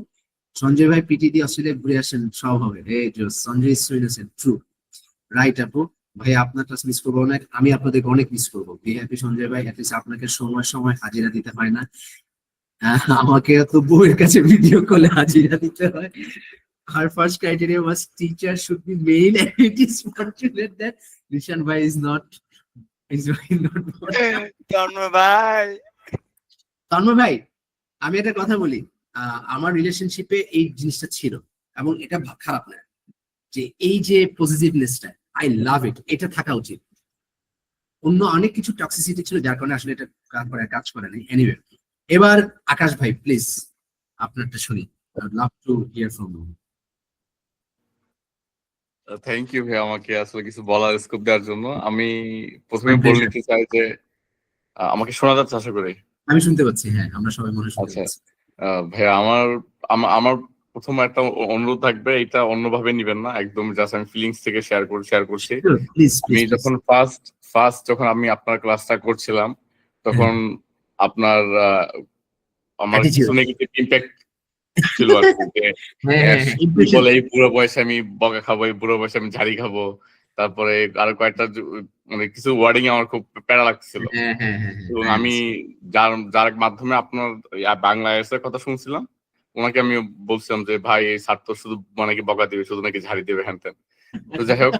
সঞ্জয় ভাই পিটি দিয়ে অস্ট্রেলিয়া ঘুরে আসেন সব হবে। Sanjay is so innocent, true, right আপু। ভাই আপনার ক্লাস মিস করবো না, আমি আপনাদেরকে অনেক মিস করবো। বি হ্যাপি সঞ্জয় ভাই, অ্যাটলিস্ট আপনাকে সময় হাজিরা দিতে হয় না, আমাকে তো বউয়ের কাছে ভিডিও কলে হাজিরা দিতে হয়। Her first criteria was teacher should be male, and it is fortunate that Rishan Bhai is not. Tanmoy ভাই, আমি একটা কথা বলি, আমার রিলেশনশিপে এই জিনিসটা ছিল, এবং এটা খারাপ না, যে এই যে পজিটিভনেসটা, আই লাভ ইট, এটা থাকা উচিত। অন্য অনেক কিছু টক্সিসিটি ছিল যার কারণে আসলে এটা কাজ করে নাই। এনিওয়ে, এবার আকাশ ভাই প্লিজ আপনারটা শুনি, I would love to hear from you. Thank you ভাই আমাকে আসলে কিছু বলার স্কোপ দেওয়ার জন্য। আমি প্রথমে বলে নিতে চাই যে আমাকে শোনা যাচ্ছে আশা করি? আমি শুনতে পাচ্ছি, হ্যাঁ, আমরা সবাই মনে শুনতে আচ্ছা পাচ্ছি। ভাই, আমার প্রথম একটা অনুরোধ থাকবে, এটা অন্যভাবে নিবেন না, একদম জাস্ট আমি ফিলিংস থেকে শেয়ার করছি। আমি যখন ফার্স্ট যখন আমি আপনার ক্লাসটা করছিলাম, তখন আপনার আমার কিছু নেগেটিভ ইম্প্যাক্ট ছিল আর কি, বলে এই বুড়ো বয়সে আমি বকা খাবো, এই বুড়ো বয়সে আমি ঝাড়ি খাবো, তারপরে আরো কয়েকটা মানে কিছু ওয়ার্ডিং আমার খুব প্যারা লাগছিল। এবং আমি যার মাধ্যমে আপনার বাংলা এর কথা শুনছিলাম, ওনাকে আমি বলছিলাম যে ভাই এই স্যার তো শুধু নাকি বকা দিবে, শুধু নাকি ঝাড়ি দিবে, হ্যান ত্যান। তো যাই হোক,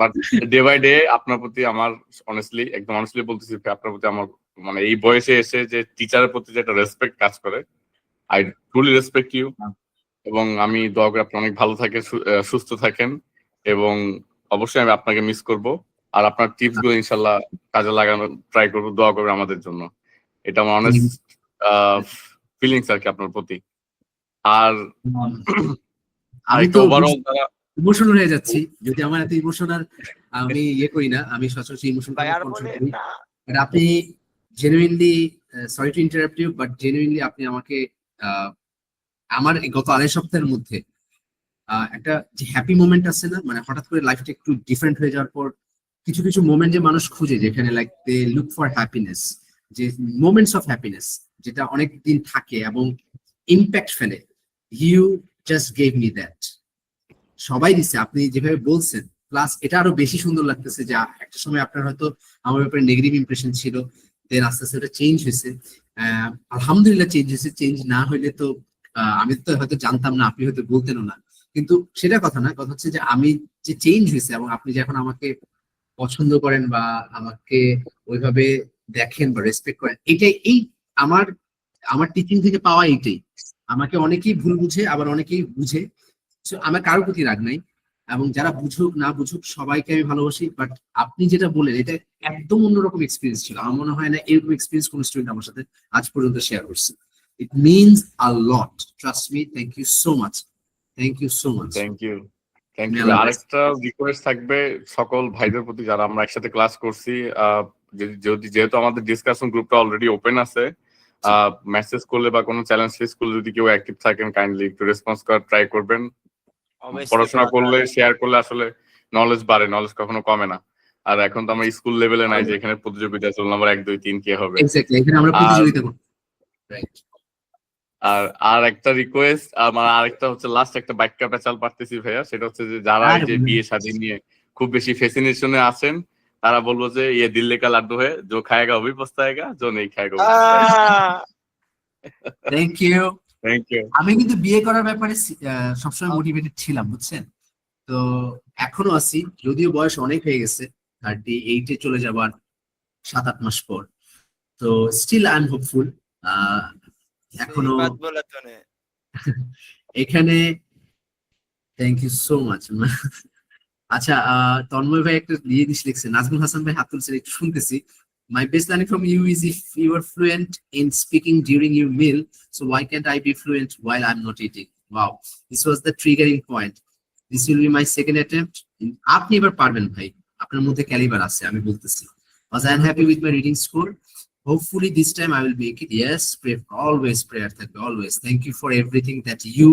বাট ডে বাই ডে আপনার প্রতি আমার একদম অনেস্টলি বলতেছি ভাই, আপনার প্রতি আমার মানে এই বয়সে এসে যে টিচারের প্রতি যে একটা রেসপেক্ট কাজ করে, আই ট্রুলি রেসপেক্ট ইউ। এবং আমি দোয়া করি আপনি অনেক ভালো থাকেন, সুস্থ থাকেন, এবং অবশ্যই আমি আপনাকে মিস করব। আর আপনার টিপস গুলো ইনশাল্লাহ কাজে লাগানোর ট্রাই করবো, দোয়া করবে আমাদের জন্য। এটা আমার অনেস্ট ফিলিংস আর কি আপনার প্রতি। আর আমি তো ওভারঅল ইমোশনাল হয়ে যাচ্ছি, যদি আমার এত ইমোশনাল আমি করি না, আমি সচরাচর ইমোশনাল কন্ট্রোল করি। বাট আপনি genuinely, sorry to interrupt you, but genuinely আপনি আমাকে আমার গত 2.5 সপ্তাহের মধ্যে একটা যে হ্যাপি মোমেন্ট আছে না, মানে হঠাৎ করে লাইফটা একটু ডিফারেন্ট হয়ে যাওয়ার পর কিছু কিছু মোমেন্ট যে মানুষ খুঁজে, যেখানে like they look for happiness, যে মোমেন্টস অফ হ্যাপিনেস যেটা অনেক দিন থাকে এবং ইম্প্যাক্ট ফেলে, you just gave me that. সবাই দিচ্ছে, আপনি যেভাবে বলছেন, প্লাস এটা আরো বেশি সুন্দর লাগতেছে যে একটা সময় আপনার হয়তো আমার ব্যাপারে নেগেটিভ ইমপ্রেশন ছিল, দেন আস্তে আস্তে ওটা চেঞ্জ হয়েছে। আলহামদুলিল্লাহ চেঞ্জ হয়েছে। চেঞ্জ না হইলে তো আমি তো হয়তো জানতাম না, আপনি হয়তো বলতেনও না, কিন্তু সেটা কথা না। কথা হচ্ছে যে আমি যে চেঞ্জ হয়েছে এবং আপনি যে এখন আমাকে পছন্দ করেন বা আমাকে ওইভাবে দেখেন বা রেসপেক্ট করেন, এটাই এই আমার আমার টিচিং থেকে পাওয়া এইটাই। আমাকে অনেকেই ভুল বুঝে, আবার অনেকেই বুঝে। আমার কারোর প্রতি রাগ নাই, এবং যারা বুঝুক না বুঝুক সবাইকে আমি ভালোবাসি। বাট আপনি যেটা বললেন এটা একদম অন্যরকম এক্সপিরিয়েন্স ছিল। আমার মনে হয় না এরকম এক্সপিরিয়েন্স কোনো স্টুডেন্ট আমার সাথে আজ পর্যন্ত শেয়ার করছে। It means a lot. Trust me. Thank you so much. Thank you so much. Thank you. আরেকটা রিকোয়েস্ট থাকবে সকল ভাইদের প্রতি যারা আমরা একসাথে ক্লাস করছি, যেহেতু আমাদের ডিসকাশন গ্রুপটা অলরেডি ওপেন আছে, মেসেজ করলে বা কোনো চ্যালেঞ্জ ফেস করলে যদি কেউ অ্যাক্টিভ থাকেন, কাইন্ডলি একটু রেসপন্স করার ট্রাই করবেন। পড়াশোনা করলে, শেয়ার করলে আসলে নলেজ বাড়ে, নলেজ কখনো কমে না। আর এখন তো আমরা স্কুল লেভেলে নাই যে এখানে প্রতিযোগিতা চল নাম্বার 1 2 3 কে হবে। এক্স্যাক্টলি, এখানে আমরা প্রতিযোগিতা করব। রাইট। আর একটা রিকোয়েস্ট, আমার আরেকটা হচ্ছে লাস্ট একটা বাক্য পেঁচাল পারতেছি ভাইয়া, সেটা হচ্ছে যে যারা এই যে বিয়ে শাদী নিয়ে খুব বেশি ফ্যাসিনেশনে আছেন, তারা বলবো যে ये दिल्ली का लड्डू है जो खाएगा वो भी पछताएगा जो नहीं खाएगा वो থ্যাংক ইউ। Thank you. আমি কিন্তু বিয়ে করার ব্যাপারে সবসময় মোটিভেটেড ছিলাম, বুঝছেন? তো এখনো আছি, যদিও বয়স অনেক হয়ে গেছে, 38-এ চলে যাবার 7-8 মাস পর। তো স্টিল আই এম হোপফুল। এখনো এখানে। Thank you so much. আচ্ছা, তন্ময় ভাই একটা লিখছে, নাজমুল হাসান ভাই হাত তুলছেন, একটু শুনতেছি। My best learning from you is if you are fluent in speaking during your meal, so why can't I be fluent while I'm not eating? Wow, this was the triggering point. This will be my second attempt. আপনি এবার পারবেন ভাই, আপনার মধ্যে calibre আছে, আমি বলতেছি। Was I unhappy with my reading score? Hopefully this time I will make it. Yes, pray, always prayer থাকবে, always. Thank you for everything that you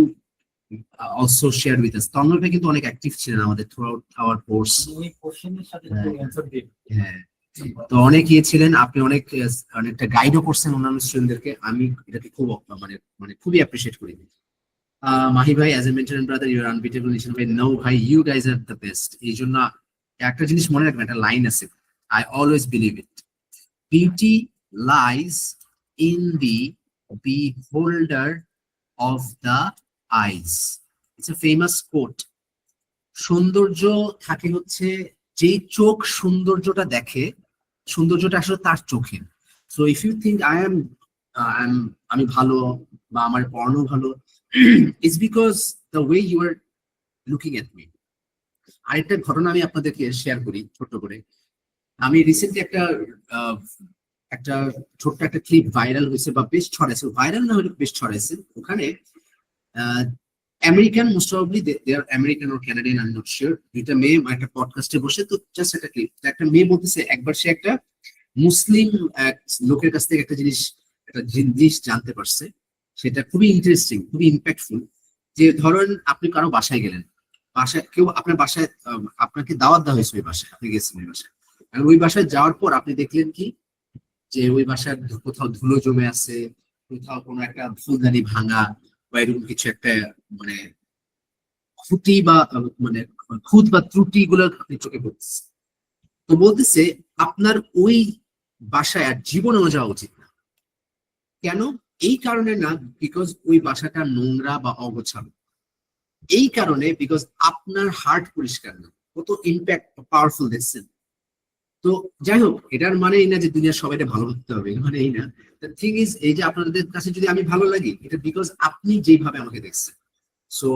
also shared with us. Tanmoy ভাই কিন্তু অনেক অ্যাক্টিভ ছিলেন আমাদের throughout our course. হ্যাঁ, তো অনেক ছিলেন আপনি, অনেকটা গাইডও করছেন অন্যান্য স্টুডেন্টদেরকে। আমি এটাকে খুব মানে খুবই অ্যাপ্রিশিয়েট করি। মাহি ভাই, as a mentor and brother you are unbeatable. Nishan ভাই, নো ভাই, you guys are the best. এই জন্য একটা জিনিস মনে রাখবেন, একটা লাইন আছে, I always believe it, beauty lies in the beholder of the eyes. It's a famous quote. সৌন্দর্য থাকে হচ্ছে যেই চোখ সৌন্দর্যটা দেখে, সৌন্দর্যটা আসলে তার চোখে। সো ইফ ইউ থিঙ্ক আমি ভালো বা আমার পড়ানো ভালো, it's because the way you are looking at me. আরেকটা ঘটনা আমি আপনাদেরকে শেয়ার করি ছোট্ট করে। আমি রিসেন্টলি একটা ছোট্ট একটা ক্লিপ ভাইরাল হয়েছে বা বেশ ছড়াইছে, ভাইরাল না হলে বেশ ছড়াইছে। ওখানে American, most probably they are American or Canadian, I am not sure, দুইটা মেয়ে একটা পডকাস্টে বসে, তো জাস্ট একটা ক্লিপ, একটা মেয়ে বলতেছে একবার সে একটা মুসলিম লোকের কাছ থেকে একটা জিনিস জানতে পারছে, সেটা খুবই ইন্টারেস্টিং, খুবই ইম্প্যাক্টফুল। যে ধরেন আপনি কারো বাসায় গেলেন, বাসায় কেউ আপনার বাসায়, আপনাকে দাওয়াত দেওয়া হয়েছে, ওই বাসায় আপনি গেছেন, ওই বাসায়, আর ওই বাসায় যাওয়ার পর আপনি দেখলেন কি যে ওই বাসায় কোথাও ধুলো জমে আছে, কোথাও কোনো একটা ফুলদানি ভাঙা বা এরকম কিছু একটা মানে খুঁটি বা মানে খুঁত বা ত্রুটি গুলো আপনি চোখে পড়তেছে। তো বলতেছে আপনার ওই বাসায় আর জীবনেও যাওয়া উচিত না। কেন? এই কারণে না, বিকজ ওই বাসাটা নোংরা বা অগোছালো। এই কারণে, বিকজ আপনার হার্ট পরিষ্কার না, কত ইম্প্যাক্ট পাওয়ারফুল দেখছেন। তো যাই হোক, এটার মানে এই না যে দুনিয়ার সবাইটা ভালো করতে হবে, মানে এই না। থিং ইজ, এই যে আপনাদের কাছে যদি আমি ভালো লাগি, এটা বিকজ আপনি যেভাবে আমাকে দেখছেন। সো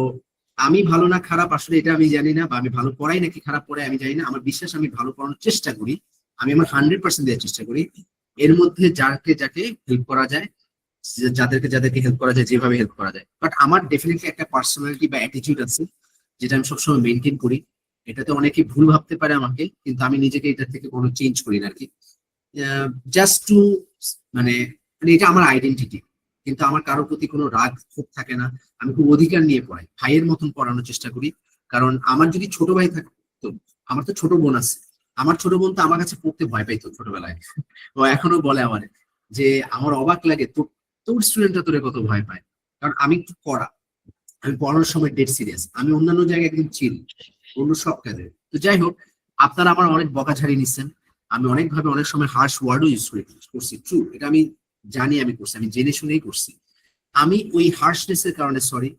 আমি ভালো না খারাপ আসলে এটা আমি জানি না, বা আমি ভালো পড়াই নাকি খারাপ পড়াই আমি জানি না। আমার বিশ্বাস আমি ভালো পড়ানোর চেষ্টা করি, আমি আমার 100% দেওয়ার চেষ্টা করি। এর মধ্যে যাকে যাকে হেল্প করা যায়, যাদেরকে হেল্প করা যায়, যেভাবে হেল্প করা যায়। বাট আমার ডেফিনেটলি একটা পার্সোনালিটি বা অ্যাটিটিউড আছে, যেটা আমি সবসময় মেনটেন করি। এটাতে অনেকে ভুল ভাবতে পারে আমাকে, কিন্তু আমি নিজেকে এটা থেকে কোনো চেঞ্জ করি না আর কি। জাস্ট টু মানে এটা আমার আইডেন্টিটি। কিন্তু আমার কারোর প্রতি কোনো রাগ ক্ষোভ থাকে না, আমি খুব অধিকার নিয়ে পড়াই, ভাইয়ের মতন পড়ানোর চেষ্টা করি। কারণ আমার যদি ছোট ভাই থাকতো, আমার তো ছোট বোন আছে, আমার ছোট বোন তো আমার কাছে পড়তে ভয় পাইতো ছোটবেলায়। ও এখনো বলে আমার যে আমার অবাক লাগে, তোর স্টুডেন্টরা তোরে কত ভয় পায়। কারণ আমি একটু কড়া, আমি পড়ানোর সময় ডেড সিরিয়াস, আমি অন্যান্য জায়গায় একদম চিল অন্য সব কাজে। তো যাই হোক, আপনারা আমার অনেক বকাঝাড়ি নিচ্ছেন, আমি অনেকভাবে অনেক সময় হার্শ ওয়ার্ডও ইউজ করছি, ট্রু, এটা আমি জানি, আমি করছি, আমি জেনে শুনেই করছি। আমি ওই হার্শনেস এর কারণে সরি,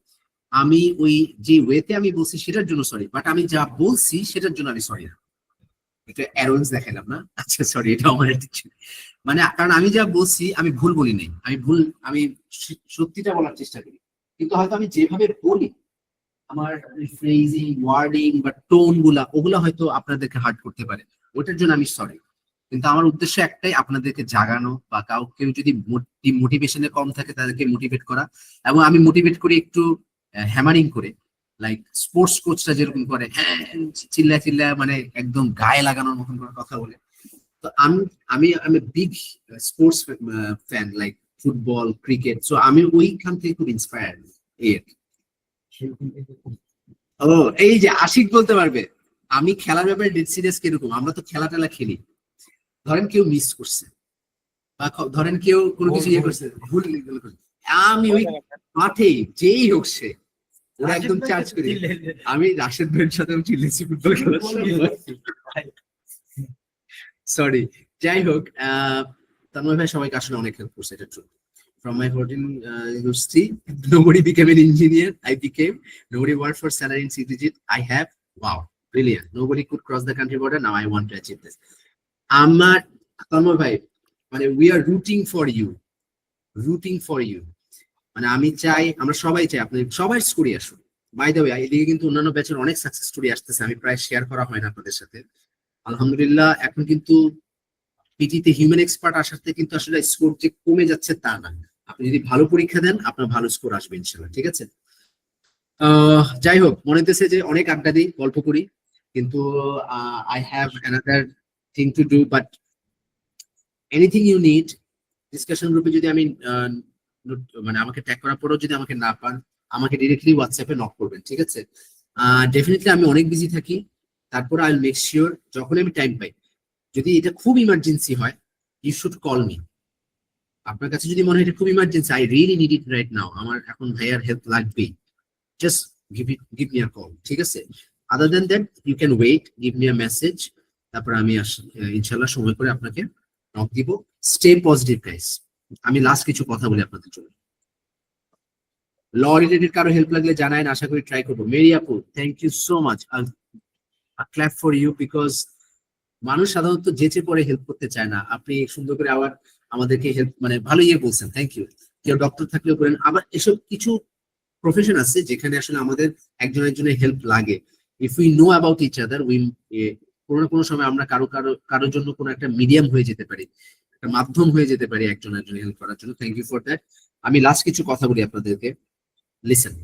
আমি ওই যে ওয়েতে আমি বলছি সেটার জন্য সরি, বাট আমি যা বলছি সেটার জন্য আমি সরি না। এটা অ্যারোয়েন্স দেখালাম না, আচ্ছা সরি, এটা আমার attitude। মানে কারণ আমি যা বলছি আমি ভুল বলি নাই, আমি সত্যিটা বলার চেষ্টা করি। কিন্তু হয়তো আমি যেভাবে বলি, আমার ফ্রেজিং, ওয়ার্ডিং বা টোন ওগুলা হয়তো আপনাদেরকে হার্ট করতে পারে, ওটার জন্য আমি সরি। কিন্তু আমার উদ্দেশ্য একটাই, আপনাদেরকে জাগানো, বা কেউ যদি মোটিভেশনে কম থাকে তাদেরকে মোটিভেট করা। এবং আমি মোটিভেট করি একটু হ্যামারিং করে, লাইক স্পোর্টস কোচরা যেরকম করে, হ্যাঁ চিল্লা চিল্লা, মানে একদম গায়ে লাগানোর মতন করে কথা বলে। তো আমি big sports fan, like football, cricket. So আমি ওইখান থেকে খুব ইন্সপায়ার্ড। ও এই যে আশিক বলতে পারবে, আমি খেলার ব্যাপারে ডেড সিরিয়াস কিরকম। আমরা তো খেলা টেলা খেলি, ধরেন কেউ মিস করছে, বা ধরেন কেউ কোনো কিছু ইয়ে করছে, ভুল করছে, আমি ওই মাঠে যেই হোক সে, ওরা একদম চার্জ করি। আমি রাশেদ ভাইয়ের সাথে চিল্লেছি ফুটবল খেলার সরি। যাই হোক, তন্ময় ভাই সবাইকে আসলে অনেক হেল্প করছে, এটা true. From my 14 university, nobody became an engineer. I became. Nobody worked for salary in CTG. I have. Wow, brilliant. Nobody could cross the country border. Now I want to achieve this. আমার তন্ময় ভাই, মানে we are rooting for you. মানে আমি চাই, আমরা সবাই চাই আপনি সবাই স্টোরি আসুন। বাই দ্য ওয়ে, এদিকে কিন্তু অন্যান্য ব্যাচের অনেক সাকসেস স্টোরি আসতেছে, আমি প্রায় শেয়ার করা হয় না আপনাদের সাথে। আলহামদুলিল্লাহ, এখন কিন্তু পিটিতে হিউম্যান এক্সপার্ট আসাতে কিন্তু আসলে স্কোর যে কমে যাচ্ছে তা না। আপনি যদি ভালো পরীক্ষা দেন, আপনার ভালো স্কোর আসবে ইনশাআল্লাহ, ঠিক আছে। যাই হোক, মনে হতেছে যে অনেক আড্ডা দিই, গল্প করি, কিন্তু I have another thing to do. But anything you need, discussion গ্রুপে যদি আমি মানে আমাকে ট্যাগ করার পরেও যদি আমাকে না পান, আমাকে ডিরেক্টলি হোয়াটসঅ্যাপে নক করবেন, ঠিক আছে। ডেফিনেটলি আমি অনেক বিজি থাকি, তারপর আই উইল মেক শিওর যখন আমি টাইম পাই, যদি এটা খুব ইমার্জেন্সি হয়, ইউ শুড কল মি। আপনার কাছে যদি মনে হয় এটা খুব emergency, I really need it right now, আমার এখন ভাইয়ার হেল্প লাগবে, just give me a call, ঠিক আছে। Other than that you can wait, give me a message, তারপর আমি ইনশাল্লাহ সময় করে আপনাকে নক দিব। Stay positive guys. আমি লাস্ট কিছু কথা বলি আপনাদের জন্য। ল রিলেটেড কারো হেল্প লাগলে জানায়েন, আশা করি ট্রাই করবো। মেরি আপু, thank you so much, clap for you, because মানুষ সাধারণত যেচে পরে হেল্প করতে চায় না, আপনি সুন্দর করে আবার আমাদেরকে হেল্প, মানে ভালো ইয়ে বলছেন, থ্যাংক ইউ। কেউ ডক্টর থাকলেও করেন, আবার এসব কিছু প্রফেশন আছে যেখানে আসলে আমাদের একজনের হেল্প লাগে। If we know about each other, we কোনো না কোনো সময় আমরা কারোর জন্য কোনো একটা মিডিয়াম হয়ে যেতে পারি, একটা মাধ্যম হয়ে যেতে পারি একজনের হেল্প করার জন্য। Thank you for that. আমি লাস্ট কিছু কথা বলি আপনাদেরকে, লিসেন।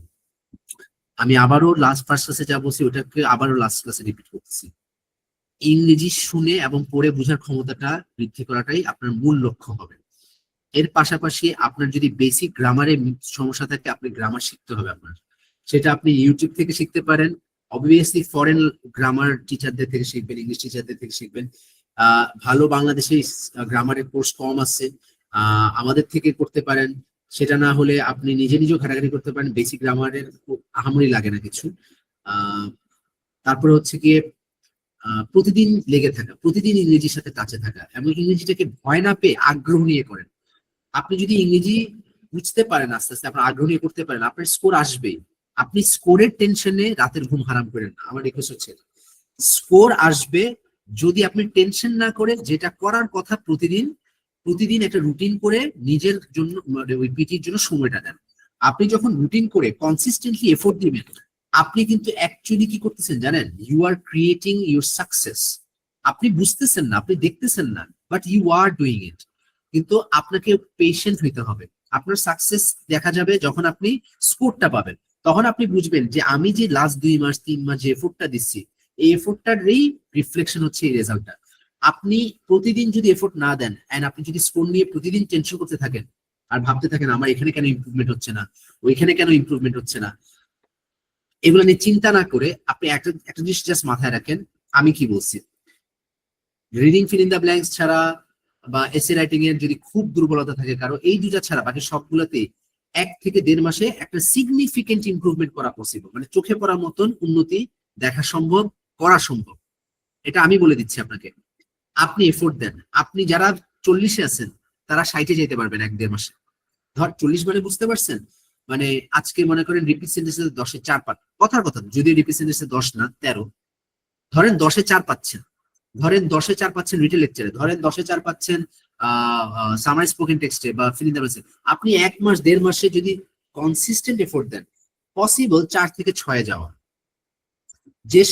আমি আবারও ফার্স্ট ক্লাসে যা বলছি ওটাকে আবারও লাস্ট ক্লাসে রিপিট করতেছি। ইংরেজি শুনে এবং পড়ে বোঝার ক্ষমতাটা বৃদ্ধি করাটাই আপনার মূল লক্ষ্য হবে। এর পাশাপাশি আপনার যদি বেসিক গ্রামারে সমস্যা থাকে, আপনি গ্রামার শিখতে হবে আপনার। সেটা আপনি ইউটিউব থেকে শিখতে পারেন, অবভিয়াসলি ফরেন গ্রামার টিচারদের থেকে শিখবেন, ইংলিশ টিচারদের থেকে শিখবেন। ভালো বাংলাদেশে গ্রামারের কোর্স কম আছে, আমাদের থেকে করতে পারেন। সেটা না হলে আপনি নিজেও ঘাটাঘাটি করতে পারেন, বেসিক গ্রামারের আহামরি লাগে না কিছু। তারপরে হচ্ছে গিয়ে প্রতিদিন লেগে থাকা, প্রতিদিন ইংরেজির সাথে টাচে থাকা, এবং ইংরেজিটাকে ভয় না পেয়ে আগ্রহ নিয়ে করেন। আপনি যদি ইংরেজি বুঝতে পারেন, আস্তে আস্তে আপনার আগ্রহ নিয়ে করতে পারেন, আপনার স্কোর আসবেই। আপনি স্কোরের টেনশনে রাতের ঘুম হারাম করেন না, আমার রিকোয়েস্ট হচ্ছে। স্কোর আসবে যদি আপনি টেনশন না করে যেটা করার কথা প্রতিদিন একটা রুটিন করে নিজের জন্য মানে ওই পিটির জন্য সময়টা দেন। আপনি যখন রুটিন করে কনসিস্টেন্টলি এফোর্ট দিবেন, আপনি কিন্তু অ্যাকচুয়ালি কি করতেছেন জানেন? You are creating your success. আপনি বুঝতেছেন না, আপনি দেখতেছেন না, but you are doing it. কিন্তু আপনাকে পেশেন্ট হইতে হবে। আপনার সাকসেস দেখা যাবে যখন আপনি স্কোরটা পাবেন, তখন আপনি বুঝবেন যে আমি যে লাস্ট 2 মাস 3 মাস যে এফোর্টটা দিচ্ছি, এই এফোর্টটারই রিফ্লেকশন হচ্ছে এই রেজাল্টটা। আপনি প্রতিদিন যদি এফোর্ট না দেন এন্ড আপনি যদি স্কোর নিয়ে প্রতিদিন টেনশন করতে থাকেন আর ভাবতে থাকেন আমার এখানে কেন ইমপ্রুভমেন্ট হচ্ছে না, ওইখানে কেন ইমপ্রুভমেন্ট হচ্ছে না, এগুলো নিয়ে চিন্তা না করে আপনি একটা জিনিস জাস্ট মাথায় রাখেন, আমি কি বলছি। Reading fill in the blanks ছাড়া বা এসে রাইটিং এর যদি খুব দুর্বলতা থাকে কারো, এই দুটা ছাড়া বাকি সবগুলোতে 1 থেকে 1.5 মাসে একটা সিগনিফিকেন্ট ইমপ্রুভমেন্ট করা পসিবল, মানে চোখে পড়ার মতন উন্নতি দেখা সম্ভব, করা সম্ভব। এটা আমি বলে দিচ্ছি আপনাকে। আপনি এফোর্ট দেন। আপনি যারা 40-এ আছেন তারা 60-এ যেতে পারবেন 1-1.5 মাসে। ধর 40 মানে বুঝতে পারছেন, মানে আজকে মনে করেন রিপিট সেন্টেন্সে 10-এ 4 পান, কথার কথা, যদি রিপিট সেন্টেন্সে 10 না 13, ধরেন 10-এ 4 পাচ্ছেন, ধরেন 10-এ 4 পাচ্ছেন রিটেল লেকচারে, ধরেন 10-এ 4 পাচ্ছেন সামারি স্পোকেন টেক্সটে বা ফিল ইন দ্য ব্ল্যাঙ্কসে। আপনি 1 মাস 1.5 মাসে যদি কনসিস্টেন্ট এফোর্ট দেন, পসিবল 4 থেকে 6-এ যাওয়া। যে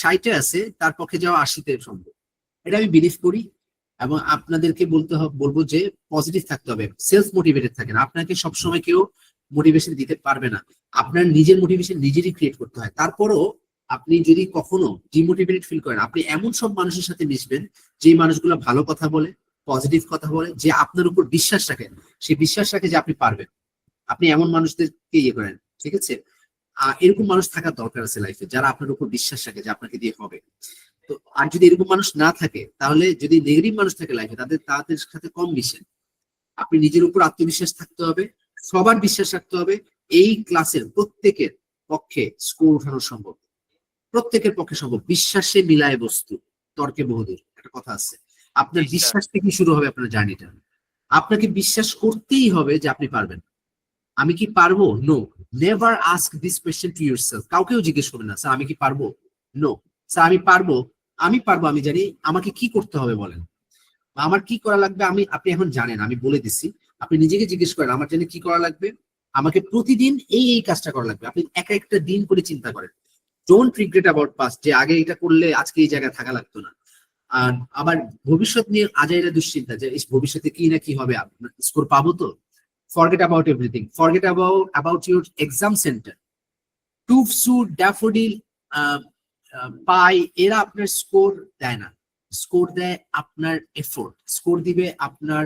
60-এ আছে তার পক্ষে যাওয়া 80-তে সম্ভব। এটা আমি বিলিভ করি এবং আপনাদেরকে বলবো যে পজিটিভ থাকতে হবে, সেলফ মোটিভেটেড থাকেন। আপনাকে সবসময় কেউ মোটিভেশন দিতে পারবে না, আপনার নিজের মোটিভেশন নিজেরই ক্রিয়েট করতে হয়। তারপরও আপনি যদি কখনো ডিমোটিভেটেড ফিল করেন, আপনি এমন সব মানুষের সাথে মিশবেন যে মানুষগুলো ভালো কথা বলে, পজিটিভ কথা বলে, যে আপনার উপর বিশ্বাস রাখে, সেই বিশ্বাস রাখে যে আপনি পারবেন। আপনি এমন মানুষদেরকে ইয়ে করেন, ঠিক আছে? এরকম মানুষ থাকার দরকার আছে লাইফে, যারা আপনার উপর বিশ্বাস রাখে যে আপনাকে দিয়ে হবে। তো আর যদি এরকম মানুষ না থাকে, তাহলে যদি নেগেটিভ মানুষ থাকে লাইফে, তাদের সাথে কম মিশেন। আপনি নিজের উপর আত্মবিশ্বাস থাকতে হবে, সবার বিশ্বাস রাখতে হবে। এই ক্লাসের প্রত্যেকের পক্ষে স্কোর উঠানো সম্ভব, প্রত্যেকের পক্ষে সম্ভব। বিশ্বাসে মিলায় বস্তু, তর্কে বহুদূর, একটা কথা আছে। আপনার বিশ্বাস থেকে শুরু হবে আপনার জার্নিটা। আপনাকে বিশ্বাস করতেই হবে যে আপনি পারবেন। আমি কি পারবো? No. Never ask this question to yourself. কাউকেও জিজ্ঞেস করবেন না স্যার আমি কি পারবো। নো স্যার আমি পারবো, আমি জানি। আমাকে কি করতে হবে বলেন, আমার কি করা লাগবে আপনি এখন জানেন, আমি বলে দিচ্ছি। আপনি নিজেকে জিজ্ঞেস করেন আমার জন্য কি করা লাগবে। আমাকে প্রতিদিন এই কাজটা করা লাগবে। আপনি একটা দিন করে চিন্তা করেন। ডোন্ট রিগ্রেট অ্যাবাউট পাস্ট, যে আগে এটা করলে আজকে এই জায়গায় থাকা লাগতো না। আর আবার ভবিষ্যৎ নিয়ে আজাইরা দুশ্চিন্তা যে ভবিষ্যতে কি না কি হবে, স্কোর পাবো তো। Forget about everything. Forget about your exam center. টুফসু, ড্যাফোডিল, পাই, এরা আপনার স্কোর দেয় না। স্কোর দেয় আপনার এফোর্ট, স্কোর দিবে আপনার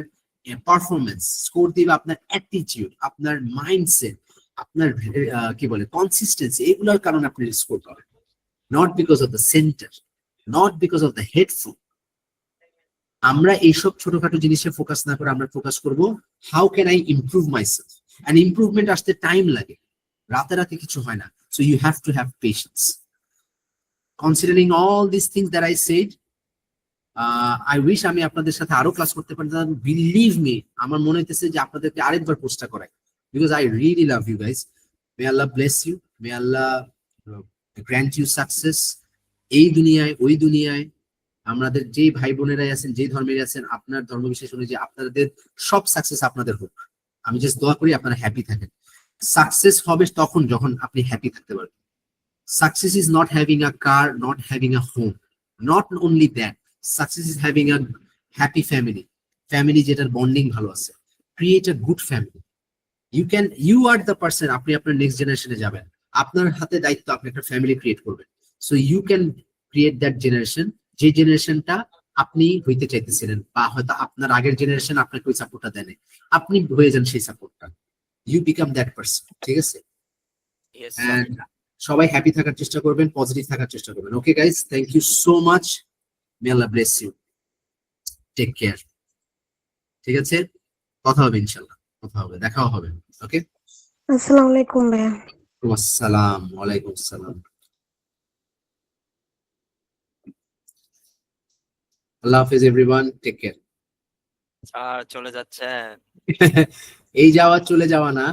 পারফরমেন্স, স্কোর দিবে আপনার অ্যাটিটিউড, আপনার মাইন্ডসেট, আপনার কি বলে কনসিস্টেন্সি। এগুলোর কারণে আপনি স্কোর পাবেন, not because of the centre, not because of the headphone. আমরা এইসব ছোটখাটো জিনিসে ফোকাস না করে আমরা ফোকাস করব how can I improve myself. And improvement আসতে টাইম লাগে, রাতে কিছু হয় না। So you have to have patience. Considering all this things that I said, I wish আমি আপনাদের সাথে আরো ক্লাস করতে পারতাম। বিলিভ মি, আমার মনে হইতেছে যে আপনাদেরকে আরেকবার পোস্টটা করাই, because I really love you guys. May Allah bless you, may Allah grant you success. এই দুনিয়ায় ওই দুনিয়ায় আমাদের যেই ভাই বোনেরাই আছেন, যেই ধর্মের আছেন, আপনার ধর্ম বিশেষ অনুযায়ী আপনাদের সব সাকসেস আপনাদের হোক। আমি জাস্ট দোয়া করি আপনারা হ্যাপি থাকেন। সাকসেস হবে তখন যখন আপনি হ্যাপি থাকতে পারবেন। Success is not having a car, not having a home, not only that. Success is having a happy family যেটার বন্ডিং ভালো আছে। Create a good family. You are the person, আপনি আপনার নেক্সট জেনারেশনে যাবেন, আপনার হাতে দায়িত্ব, আপনি একটা ফ্যামিলি ক্রিয়েট করবেন। So you can create that generation, যে জেনারেশনটা আপনি হইতে চাইতেছিলেন, বা হয়তো আপনার আগের জেনারেশন আপনাকে ওই সাপোর্টটা দেয়, আপনি হয়ে যান সেই সাপোর্টটা। ইউ বিকাম দ্যাট পারসন, ঠিক আছে? এন্ড সবাই হ্যাপি থাকার চেষ্টা করবেন, পজিটিভ থাকার চেষ্টা করবেন। Okay guys, thank you so much. May Allah bless you, take care. ঠিক আছে, কথা হবে ইনশাআল্লাহ, কথা হবে, দেখাও হবে। ওকে, আসসালামু আলাইকুম ভাইয়া। আসসালাম, ওয়ালাইকুম আসসালাম। আল্লাহ হাফেজ এভরিওয়ান, টেক কেয়ার। স্যার চলে যাচ্ছেন? এই যাওয়া চলে যাওয়া না,